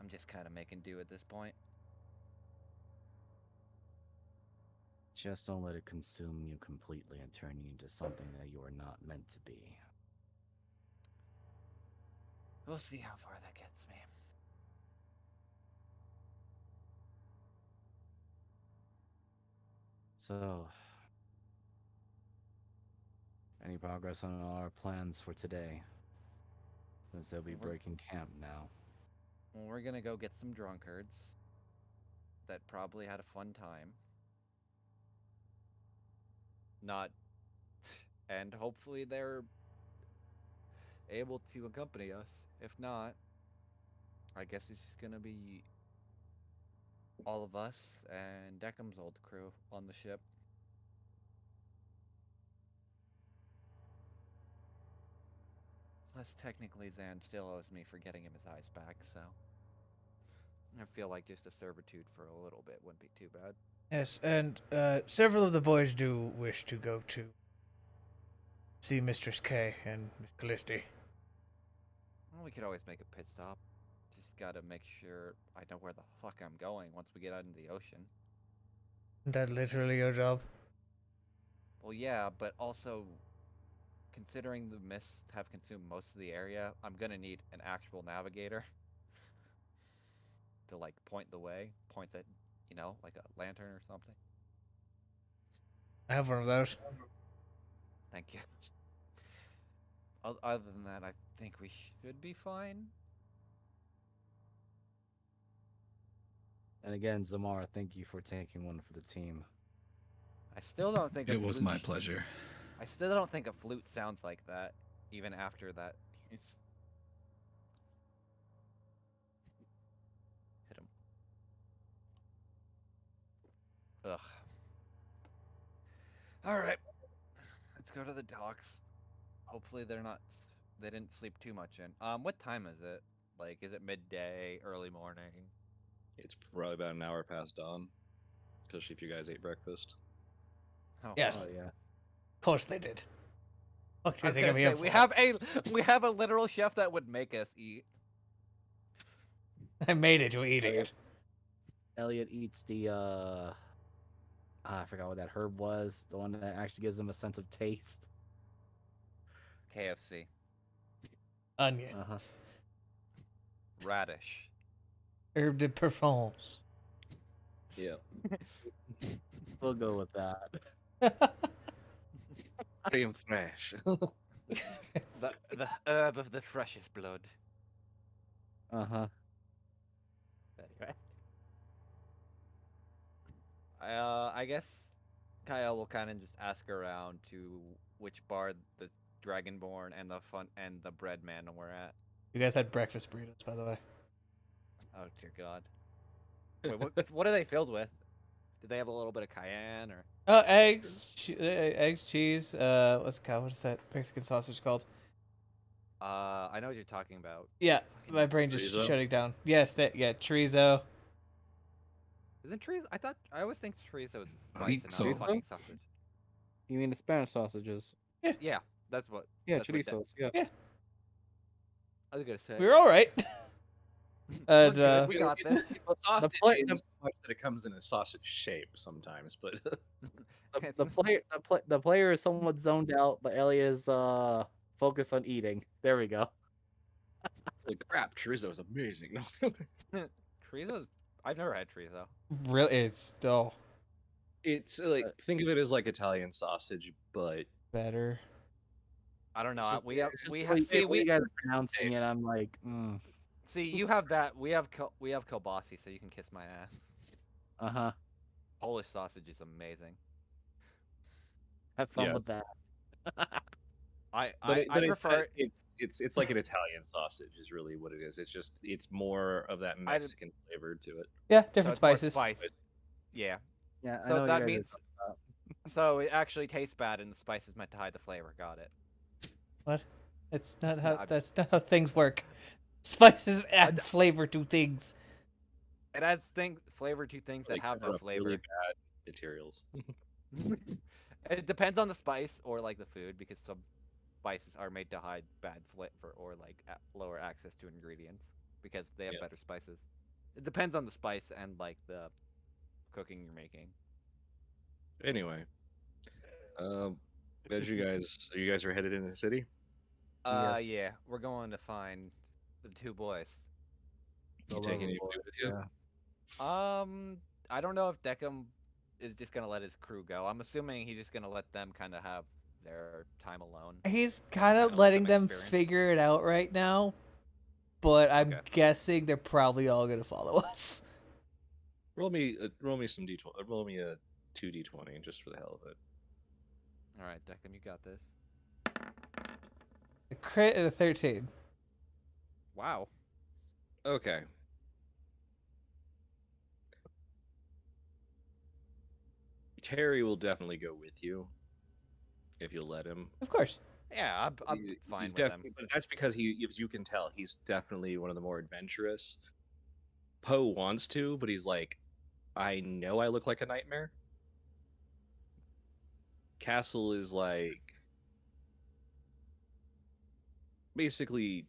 I'm just kind of making do at this point. Just don't let it consume you completely and turn you into something that you are not meant to be. We'll see how far that gets me. So, any progress on our plans for today? Since they'll be breaking camp now. Well, we're gonna go get some drunkards that probably had a fun time. Not, and hopefully they're able to accompany us. If not, I guess it's just gonna be all of us and Deckham's old crew on the ship. Plus, technically, Zan still owes me for getting him his eyes back, so I feel like just a servitude for a little bit wouldn't be too bad. Yes, and several of the boys do wish to go to see Mistress K and Miss Callisti. Well, we could always make a pit stop. Just gotta make sure I know where the fuck I'm going once we get out into the ocean. Isn't that literally your job? Well, yeah, but also considering the mists have consumed most of the area, I'm gonna need an actual navigator to like point the way, point at, like a lantern or something. I have one of those. Thank you. Other than that, I think we should be fine. And again, Zamar, thank you for taking one for the team. I still don't think a It was flute my pleasure. I still don't think a flute sounds like that, even after that. Hit him. Ugh. All right, let's go to the docks. Hopefully they didn't sleep too much in. What time is it? Like, is it midday, early morning? It's probably about an hour past dawn, especially if you guys ate breakfast. Oh, Yes, Oh yeah. of course they did. What do I you was think gonna of me say up for? we have a literal chef that would make us eat. I made it to eating Elliot, it. Elliot eats the I forgot what that herb was. The one that actually gives him a sense of taste. KFC, Onions. Uh-huh. radish. Herbe de Provence. Yeah. We'll go with that. Cream fresh. The herb of the freshest blood. Uh-huh. Anyway. I guess Kyle will kind of just ask around to which bar the Dragonborn and the bread man were at. You guys had breakfast burritos, by the way. Oh dear God. Wait, what are they filled with? Do they have a little bit of cayenne or? Oh, eggs, eggs, cheese. What is that Mexican sausage called? I know what you're talking about. Yeah, Fucking my brain just Chorizo? shutting down. Yes, chorizo. isn't chorizo? I always think chorizo is I don't rice think and not so. a fucking sausage. You mean the Spanish sausages? Yeah, that's what. Yeah, that's what chorizos. Yeah. Yeah, I was gonna say. we were all right. We're And good. We got this. Well, sausage pla- is the- so much that it comes in a sausage shape sometimes, but The player is somewhat zoned out, but Elliot is focused on eating. There we go. holy crap, chorizo is amazing. Chorizo. I've never had chorizo. really, it's still It's like think of it as like Italian sausage, but better. I don't know. It's just, We have it's just we the have way, see the way we you guys are pronouncing it. I'm like, see you have that. We have kielbasi, so you can kiss my ass. uh-huh. Polish sausage is amazing. Have fun yeah. with that. I But I, it, I but prefer it. it's it's like an Italian sausage is really what it is. It's more of that Mexican flavor to it. Yeah, So different it's more spices. spice. Yeah. Yeah, I So know what you that guys are means talking about. so it actually tastes bad, and the spice is meant to hide the flavor. Got it. What? That's not No, how. That's not how things work. Spices I add flavor to things. It adds flavor to things that Like have cover no up really flavor. bad materials. It depends on the spice or like the food, because some spices are made to hide bad flavor or like lower access to ingredients because they have Yeah. better spices. It depends on the spice and like the cooking you're making. Anyway, um, as you guys are headed into the city. Yes, Yeah, we're going to find the two boys. the You taking Lover anybody Boy. with you? Yeah. I don't know if Deckham is just gonna let his crew go. I'm assuming he's just gonna let them kind of have their time alone He's and kind kind of of let letting them them experience. figure it out right now, but I'm Okay. guessing they're probably all gonna follow us. Roll me some d20. Roll me a 2d20 just for the hell of it. All right, Deckham, you got this. A crit and a 13. Wow. Okay. Terry will definitely go with you if you'll let him. Of course. Yeah, I'm fine He's with them. definitely, but that's because as you can tell, he's definitely one of the more adventurous. Poe wants to, but he's like, I know I look like a nightmare. Castle is like basically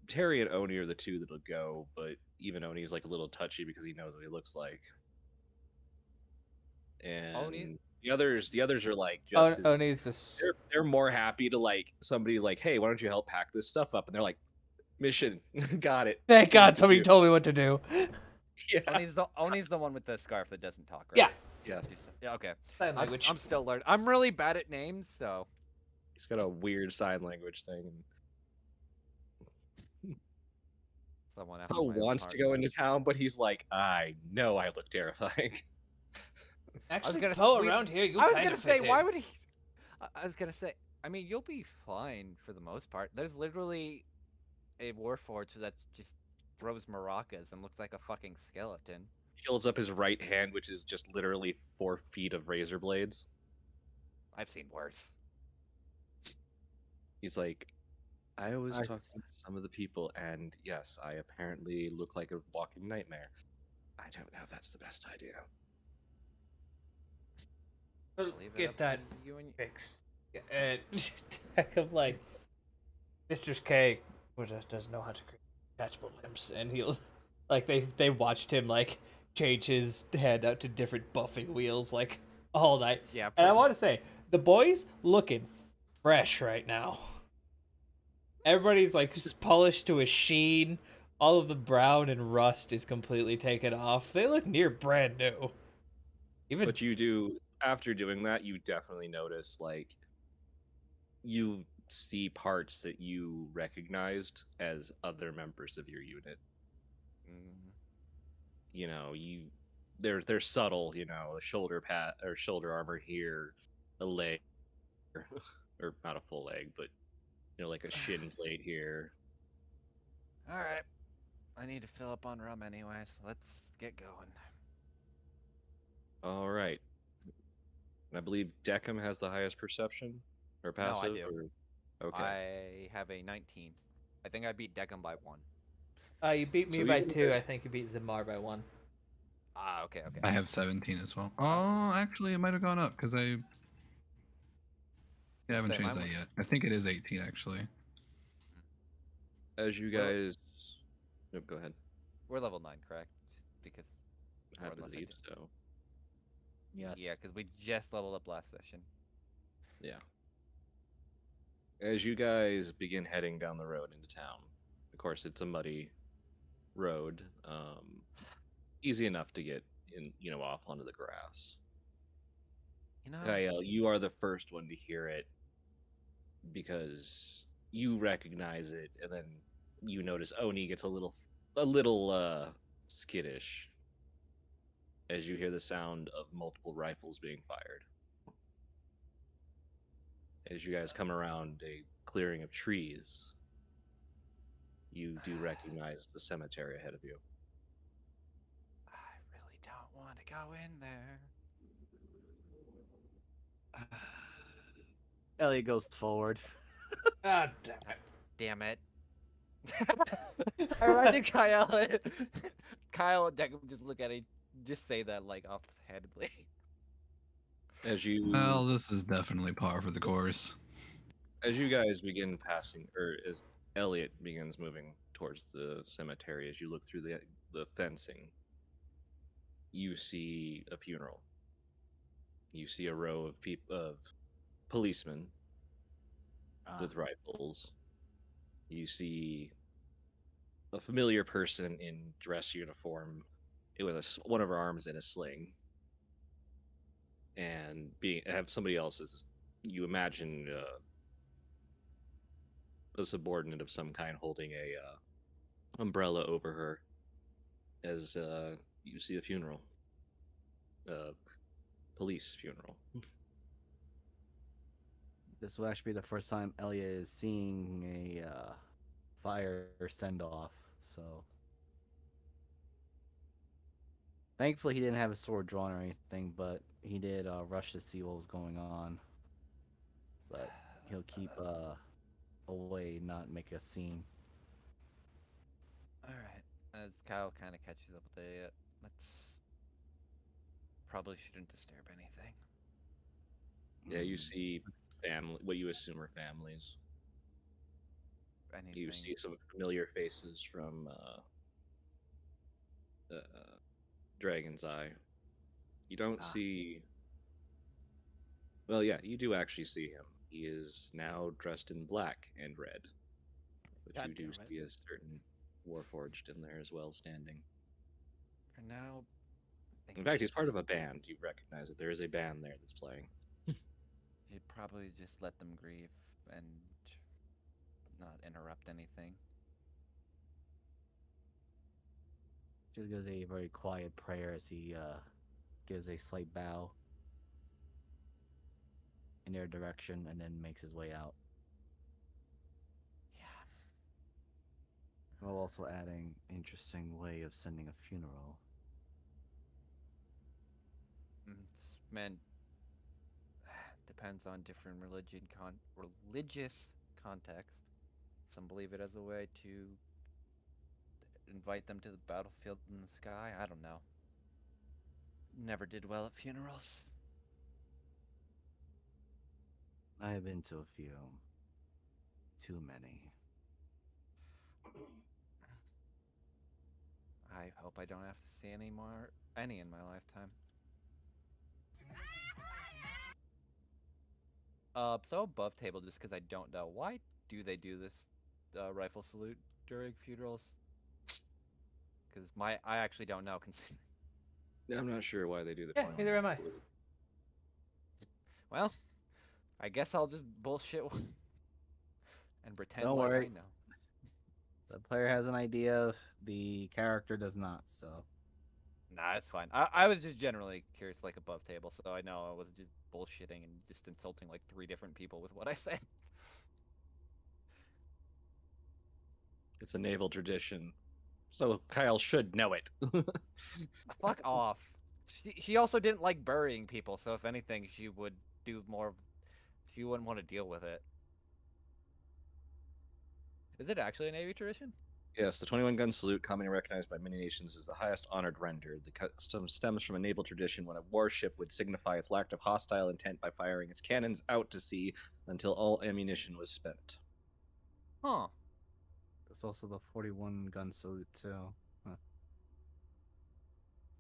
Terry and Oni are the two that'll go, but even Oni's like a little touchy because he knows what he looks like. Oni, And the others are like Oh, just as Oni's this. they're more happy to like somebody like, hey, why don't you help pack this stuff up? And they're like, mission, got it. Thank Here's God the somebody dude. told me what to do. Yeah. Oni's the one with the scarf that doesn't talk, Yeah. right? Yes. Yeah. Okay. Sign language. I'm still learning. I'm really bad at names, so He's got a weird sign language thing. someone after Poe my own wants heart. to go into town, but he's like, I know I look terrifying. Actually, gonna Poe, we. around here, you I was kind gonna of say, fit why in. would he? I was gonna say, I mean, you'll be fine for the most part. There's literally a warforged that just throws maracas and looks like a fucking skeleton. He holds up his right hand, which is just literally 4 feet of razor blades. I've seen worse. He's like, I was I talking see. to some of the people, and yes, I apparently look like a walking nightmare. I don't know if that's the best idea. We'll Leave it get up that to you and fixed. And I'm like, Mr. K doesn't know how to create detachable limbs, and he'll like they watched him like change his head out to different buffing wheels like all night. yeah. And I want to say the boys looking fresh right now. Everybody's like polished to a sheen. All of the brown and rust is completely taken off. They look near brand new. Even But you do, after doing that, you definitely notice, like, you see parts that you recognized as other members of your unit. Mm, You know, they're subtle, you know, a shoulder pad or shoulder armor here, a leg, or not a full leg, but like a shin plate here. all right. I need to fill up on rum anyway, so let's get going. All right. And I believe Deckham has the highest perception or No, I passive, do. or okay. I have a 19. I think I beat Deckham by 1. you beat me So by you 2. I guys, think you beat Zamar by 1. Ah, okay, okay. I have 17 as well. Okay. Oh, actually, it might have gone up because I haven't Same, changed mine that was- yet. I think it is 18 actually. as you Well- guys, nope, go ahead. We're level 9, correct? Because I or unless I believe did. so. Yes. Yeah, because we just leveled up last session. Yeah. As you guys begin heading down the road into town, of course, it's a muddy road. Easy enough to get in, off onto the grass. You know, Kyle, you are the first one to hear it because you recognize it, and then you notice Oni gets a little skittish as you hear the sound of multiple rifles being fired. As you guys come around a clearing of trees, you do recognize the cemetery ahead of you. I really don't want to go in there. Elliot goes forward. Ah, damn God it. damn it. I imagine Kyle, Kyle and Deck just look at it, just say that like offhandedly. As you Well, this is definitely par for the course. as you guys begin passing, or as Elliot begins moving towards the cemetery, as you look through the fencing, you see a funeral. You see a row of policemen with rifles. You see a familiar person in dress uniform with one of her arms in a sling, and have somebody else's. You imagine a subordinate of some kind holding a umbrella over her as you see a funeral, uh, police funeral. This will actually be the first time Elliot is seeing a fire send off, so thankfully he didn't have a sword drawn or anything, but he did rush to see what was going on. But he'll keep away, not make a scene. Alright. As Kyle kind of catches up with it, let's. Probably shouldn't disturb anything. Yeah, you Mm. see family, what you assume are families. You Anything. see some familiar faces from Dragon's Eye. You don't see. Well, yeah, you do actually see him. He is now dressed in black and red, but God you do damn it. see a certain Warforged in there as well, standing. For now, I think In we fact, should he's part of just. a band. You recognize that there is a band there that's playing. Should probably just let them grieve and not interrupt anything. Just gives a very quiet prayer as he gives a slight bow in their direction and then makes his way out. Yeah. While also adding interesting way of sending a funeral. Man, depends on different religious context. Some believe it as a way to invite them to the battlefield in the sky. I don't know. Never did well at funerals. I have been to a few. Too many. I hope I don't have to see any in my lifetime. So above table, just because I don't know, why do they do this rifle salute during funerals? Because I actually don't know. Considering, I'm not sure why they do the Yeah, 21 neither am gun I. salute. well, I guess I'll just bullshit and pretend Don't like I worry. know. The player has an idea, the character does not, so. Nah, it's fine. I was just generally curious, like above table, so I know I was just bullshitting and just insulting like 3 different people with what I said. It's a naval tradition, so Kyle should know it. Fuck off. She also didn't like burying people, so if anything, she would do more. She wouldn't want to deal with it. Is it actually a Navy tradition? Yes, the 21 gun salute, commonly recognized by many nations as the highest honored render. The custom stems from a naval tradition when a warship would signify its lack of hostile intent by firing its cannons out to sea until all ammunition was spent. Huh. It's also the 41 gun salute, too. Huh.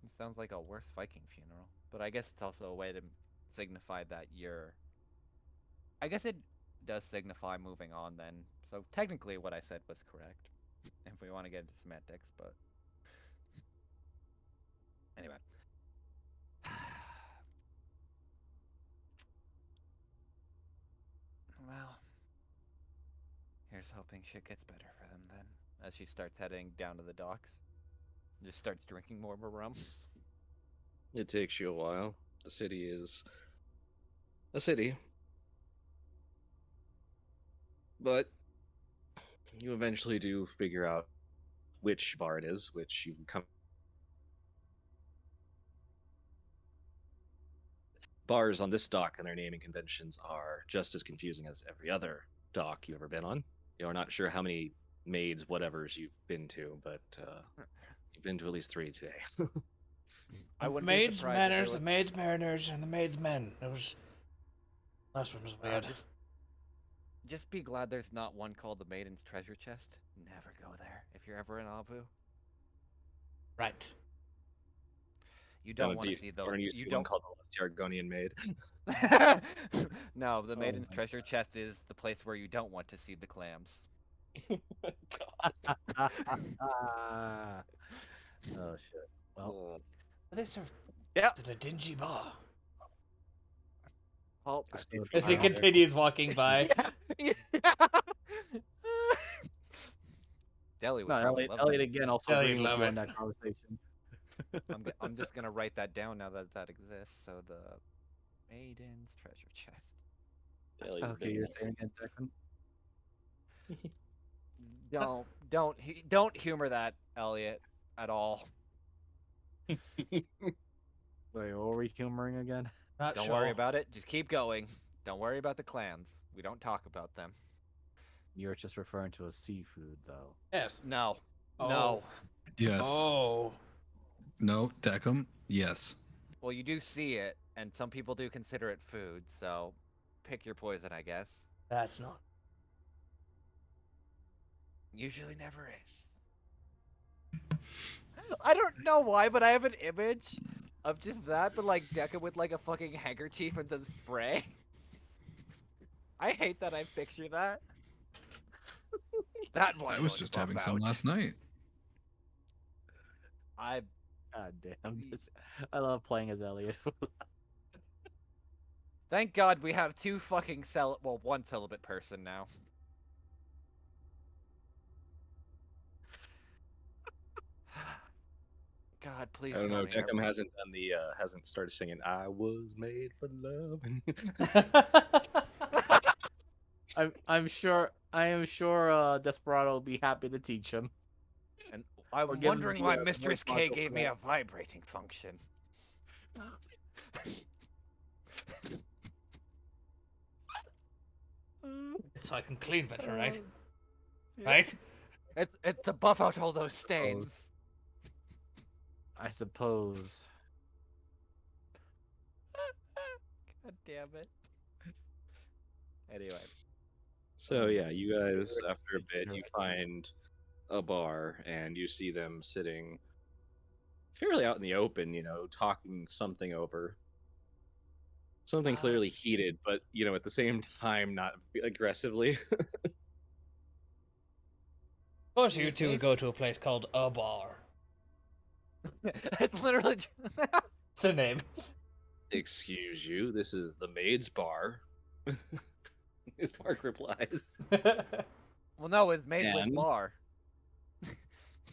It sounds like a worse Viking funeral. But I guess it's also a way to signify that you're. I guess it does signify moving on then. So technically, what I said was correct. If we want to get into semantics, but anyway. Well, here's hoping shit gets better for them then. As she starts heading down to the docks, just starts drinking more rum. It takes you a while. The city is a city. But you eventually do figure out which bar it is, which you come. Bars on this dock and their naming conventions are just as confusing as every other dock you've ever been on. You're not sure how many maids, whatevers you've been to, but you've been to at least 3 today. I The wouldn't be maids surprised if there manners, was. the maids mariners, and the maids men. It was last one was weird. Just be glad there's not one called the Maiden's Treasure Chest. Never go there if you're ever in Avu. Right. You Gonna don't want be, to see those. or gonna use You one don't. called the Lost Yargonian Maid. No, the Oh Maiden's my Treasure Chest is the place where you don't want to see the clams. God. Oh shit. Well, Oh, They serve Yep. at a dingy bar. Oh, just so As he I- continues walking by. yeah. Deli would no, probably Elliot, love Elliot that. again also Elliot agrees with love you it. on that conversation. I'm just gonna write that down now that that exists. So the Maiden's Treasure Chest. Elliot Okay, been you're there. saying again, Declan? Don't humor that, Elliot, at all. Wait, what were we humoring again? Not Don't sure. worry about it. Just keep going. Don't worry about the clams. We don't talk about them. You're just referring to a seafood, though. Yes. No. Oh. No. Yes. Oh. No, Deckham. Yes. Well, you do see it, and some people do consider it food, so pick your poison, I guess. That's not. Usually never is. I don't know why, but I have an image of just that, but like Deca with like a fucking handkerchief and some spray. I hate that I picture that. That one I was would just buff having some out. last night. I God damn. I love playing as Elliot. thank God we have two fucking one celibate person now. God, please I don't tell know. me Deckham hasn't done the hasn't started singing "I was made for love." I am sure Desperado will be happy to teach him. And Or I'm give him wondering the, why the voice Mistress K module for gave me that. a vibrating function. So I can clean better, right? Yeah. Right? It's to buff out all those Suppose. stains. I suppose. God damn it. Anyway. So yeah, you guys Favorite after a bit teacher you I've find a bar and you see them sitting fairly out in the open, talking something over. Something clearly heated, but at the same time not aggressively. Of course, you Excuse two me? would go to a place called a bar. It's literally just... It's the name. Excuse you, this is the maid's bar. As Mark replies. Well, no, it's made with And- bar.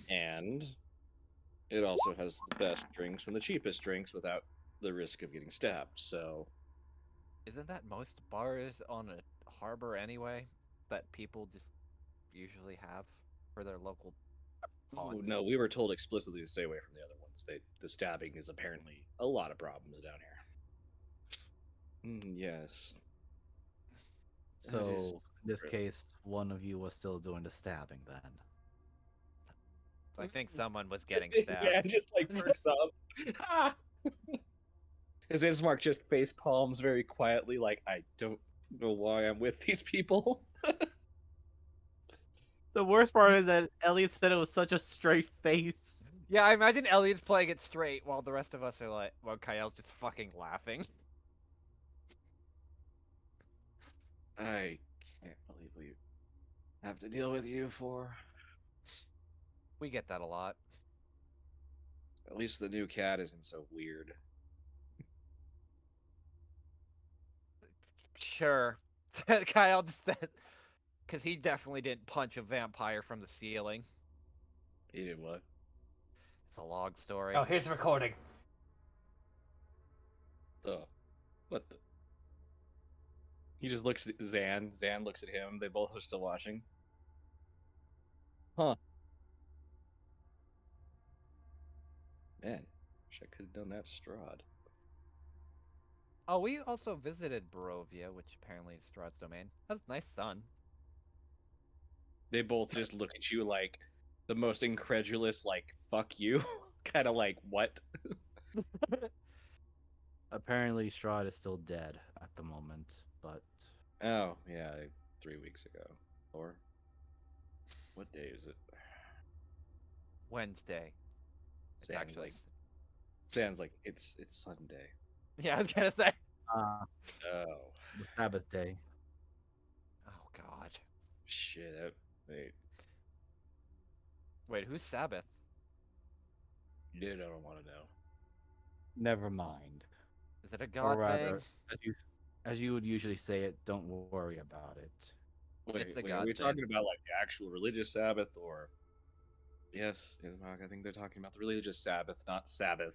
And it also has the best drinks and the cheapest drinks without the risk of getting stabbed. So Isn't that most bars on a harbor anyway? That people just usually have for their local haunts? no, we were told explicitly to stay away from the other ones. The stabbing is apparently a lot of problems down here. Yes. So in this true. case, one of you was still doing the stabbing then. I think someone was getting His hand stabbed. just like perks up. His Ismark just face palms very quietly, like I don't know why I'm with these people. The worst part is that Elliot said it was such a straight face. Yeah, I imagine Elliot's playing it straight while the rest of us are like, well, Kyle's just fucking laughing. I can't believe we have to deal with you for. We get that a lot. At least the new cat isn't so weird. Sure. Kyle just that. Because he definitely didn't punch a vampire from the ceiling. He did what? It's a log story. Oh, here's the recording. The what the He just looks at Zan. Zan looks at him. They both are still watching. Huh. Man, wish I could have done that to Strahd. Oh, we also visited Barovia, which apparently is Strahd's domain. That's a nice sun. They both just look at you like the most incredulous, like, fuck you. Kind of like, what? Apparently, Strahd is still dead at the moment, but Oh, yeah, 3 weeks ago. Or what day is it? Wednesday. It's Sounds actually. like sounds like it's Sunday. Yeah, I was gonna say. uh, Oh the Sabbath day. Oh God. shit! Wait, Wait, who's Sabbath? dude, I don't want to know. Never mind. Is it a Or god thing? rather, as you would usually say it, don't worry about it. It's a Wait, are god we thing. talking about like the actual religious Sabbath or? Yes, Ismark, I think they're talking about the religious Sabbath, not Sabbath.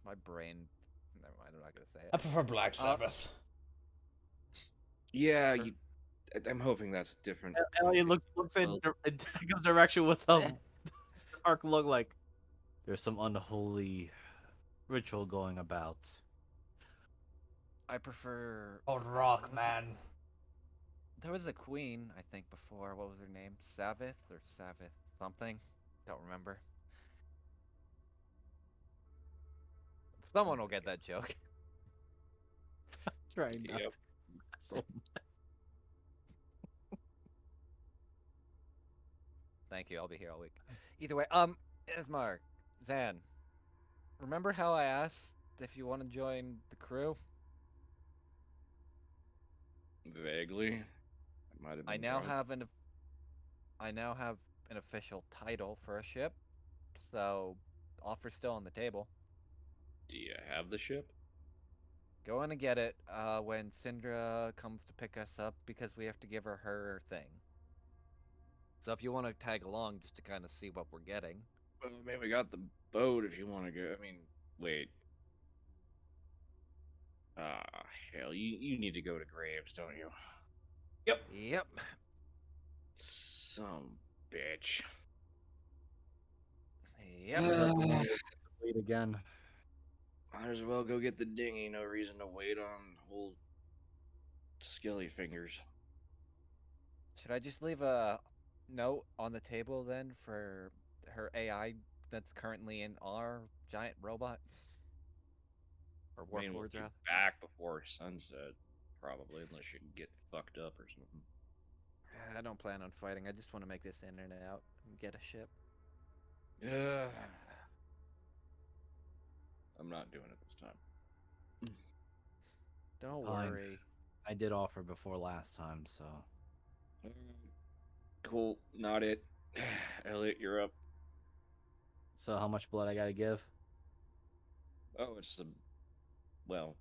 My brain. Never mind. I'm not gonna say I it. prefer Black Uh, Sabbath. Yeah, For- I'm hoping that's different. Elliot context. looks in, Well, in Jacob's direction with a dark look, like there's some unholy ritual going about. I prefer. Old What Rock, was it? man. There was a queen, I think, before. What was her name? Savith or Savith something? Don't remember. Someone will get that joke. Try not Yep. to. So Thank you. I'll be here all week. Either way, Ismar, Zan, remember how I asked if you want to join the crew? Vaguely, I might have I been now drunk. have an I now have an official title for a ship, so offer's still on the table. Do you have the ship? Go in and get it when Syndra comes to pick us up because we have to give her her thing. So if you want to tag along just to kind of see what we're getting. Well, I mean, we got the boat if you want to go. I mean, wait. Ah, hell, you need to go to Graves, don't you? Yep. Yep. Some bitch. Yep. is that the one where we have to bleed again? Might as well go get the dinghy. No reason to wait on old Skilly fingers. Should I just leave a note on the table then for her AI that's currently in our giant robot? Or I mean, we'll Warforged, be rather? back before sunset, probably, unless you get fucked up or something. I don't plan on fighting. I just want to make this in and out and get a ship. Yeah. I'm not doing it this time. Don't Fine. worry. I did offer before last time, so Cool. Not it. Elliot, you're up. how much blood I gotta give? Oh, it's the well,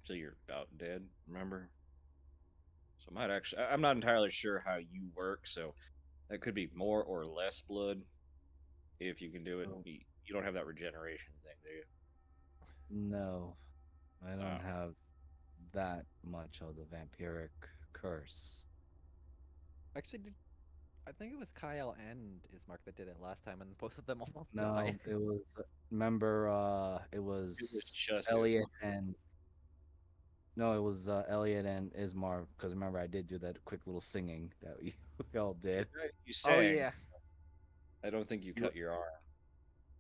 so you're about dead. Remember? So I might actually. I'm not entirely sure how you work, so that could be more or less blood if you can do it. Oh. You don't have that regeneration thing, do you? No, I don't Oh. have that much of the vampiric curse. Actually, I think it was Kyle and Ismark that did it last time, and both of them almost No, died. it was remember it It was was just Elliot and no, it was Elliot and Ismar because remember I did do that quick little singing that we all did. You Oh sang. yeah. I don't think you You- cut your arm.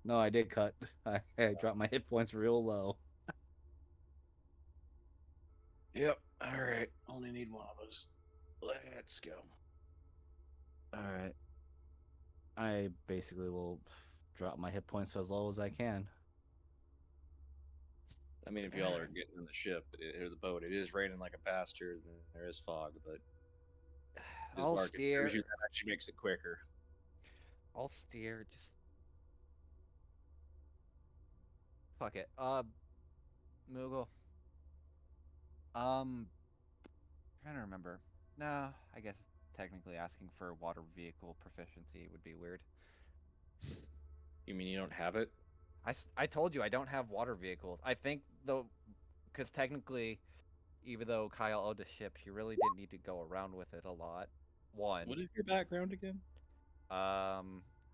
No, I did cut. I dropped my hit points real low. Yep. All right. Only need one of us. Let's go. All right. I basically will drop my hit points as low as I can. I mean, if y'all are getting in the ship or the boat, it is raining like a bastard. And there is fog, but just I'll bark. It shows you steer. that actually makes it quicker. I'll steer. Just fuck it. Moogle. Um, trying to remember. Nah, I guess technically asking for water vehicle proficiency would be weird. You mean you don't have it? I told you I don't have water vehicles. I think the because technically, even though Kyle owned a ship, she really didn't need to go around with it a lot. One, What is your background again?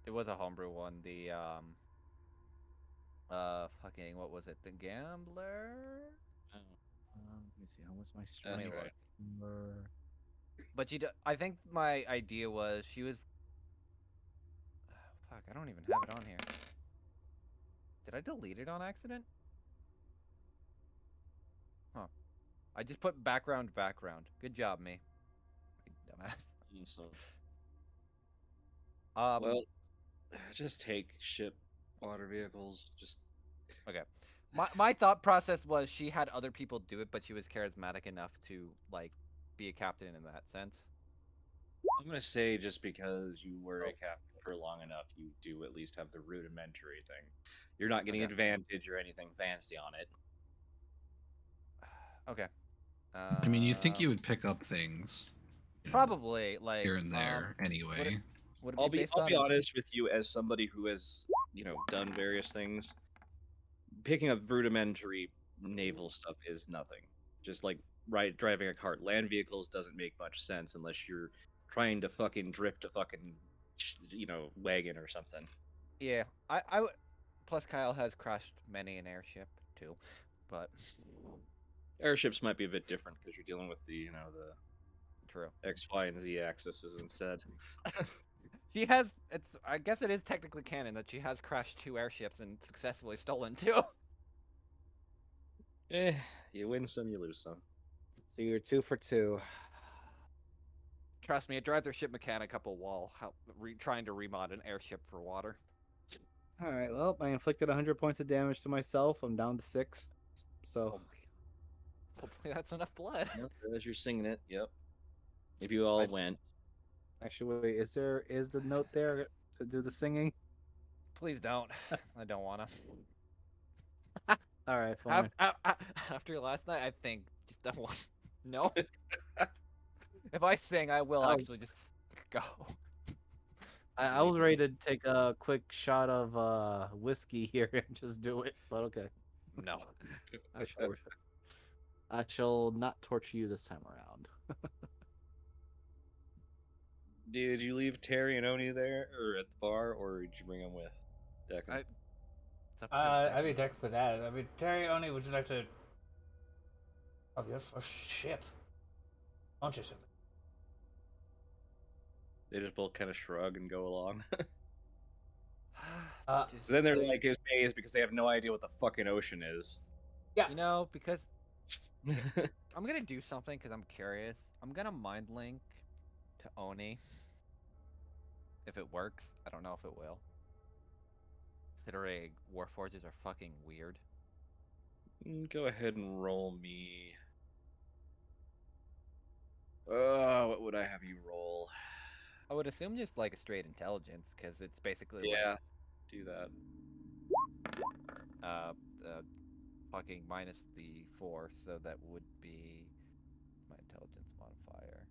it was a homebrew one. The fucking what was it? The Gambler. Oh, Let me see. How was my Let strength? me that's right. look. Number- But I think my idea was she was. Fuck, I don't even have it on here. Did I delete it on accident? Huh. I just put background. Good job, me. You dumbass. So, Um. well, just take ship water vehicles. Just Okay. My thought process was she had other people do it, but she was charismatic enough to like be a captain in that sense. I'm gonna say just because you were Oh. a captain for long enough, you do at least have the rudimentary thing. You're not getting Okay. advantage or anything fancy on it. Okay. I mean, you think you would pick up things, you know, Probably like here and there would it anyway. would it be based I'll be on honest with you as somebody who has, done various things. Picking up rudimentary naval stuff is nothing. Just like driving a cart. Land vehicles doesn't make much sense unless you're trying to fucking drift a fucking wagon or something. yeah, I would plus Kyle has crashed many an airship too. But Airships might be a bit different because you're dealing with true. the X, Y, and Z axes instead. She has I guess it is technically canon that she has crashed 2 airships and successfully stolen 2. Eh, you win some, you lose some. So you're 2 for 2. Trust me, it drives her ship mechanic up a wall, trying to remod an airship for water. All right. Well, I inflicted 100 points of damage to myself. I'm down to 6. So Hopefully that's enough blood. Yep, as you're singing it, yep. If you all I- went, actually, wait. Is the note there to do the singing? Please don't. I don't wanna. All right, fine. After last night, I think just don't want. No. If I sing, I will Oh. actually just go. I was ready to take a quick shot of whiskey here and just do it, but okay. No. I shall not torture you this time around. did you leave Terry and Oni there, or at the bar, or did you bring them with Declan? It's up to I'd be decked with that. I mean, Terry, only would you like to have your first ship? Don't you, Simon? They just both kind of shrug and go along. Just Then they're so like amazed because they have no idea what the fucking ocean is. Yeah. because I'm gonna do something because I'm curious. I'm gonna mind link to Oni. If it works, I don't know if it will. Considering Warforges are fucking weird. Go ahead and roll me. What would I have you roll? I would assume just like a straight intelligence, because it's basically like Yeah, do that. uh, uh fucking minus the 4, so that would be my intelligence modifier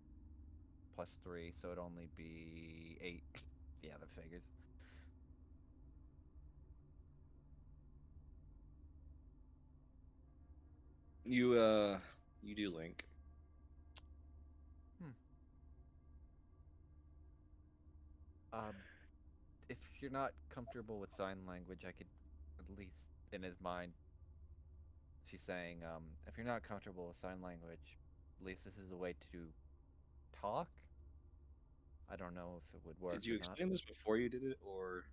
+3, so it'd only be 8. Yeah, that figures. You do link. Um, if you're not comfortable with sign language, I could at least in his mind. She's saying, if you're not comfortable with sign language, at least this is a way to talk. I don't know if it would work Did you or not. explain this before you did it, or?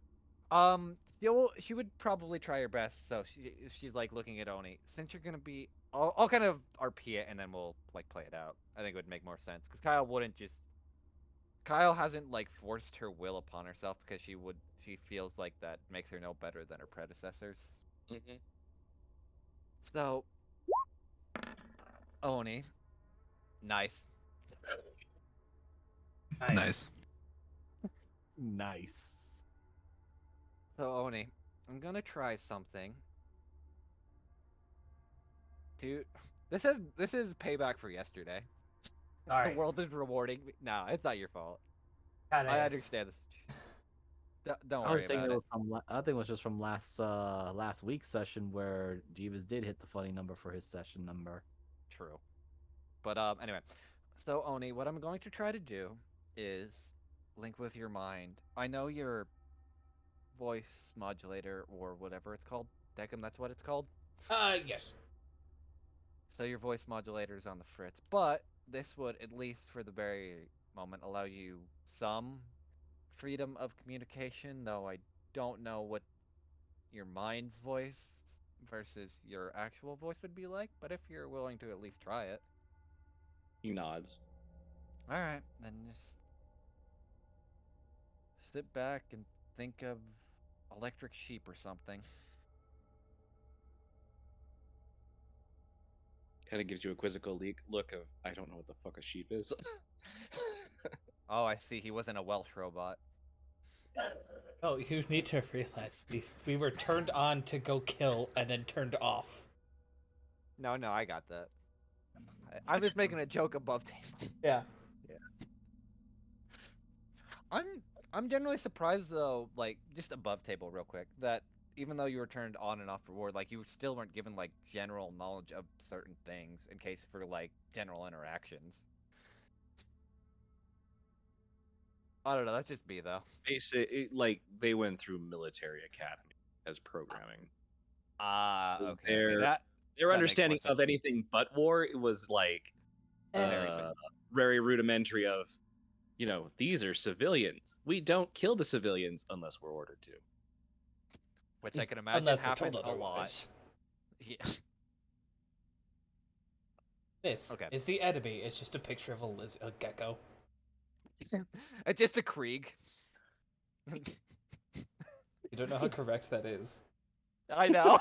She would probably try her best. So she's like looking at Oni. Since you're gonna be, I'll kind of RP it and then we'll like play it out. I think it would make more sense because Kyle wouldn't just. Kyle hasn't like forced her will upon herself because she feels like that makes her no better than her predecessors. Mm-hmm. So Oni, nice. Nice. Nice. So Oni, I'm gonna try something. Dude, this is payback for yesterday. The Sorry. world is rewarding me. No, it's not your fault. That I is. understand this. Don't I worry was thinking about it it. was from. I think it was just from last week's session where Jeeves did hit the funny number for his session number. True. But anyway, so Oni, what I'm going to try to do is link with your mind. I know your voice modulator or whatever it's called. Deckham, that's what it's called. Yes. So your voice modulator is on the fritz, but this would, at least for the very moment, allow you some freedom of communication, though I don't know what your mind's voice versus your actual voice would be like, but if you're willing to at least try it. He nods. Alright, then just sit back and think of electric sheep or something. Kind of gives you a quizzical look of, I don't know what the fuck a sheep is. Oh, I see, he wasn't a Welsh robot. Oh, you need to realize we were turned on to go kill and then turned off. No, I got that. I'm just making a joke above table. Yeah. I'm I'm generally surprised though, like just above table real quick, that even though you were turned on and off for war, like you still weren't given like general knowledge of certain things in case for like general interactions. I don't know, that's just me though. Like they went through military academy as programming. Okay, Their that their that makes more understanding sense. of anything but war, it was like Very very rudimentary. Of, these are civilians. We don't kill the civilians unless we're ordered to. which I can imagine Unless we're told happened a lot. otherwise. Yeah. This Okay. is the enemy. It's just a picture of a gecko. It's just a Krieg. You don't know how correct that is. I know.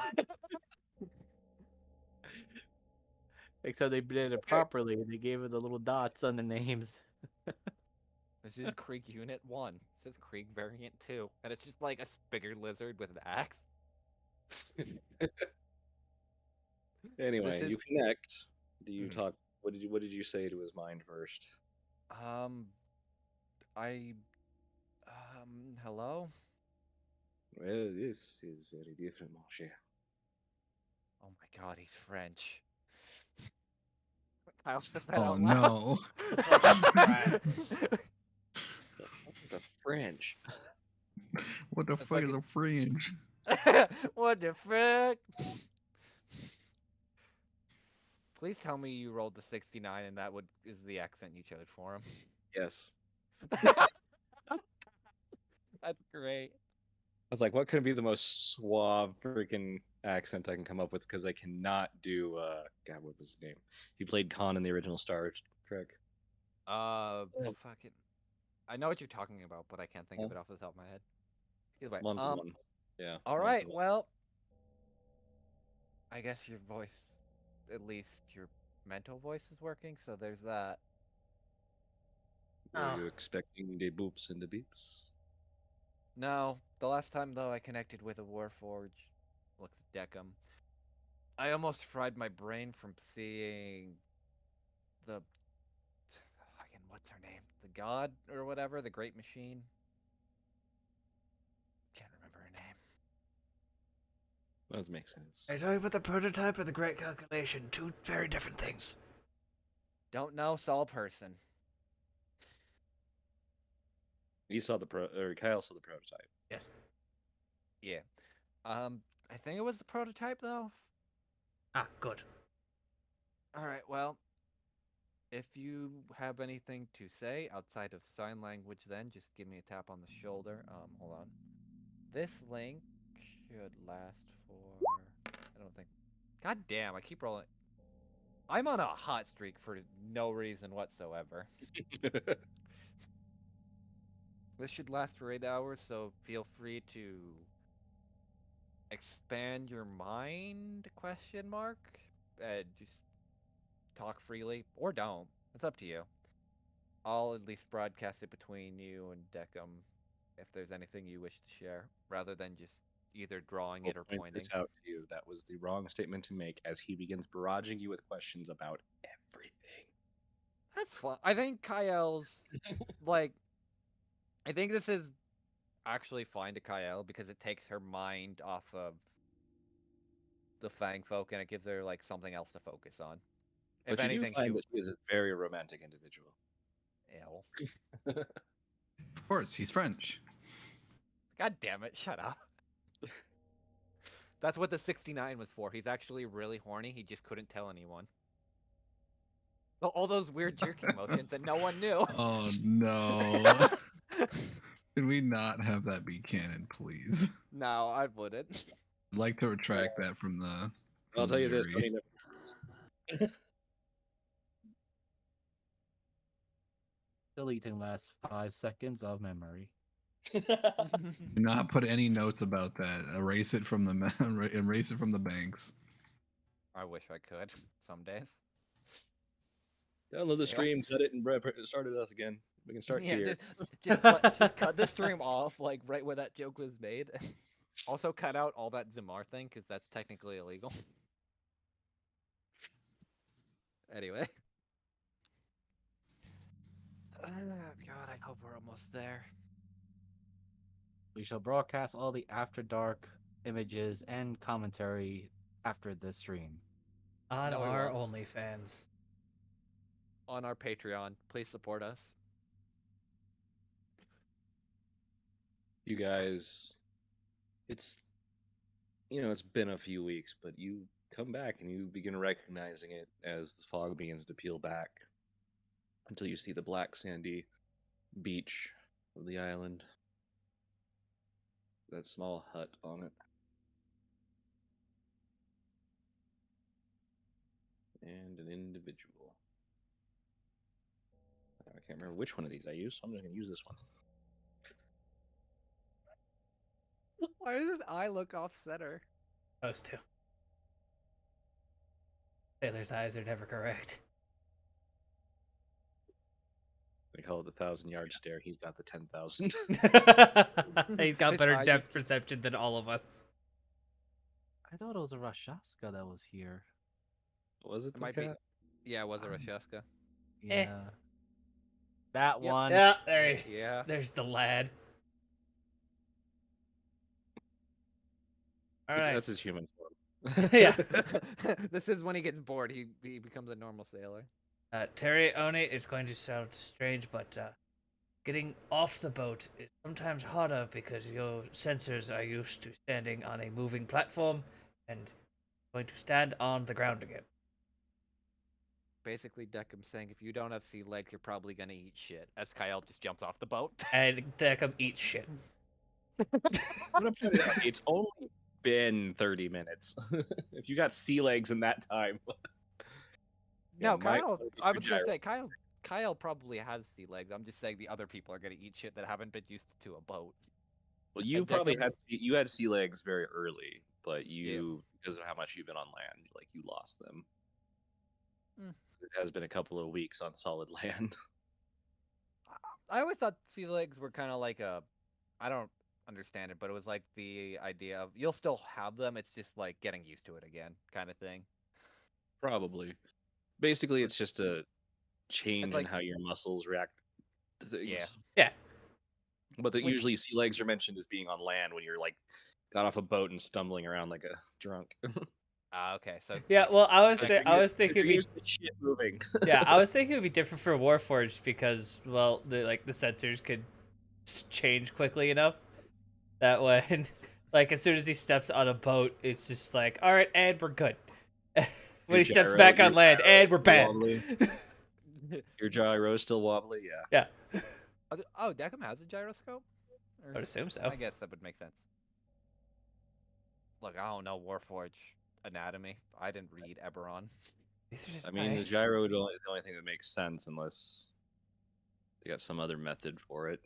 Except they did it properly. They gave it the little dots on the names. This is Krieg Unit 1. It says Krieg Variant 2. And it's just like a bigger lizard with an axe. Anyway, is- you connect. Do you Mhm. talk? What did you say to his mind first? I hello? Well, this is very different, mon cher. Oh my god, he's French. I also said Oh out loud. no. France. The French. What the It's fuck like is a fringe? What the frick? Please tell me you rolled the 69 and that is the accent you chose for him. Yes. That's great. I was like, what could be the most suave freaking accent I can come up with? Because I cannot do. God, what was his name? He played Khan in the original Star Trek. Fucking. I know what you're talking about, but I can't think of it off the top of my head. Either way, 1-to-1. Yeah. all 1-to-1. right, well, I guess your voice, at least your mental voice is working, so there's that. Were you expecting the boops and the beeps? No, the last time though I connected with a Warforge, looks at Deckham. I almost fried my brain from seeing the fucking what's her name? The god or whatever, the Great Machine. Can't remember her name. That makes sense. Are you talking about the prototype or the Great Calculation? Two very different things. Don't know, saw a person. You saw Kyle saw the prototype. Yes. Yeah. I think it was the prototype though. Ah, good. Alright, well, if you have anything to say outside of sign language, then just give me a tap on the shoulder. Hold on. This link should last for. I don't think. God damn, I keep rolling. I'm on a hot streak for no reason whatsoever. This should last for 8 hours, so feel free to expand your mind, question mark, and just talk freely, or don't. It's up to you. I'll at least broadcast it between you and Deckham if there's anything you wish to share, rather than just either drawing I'll it or point pointing. this out to you. That was the wrong statement to make, as he begins barraging you with questions about everything. That's fine. I think Kyle's like. I think this is actually find a Kyle because it takes her mind off of the Fang folk and it gives her like something else to focus on. If But you do anything, she find that she is a very romantic individual. ew. Of course, he's French. God damn it, shut up. That's what the 69 was for. He's actually really horny. He just couldn't tell anyone. All those weird jerking motions and no one knew. Oh no. Can we not have that be canon, please? No, I wouldn't. I'd like to retract that from the. I'll tell you this, jury. Tony never Deleting last 5 seconds of memory. Do not put any notes about that. Erase it from the erase it from the banks. I wish I could some days. download the Yeah. stream, cut it, and start it us again. We can start Yeah, here. just cut the stream off like right where that joke was made. Also cut out all that Zamar thing because that's technically illegal. Anyway. Oh God, I hope we're almost there. We shall broadcast all the After Dark images and commentary after the stream. On No, we our won't. OnlyFans. On our Patreon, please support us. You guys, it's it's been a few weeks, but you come back and you begin recognizing it as the fog begins to peel back until you see the black sandy beach of the island. That small hut on it. And an individual. I can't remember which one of these I used, so I'm just going to use this one. Why does his eye look off center? Those two. Sailor's eyes are never correct. They call it the 1,000-yard stare. He's got the 10,000. He's got His better eye depth just- perception than all of us. I thought it was a Rashaska that was here. Was it It the might cat? be. Yeah, it was a Rasheska. Yeah. Eh. That Yep. one. Yeah, there he is. Yeah. There's the lad. All right. That's his human form. Yeah. This is when he gets bored. He becomes a normal sailor. Terry Oni, it's going to sound strange, but getting off the boat is sometimes harder because your sensors are used to standing on a moving platform and going to stand on the ground again. Basically, Deckham saying if you don't have sea legs, you're probably gonna eat shit. As Kyle just jumps off the boat. And Deckham eats shit. It's only been 30 minutes. If you got sea legs in that time. No, my- Kyle. my I was gonna gyro. say Kyle probably has sea legs. I'm just saying the other people are gonna eat shit that haven't been used to a boat. Well, you And probably Deckham- had sea legs very early, but Yeah. because of how much you've been on land, like you lost them. Mm. It has been a couple of weeks on solid land. I always thought sea legs were kind of like a. I don't understand it, but it was like the idea of you'll still have them. It's just like getting used to it again, kind of thing. Probably. Basically, it's just a change like- in how your muscles react to things. Yeah. Yeah. But When- usually sea legs are mentioned as being on land when you're like got off a boat and stumbling around like a drunk. Ah, okay. So Yeah, well, I was Like, I was thinking you're it'd be used to shit moving. yeah, I was thinking it would be different for Warforged because, well, the sensors could change quickly enough that when, like, as soon as he steps on a boat, it's just like, all right, and we're good. When Your he steps gyro- back on your land, gyro and we're is bad. wobbly. Your gyro is still wobbly, yeah. Yeah, Oh, Deckham has a gyroscope. I would assume so. I guess that would make sense. Look, I don't know Warforge anatomy. I didn't read Eberron. I mean, the gyro is the only thing that makes sense unless they got some other method for it.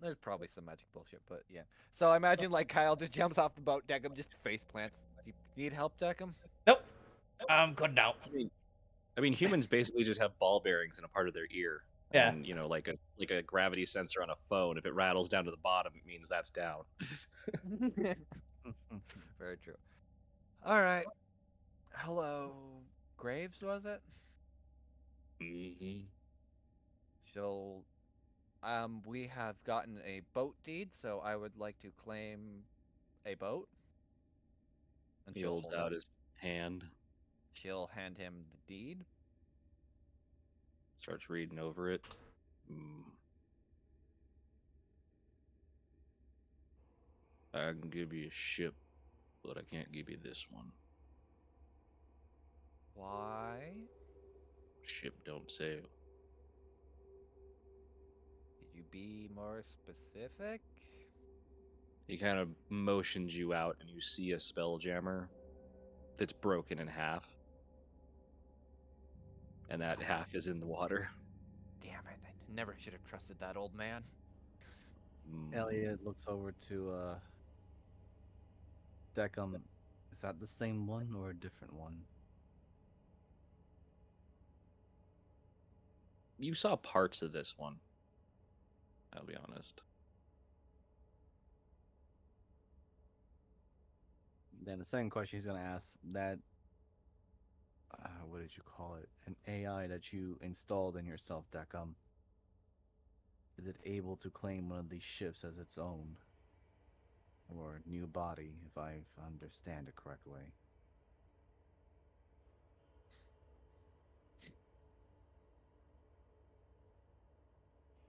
There's probably some magic bullshit, but yeah. So I imagine like Kyle just jumps off the boat, Deckham just face plants. You need help, Deckham? Nope, I'm good now. I mean, humans basically just have ball bearings in a part of their ear. Yeah. And, like a gravity sensor on a phone. If it rattles down to the bottom, it means that's down. Very true. All right. Hello, Graves, was it? Mm-hmm. She'll We have gotten a boat deed, so I would like to claim a boat. And He she'll holds hold out up. his hand, She'll hand him the deed. starts reading over it. I can give you a ship, but I can't give you this one. Why? Ship don't sail. Could you be more specific? He kind of motions you out, and you see a spell jammer that's broken in half, and that God half is in the water. damn it. I never should have trusted that old man. Elliot looks over to Deckham. Is that the same one or a different one? You saw parts of this one. I'll be honest. Then the second question he's gonna ask that what did you call it? An AI that you installed in yourself, Deckham. Is it able to claim one of these ships as its own? Or new body, if I understand it correctly.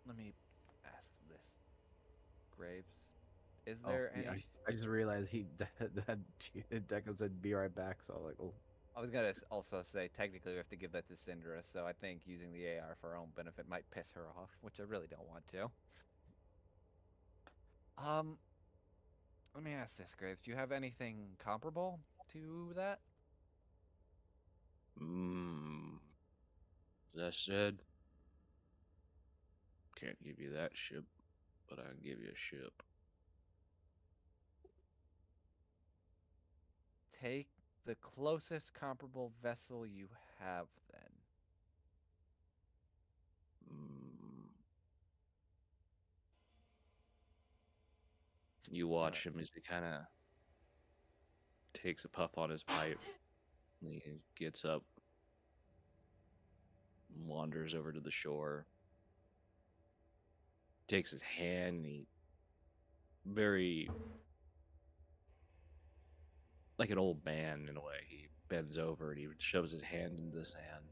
Let me ask this, Graves. Is Oh, there yeah, any? I just realized that Deckham said be right back, so I was like, oh. I was gonna also say technically we have to give that to Syndra, so I think using the AR for our own benefit might piss her off, which I really don't want to. Um, Let me ask this, Graves. Do you have anything comparable to that? That said, can't give you that ship, but I can give you a ship. Take the closest comparable vessel you have, then. Mm. You All watch right. him as he kind of takes a puff on his pipe. He gets up, wanders over to the shore, takes his hand, and he very like an old man in a way. He bends over and he shoves his hand into the sand.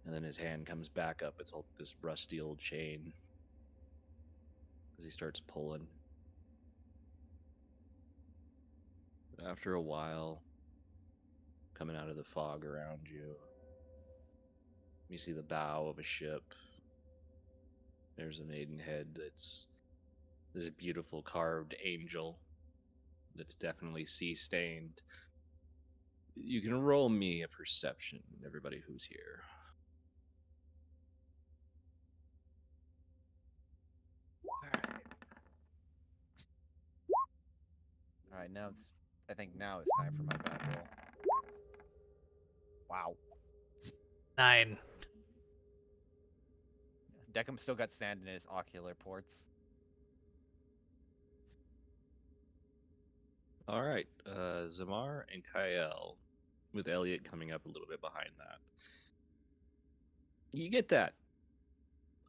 And then his hand comes back up. It's all this rusty old chain as he starts pulling. But after a while, coming out of the fog around you, you see the bow of a ship. There's a maidenhead that's this beautiful carved angel that's definitely sea stained. You can roll me a perception, everybody who's here. All right. Now it's. I think now it's time for my bad roll. Wow. 9. Deckham still got sand in his ocular ports. All right, Zamar and Kyle, with Elliot coming up a little bit behind that. You get that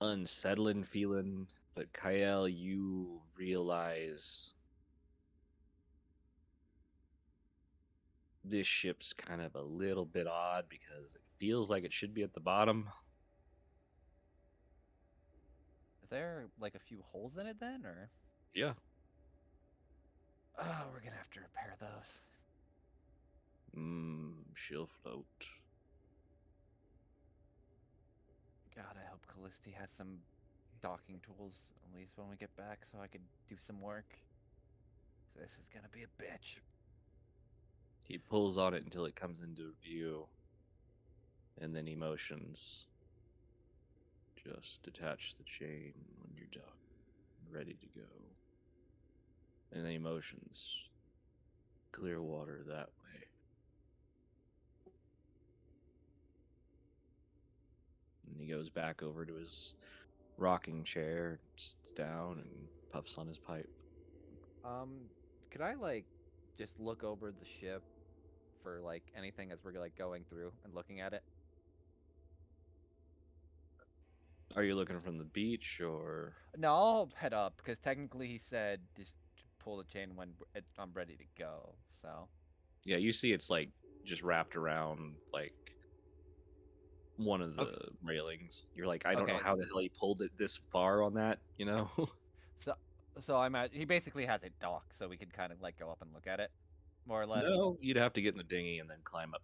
unsettling feeling, but Kyle, you realize this ship's kind of a little bit odd because it feels like it should be at the bottom. Is there like a few holes in it then, or? Yeah. Oh, we're gonna have to repair those. She'll float. God, I hope Callisti has some docking tools at least when we get back, so I could do some work. This is gonna be a bitch. He pulls on it until it comes into view, and then he motions. Just detach the chain when you're done, ready to go. And then he motions. Clear water that way. And he goes back over to his rocking chair, sits down, and puffs on his pipe. Could I like just look over the ship for like anything as we're like going through and looking at it? Are you looking from the beach or? No, I'll head up because technically he said just to pull the chain when I'm ready to go. So. Yeah, you see it's like just wrapped around like one of Okay. the railings. You're like, I don't know Okay. how the hell he pulled it this far on that, you know? So, so I'm at. He basically has it docked, so we could kind of like go up and look at it, more or less. No, you'd have to get in the dinghy and then climb up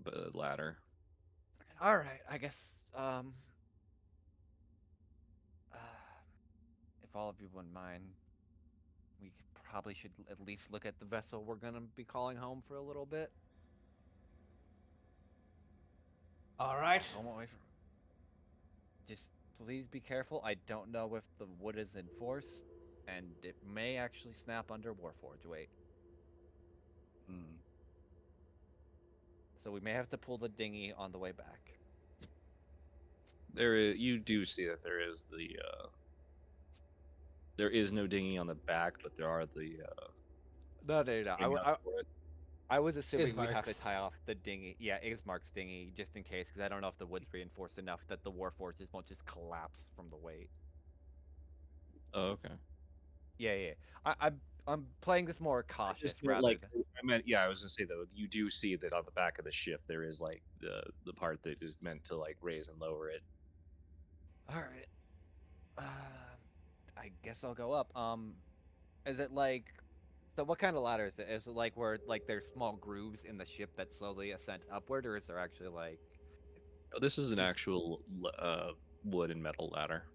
the ladder. All right. I guess. Uh, if all of you wouldn't mind, we probably should at least look at the vessel we're gonna be calling home for a little bit. All right. Don't away from. Just please be careful. I don't know if the wood is in force, and it may actually snap under Warforge weight. Hmm. So we may have to pull the dinghy on the way back. You do see that there is no dinghy on the back, but there are the No. hang up for it. I was assuming we'd have to Ismark's. tie off the dinghy. Yeah, Ismark's dinghy, just in case, because I don't know if the wood's reinforced enough that the Warforges won't just collapse from the weight. Oh, okay. Yeah. I'm playing this more I cautious just meant rather like than. I meant yeah, I was gonna say though, you do see that on the back of the ship there is like the part that is meant to like raise and lower it. All right. I guess I'll go up. Is it like? So what kind of ladder is it? Is it like where like there's small grooves in the ship that slowly ascend upward, or is there actually like Oh, this is an just? actual wood and metal ladder.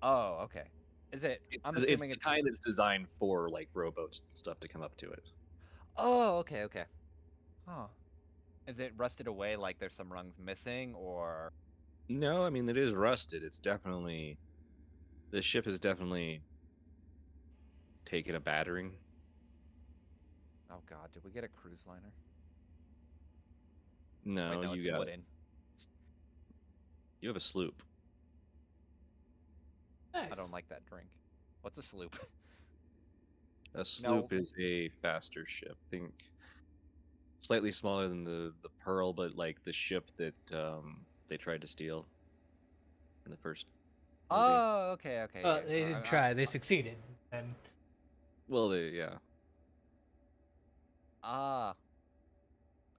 Oh, okay. Is it? I'm It's assuming the it's. kind that's designed for like rowboats and stuff to come up to it. Oh, okay. Huh. Is it rusted away like there's some rungs missing or No, I mean it is rusted. It's definitely the ship is definitely taken a battering. oh god, did we get a cruise liner? Wait, No, no, it's wooden. you have a sloop. I don't Nice. like that drink. What's a sloop? A No. sloop is a faster ship. Think slightly smaller than the Pearl, but like the ship that they tried to steal in the first movie. Oh, okay, Well, yeah. they did try. They succeeded. And Well, yeah, Ah,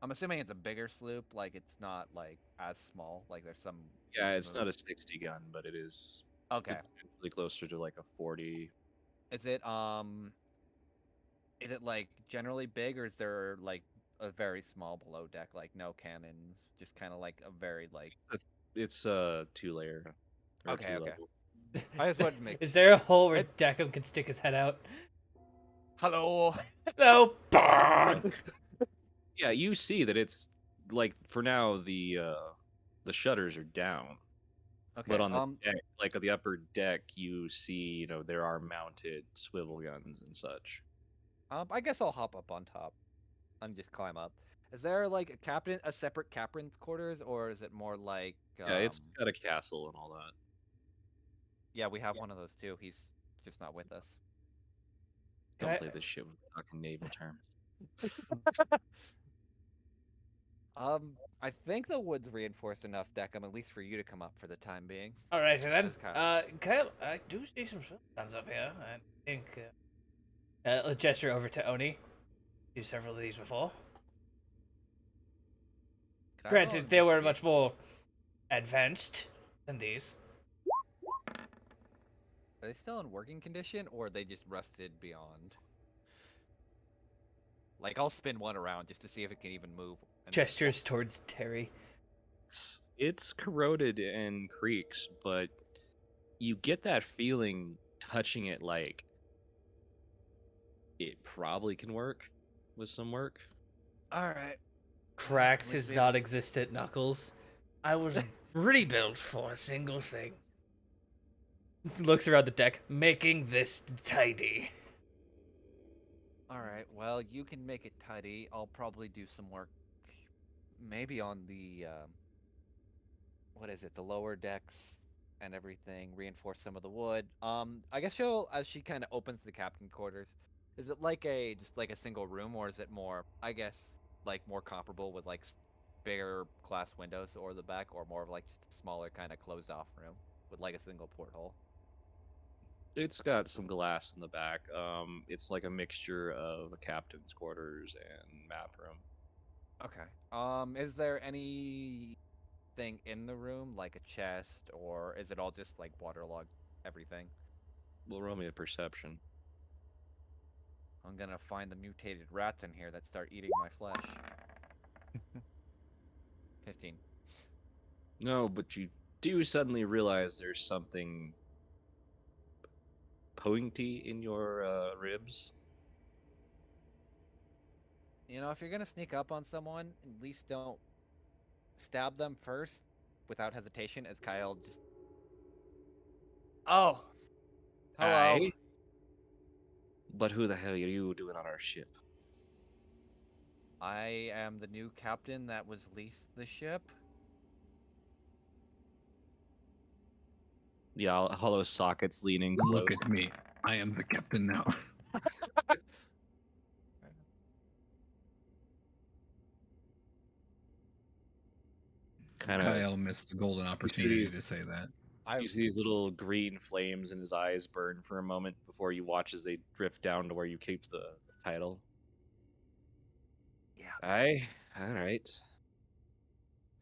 I'm assuming it's a bigger sloop, like it's not like as small, like there's some we yeah. can It's move. not a 60 gun, but it is Okay. potentially closer to like a 40. Is it like generally big or is there like a very small below deck, like no cannons, just kind of like a very like It's two layer or two okay. level. I just wanted to make is there a hole where it Deckham can stick his head out? hello. No. Bonk! Yeah, you see that it's like for now the shutters are down, Okay. but on the deck, like at the upper deck, you see there are mounted swivel guns and such. I guess I'll hop up on top and just climb up. Is there like a separate captain's quarters, or is it more like Yeah, it's got a castle and all that. yeah, we have one of those too. He's just not with us. Don't play this shit with fucking naval terms. I think the wood's reinforced enough, Deckham, at least for you to come up for the time being. Alrighty then. That's kind of Kyle, I do see some guns up here. I think. I'll gesture over to Oni. Do several of these before. Can I roll Granted, they were investigate? much more advanced than these. Are they still in working condition, or are they just rusted beyond? Like, I'll spin one around just to see if it can even move. And Gestures towards Terry. It's corroded and creaks, but you get that feeling touching it like it probably can work with some work. all right. Cracks At least his we have- non-existent knuckles. I was rebuilt for a single thing. Looks around the deck, making this tidy. All right. Well, you can make it tidy. I'll probably do some work, maybe on the what is it, the lower decks and everything. Reinforce some of the wood. I guess as she kind of opens the captain quarters. Is it like just like a single room, or is it more? I guess like more comparable with like bigger glass windows or the back, or more of like just a smaller kind of closed off room with like a single porthole? It's got some glass in the back. It's like a mixture of a captain's quarters and map room. Okay. Is there anything in the room, like a chest, or is it all just like waterlogged everything? Well, roll me a perception. I'm gonna find the mutated rats in here that start eating my flesh. 15. No, but you do suddenly realize there's something pointy in your ribs. You know, if you're gonna sneak up on someone, at least don't stab them first without hesitation, as Kyle just. Oh! Hello! Aye. But who the hell are you doing on our ship? I am the new captain that was leased the ship. Yeah, hollow sockets leaning Look close. at me. I am the captain now. Kind of. Kyle missed the golden opportunity to say that. You see these little green flames in his eyes burn for a moment before you watch as they drift down to where you keep the title. Yeah. Aye, all right.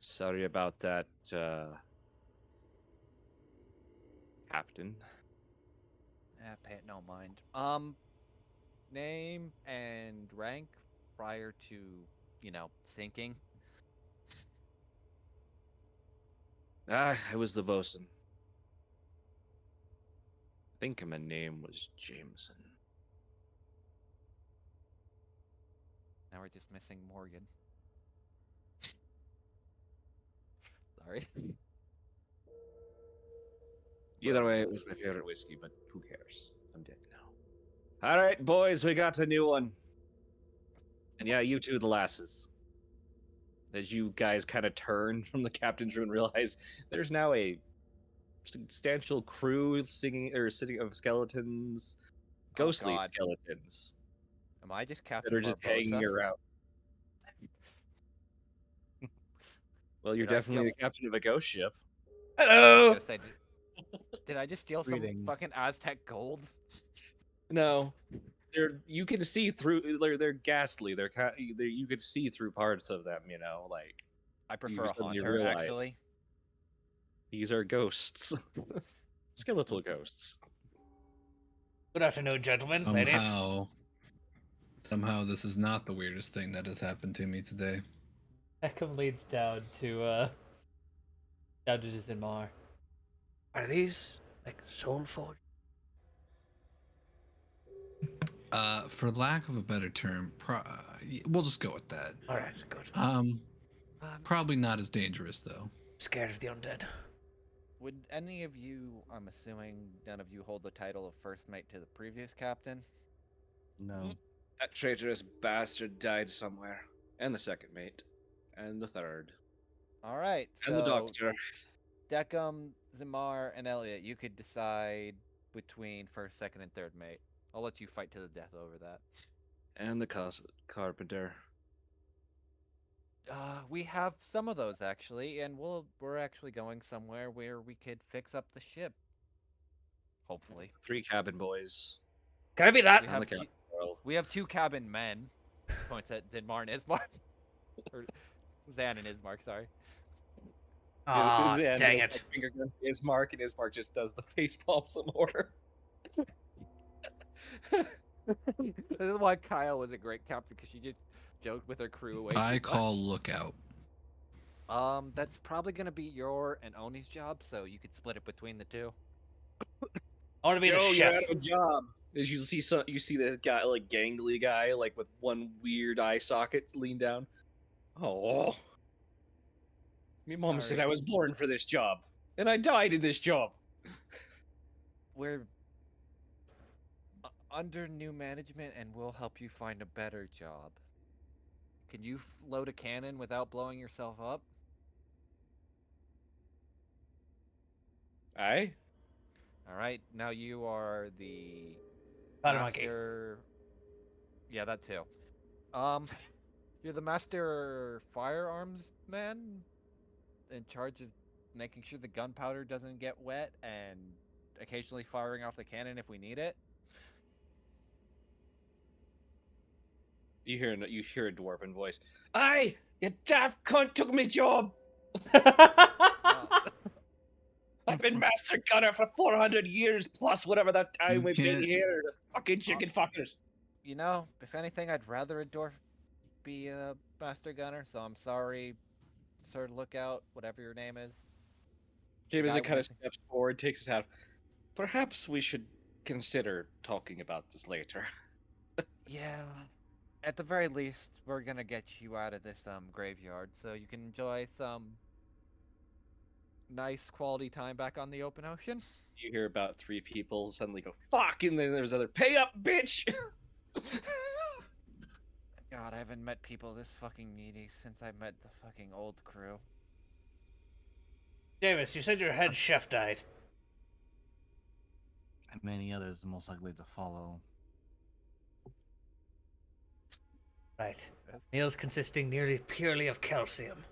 Sorry about that, Captain. Pay it no mind. Name and rank prior to, sinking. I was the bosun. I think my name was Jameson. Now we're just missing Morgan. Sorry. Either way, it was my favorite whiskey, but who cares? I'm dead now. All right, boys, we got a new one. And yeah, you two, the lasses. As you guys kind of turn from the captain's room and realize there's now a substantial crew singing or sitting of skeletons, ghostly God. skeletons Am I just that Captain are just hanging Barbosa? around. Well, you're Did I steal? definitely the captain of a ghost ship. I was Hello. gonna say, did I just steal some Greetings. fucking Aztec gold? No, you can see through. They're ghastly. You can see through parts of them. You know, like I you prefer a suddenly haunter, realize actually. these are ghosts, skeletal ghosts. Good afternoon, gentlemen, ladies. Somehow, this is not the weirdest thing that has happened to me today. Ekam leads down to Zinmar. Are these like soul forged? For lack of a better term, we'll just go with that. All right, good. Probably not as dangerous though. Scared of the undead. Would any of you, I'm assuming none of you hold the title of first mate to the previous captain? No. That traitorous bastard died somewhere, and the second mate, and the third, Alright, and the so doctor. Deckham, Zamar, and Elliot, you could decide between first, second, and third mate. I'll let you fight to the death over that. And the carpenter. We have some of those actually, and we're actually going somewhere where we could fix up the ship. Hopefully. 3 cabin boys. Can I be that? We And have the cabin girl. we have 2 cabin men. Points at Zinmar and Ismark. Or Zan and Ismark, sorry. Ah, dang it. Finger guns to Ismark, and Ismark just does the face palm some more. This is why Kyle was a great captain, because she just joked with her crew away. I call lookout. That's probably gonna be your and Oni's job, so you could split it between the two. I want to be the Yo, chef. you're out of a job. As you see the guy, like gangly guy, like with one weird eye socket lean down. Oh, my mom said Sorry. I was born for this job, and I died in this job. We're under new management, and we'll help you find a better job. Can you load a cannon without blowing yourself up? Aye. All right, now you are the Not a monkey. master. Yeah, that too. Um, You're the master firearms man in charge of making sure the gunpowder doesn't get wet and occasionally firing off the cannon if we need it. You hear a dwarven voice. Aye, you daft cunt took me job. Uh, I've been master gunner for 400 years plus whatever that time You we've been can't. here. The fucking chicken fuckers. you know, if anything, I'd rather a dwarf be a master gunner. So I'm sorry, Sir Lookout, whatever your name is. The guy Jameson kind of missing. steps forward, takes his hat. Perhaps we should consider talking about this later. Yeah. At the very least, we're gonna get you out of this graveyard so you can enjoy some nice quality time back on the open ocean. You hear about 3 people suddenly go, fuck, and then there's other, pay up, bitch! God, I haven't met people this fucking needy since I met the fucking old crew. Davis, you said your head chef died. And many others most likely to follow. Right. Meals consisting nearly purely of calcium.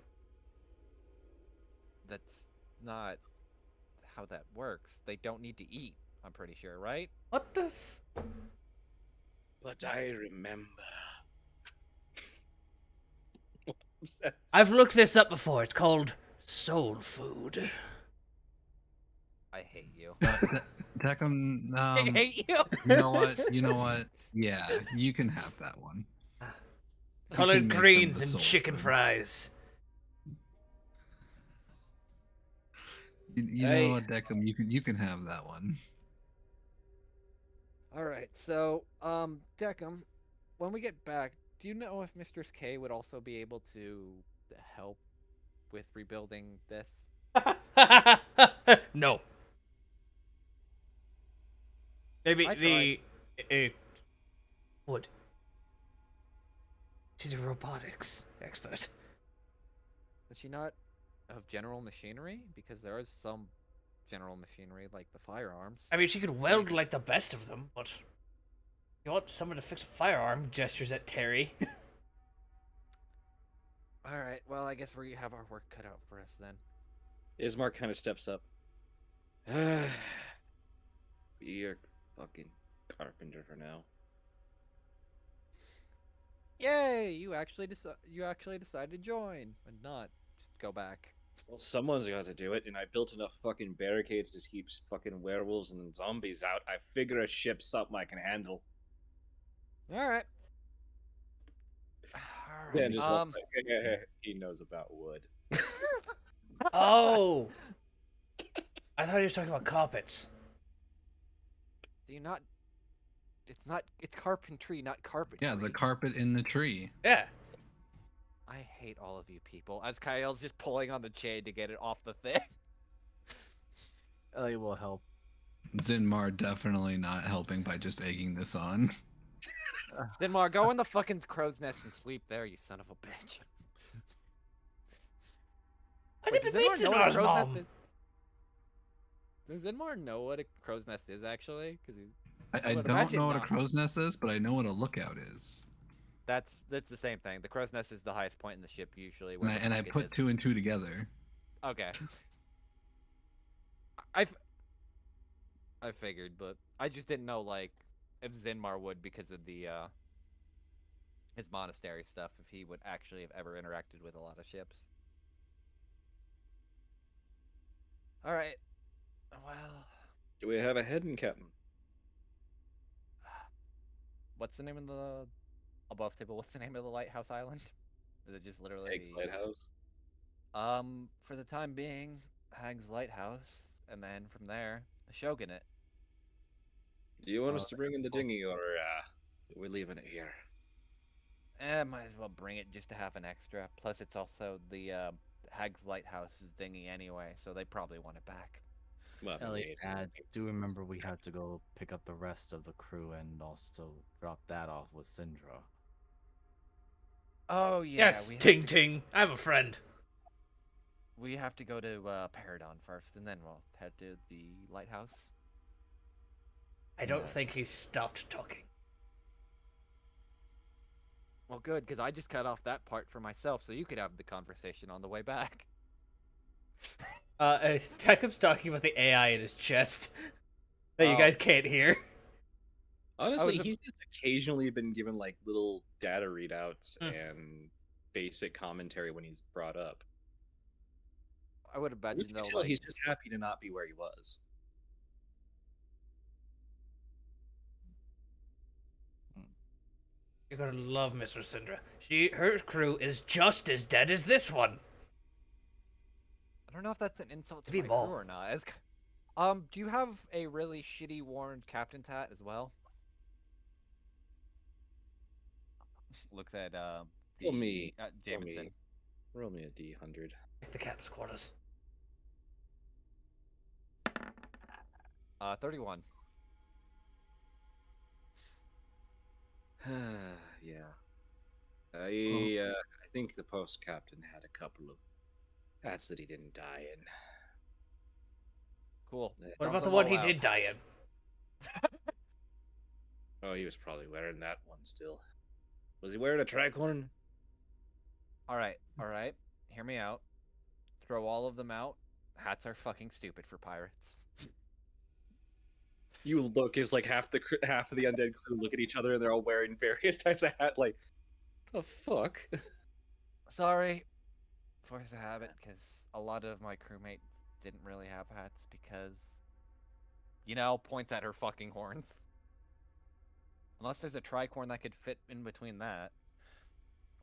That's not how that works. They don't need to eat, I'm pretty sure, right? What the But I remember. I've looked this up before. It's called soul food. I hate you. Deckham, I hate you. you know what? You know what? Yeah, you can have that one. You can Colored make them greens the and soul chicken food. fries. You know what, Deckham? You can have that one. Alright, so, Deckham, when we get back, do you know if Mistress K would also be able to help with rebuilding this? No. Maybe I the would. She's a robotics expert. Is she not of general machinery? Because there is some general machinery, like the firearms. I mean, she could weld like the best of them, but you want someone to fix a firearm? Gestures at Terry. Alright, well, I guess we have our work cut out for us then. Ismark kind of steps up. Be a fucking carpenter for now. Yay! You actually decided to join and not just go back. Well, someone's got to do it, and I built enough fucking barricades to keep fucking werewolves and zombies out. I figure a ship's something I can handle. Alright. Then just Alright. he knows about wood. Oh, I thought he was talking about carpets. Do you not? It's carpentry, not carpentry. Yeah, the carpet in the tree. Yeah. I hate all of you people. As Kyle's just pulling on the chain to get it off the thing. Ellie will help. Zinmar definitely not helping by just egging this on. Denmar, go in the fucking crow's nest and sleep there, you son of a bitch. I Wait, get does to meet Zinmar know what a Zinar's crow's nest mom. is? Does Zinmar know what a crow's nest is actually? Because he's I would don't imagine know what a not. crow's nest is, but I know what a lookout is. that's the same thing. The crow's nest is the highest point in the ship usually. And Where I, the and I package put is. 2 and 2 together. Okay. I figured, but I just didn't know like if Zinmar would because of the his monastery stuff. If he would actually have ever interacted with a lot of ships. All right. Well, Do we have a hidden captain? what's the name of the above table? What's the name of the lighthouse island? Is it just literally Eggs Lighthouse? For the time being, Hag's Lighthouse, and then from there, the Shogunate. Do you want us Uh, to bring in the dinghy, or are we leaving it here? Might as well bring it just to have an extra. Plus, it's also the Hag's Lighthouse's dinghy anyway, so they probably want it back. Well, Ellie adds, do remember we had to go pick up the rest of the crew and also drop that off with Syndra. Oh yeah, Yes, we have ting to, ting. I have a friend. we have to go to Paradon first, and then we'll head to the lighthouse. I don't Yes. think he's stopped talking. Well, good, because I just cut off that part for myself, so you could have the conversation on the way back. Tekup's talking about the AI in his chest that you Oh. guys can't hear. Honestly, was he's just occasionally been given like little data readouts Hmm. and basic commentary when he's brought up. I would Which imagine you though, can tell like he's just happy to not be where he was. You're gonna love Miss Rosindra. Her crew is just as dead as this one. I don't know if that's an insult to Maybe my crew more. or not. Do you have a really shitty worn captain's hat as well? Looks at Roll me, roll Jameson. me, roll me a D100. Like the captain's quarters. 31. Yeah, I think the post captain had a couple of hats that he didn't die in. Cool. What Dump about the them one all he out. did die in? Oh, he was probably wearing that one still. Was he wearing a tricorn? All right. Hear me out. Throw all of them out. Hats are fucking stupid for pirates. You look is like half of the undead crew look at each other and they're all wearing various types of hat. Like, the fuck? Sorry, force of habit, because a lot of my crewmates didn't really have hats because, points at her fucking horns. Unless there's a tricorn that could fit in between that.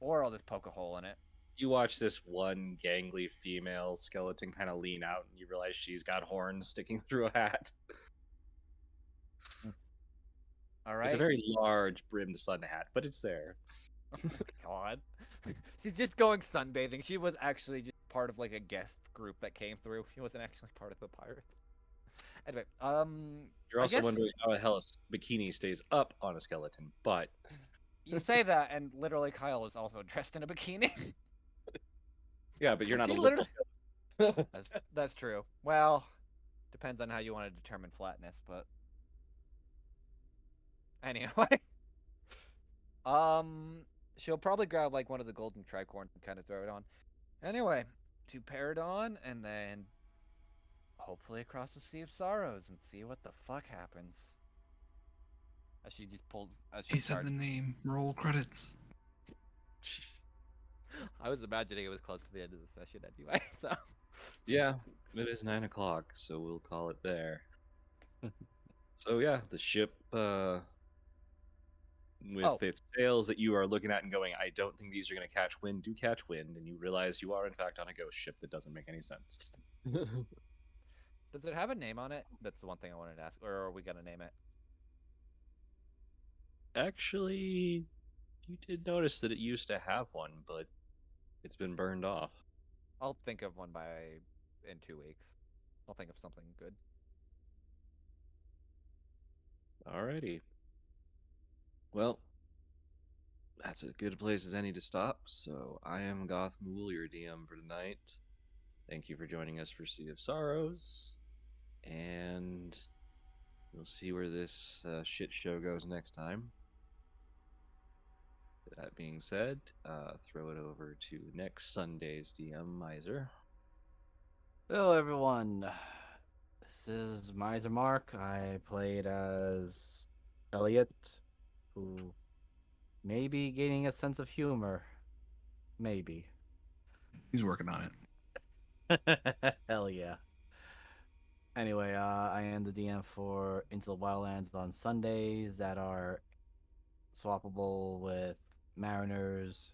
Or I'll just poke a hole in it. You watch this one gangly female skeleton kind of lean out and you realize she's got horns sticking through a hat. Alright? It's a very large brimmed sun hat, but it's there. Oh my god. She's just going sunbathing. She was actually just part of like a guest group that came through. She wasn't actually part of the pirates. Anyway, You're I also guess wondering how the hell a bikini stays up on a skeleton, but you say that, and literally Kyle is also dressed in a bikini. yeah, but you're not She a literally. little. That's true. Well, depends on how you want to determine flatness, but anyway. Um, she'll probably grab like one of the golden tricorns and kind of throw it on. Anyway, to pair it on, and then hopefully across the Sea of Sorrows and see what the fuck happens. As she just pulls, as she He said starts. the name. Roll credits. I was imagining it was close to the end of the session anyway, so. Yeah, it is 9 o'clock, so we'll call it there. So yeah, the ship with its sails that you are looking at and going, I don't think these are going to catch wind, do catch wind, and you realize you are in fact on a ghost ship that doesn't make any sense. Does it have a name on it? That's the one thing I wanted to ask. Or are we gonna name it? Actually, you did notice that it used to have one, but it's been burned off. I'll think of one in 2 weeks. I'll think of something good. Alrighty. Well, that's as good a place as any to stop. So I am Goth Mool, your DM for tonight. Thank you for joining us for Sea of Sorrows, and we'll see where this shit show goes next time. That being said, throw it over to next Sunday's DM, Miser. Hello, everyone. This is Miser Mark. I played as Elliot, who may be gaining a sense of humor. Maybe. He's working on it. Hell yeah. Anyway, I am the DM for Into the Wildlands on Sundays that are swappable with Mariners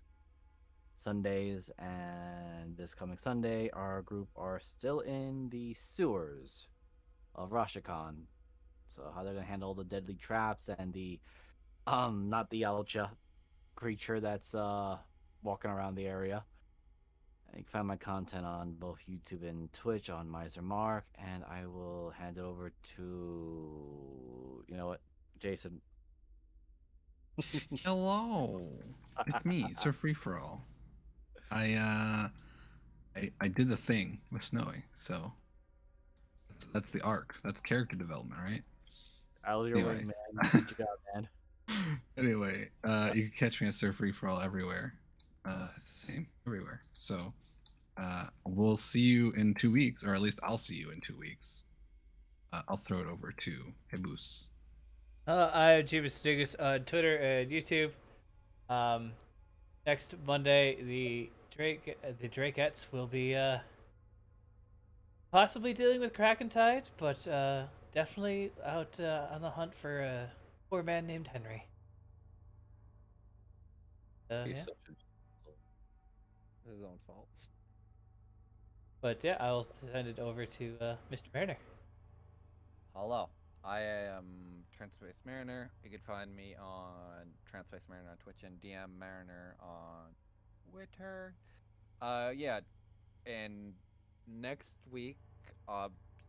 Sundays, and this coming Sunday, our group are still in the sewers of Rashakan. So how they're gonna handle the deadly traps and the not the Alcha creature that's walking around the area. And you can find my content on both YouTube and Twitch on Miser Mark, and I will hand it over to Jason. Hello, it's me, Sir Free for All. I did the thing with Snowy, so that's the arc. That's character development, right? Out of your way, man. Good job, man. Anyway, You can catch me at Surf Free for All everywhere. It's the same everywhere. So we'll see you in 2 weeks, or at least I'll see you in 2 weeks. I'll throw it over to Hebus. I'm Jeebus Stigus on Twitter and YouTube. Next Monday, the Drakeettes will be possibly dealing with Krakentide, but definitely out on the hunt for a poor man named Henry. He's Yeah. such a It's his own fault. But yeah, I'll send it over to Mr. Mariner. Hello, I am Transpace Mariner. You can find me on Transpace Mariner on Twitch and DM Mariner on Twitter. Yeah, and next week,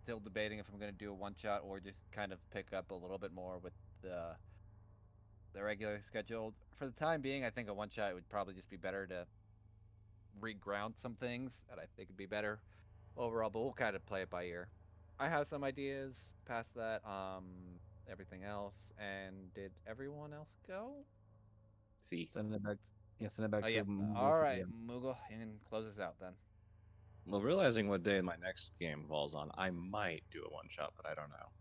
still debating if I'm gonna do a one shot or just kind of pick up a little bit more with the the regular scheduled. For the time being, I think a one shot would probably just be better to reground some things, and I think it'd be better overall. But we'll kind of play it by ear. I have some ideas past that. Everything else, and did everyone else go? see. Send it back. Yeah, send it back Oh, to yep. Moogle All for right, the end. Moogle, you can close us out then. Well, realizing what day my next game falls on, I might do a one shot, but I don't know.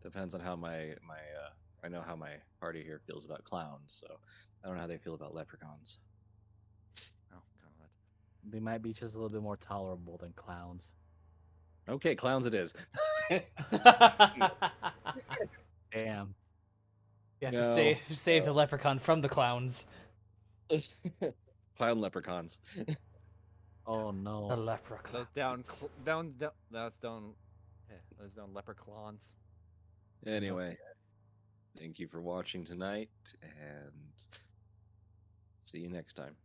Depends on how I know how my party here feels about clowns, so I don't know how they feel about leprechauns. Oh God. They might be just a little bit more tolerable than clowns. Okay, clowns it is. Damn. You have to No. save the leprechaun from the clowns. Clown leprechauns. Oh The no. leprechaun. Those that's down. Yeah, those down leprechauns. Anyway, thank you for watching tonight, and see you next time.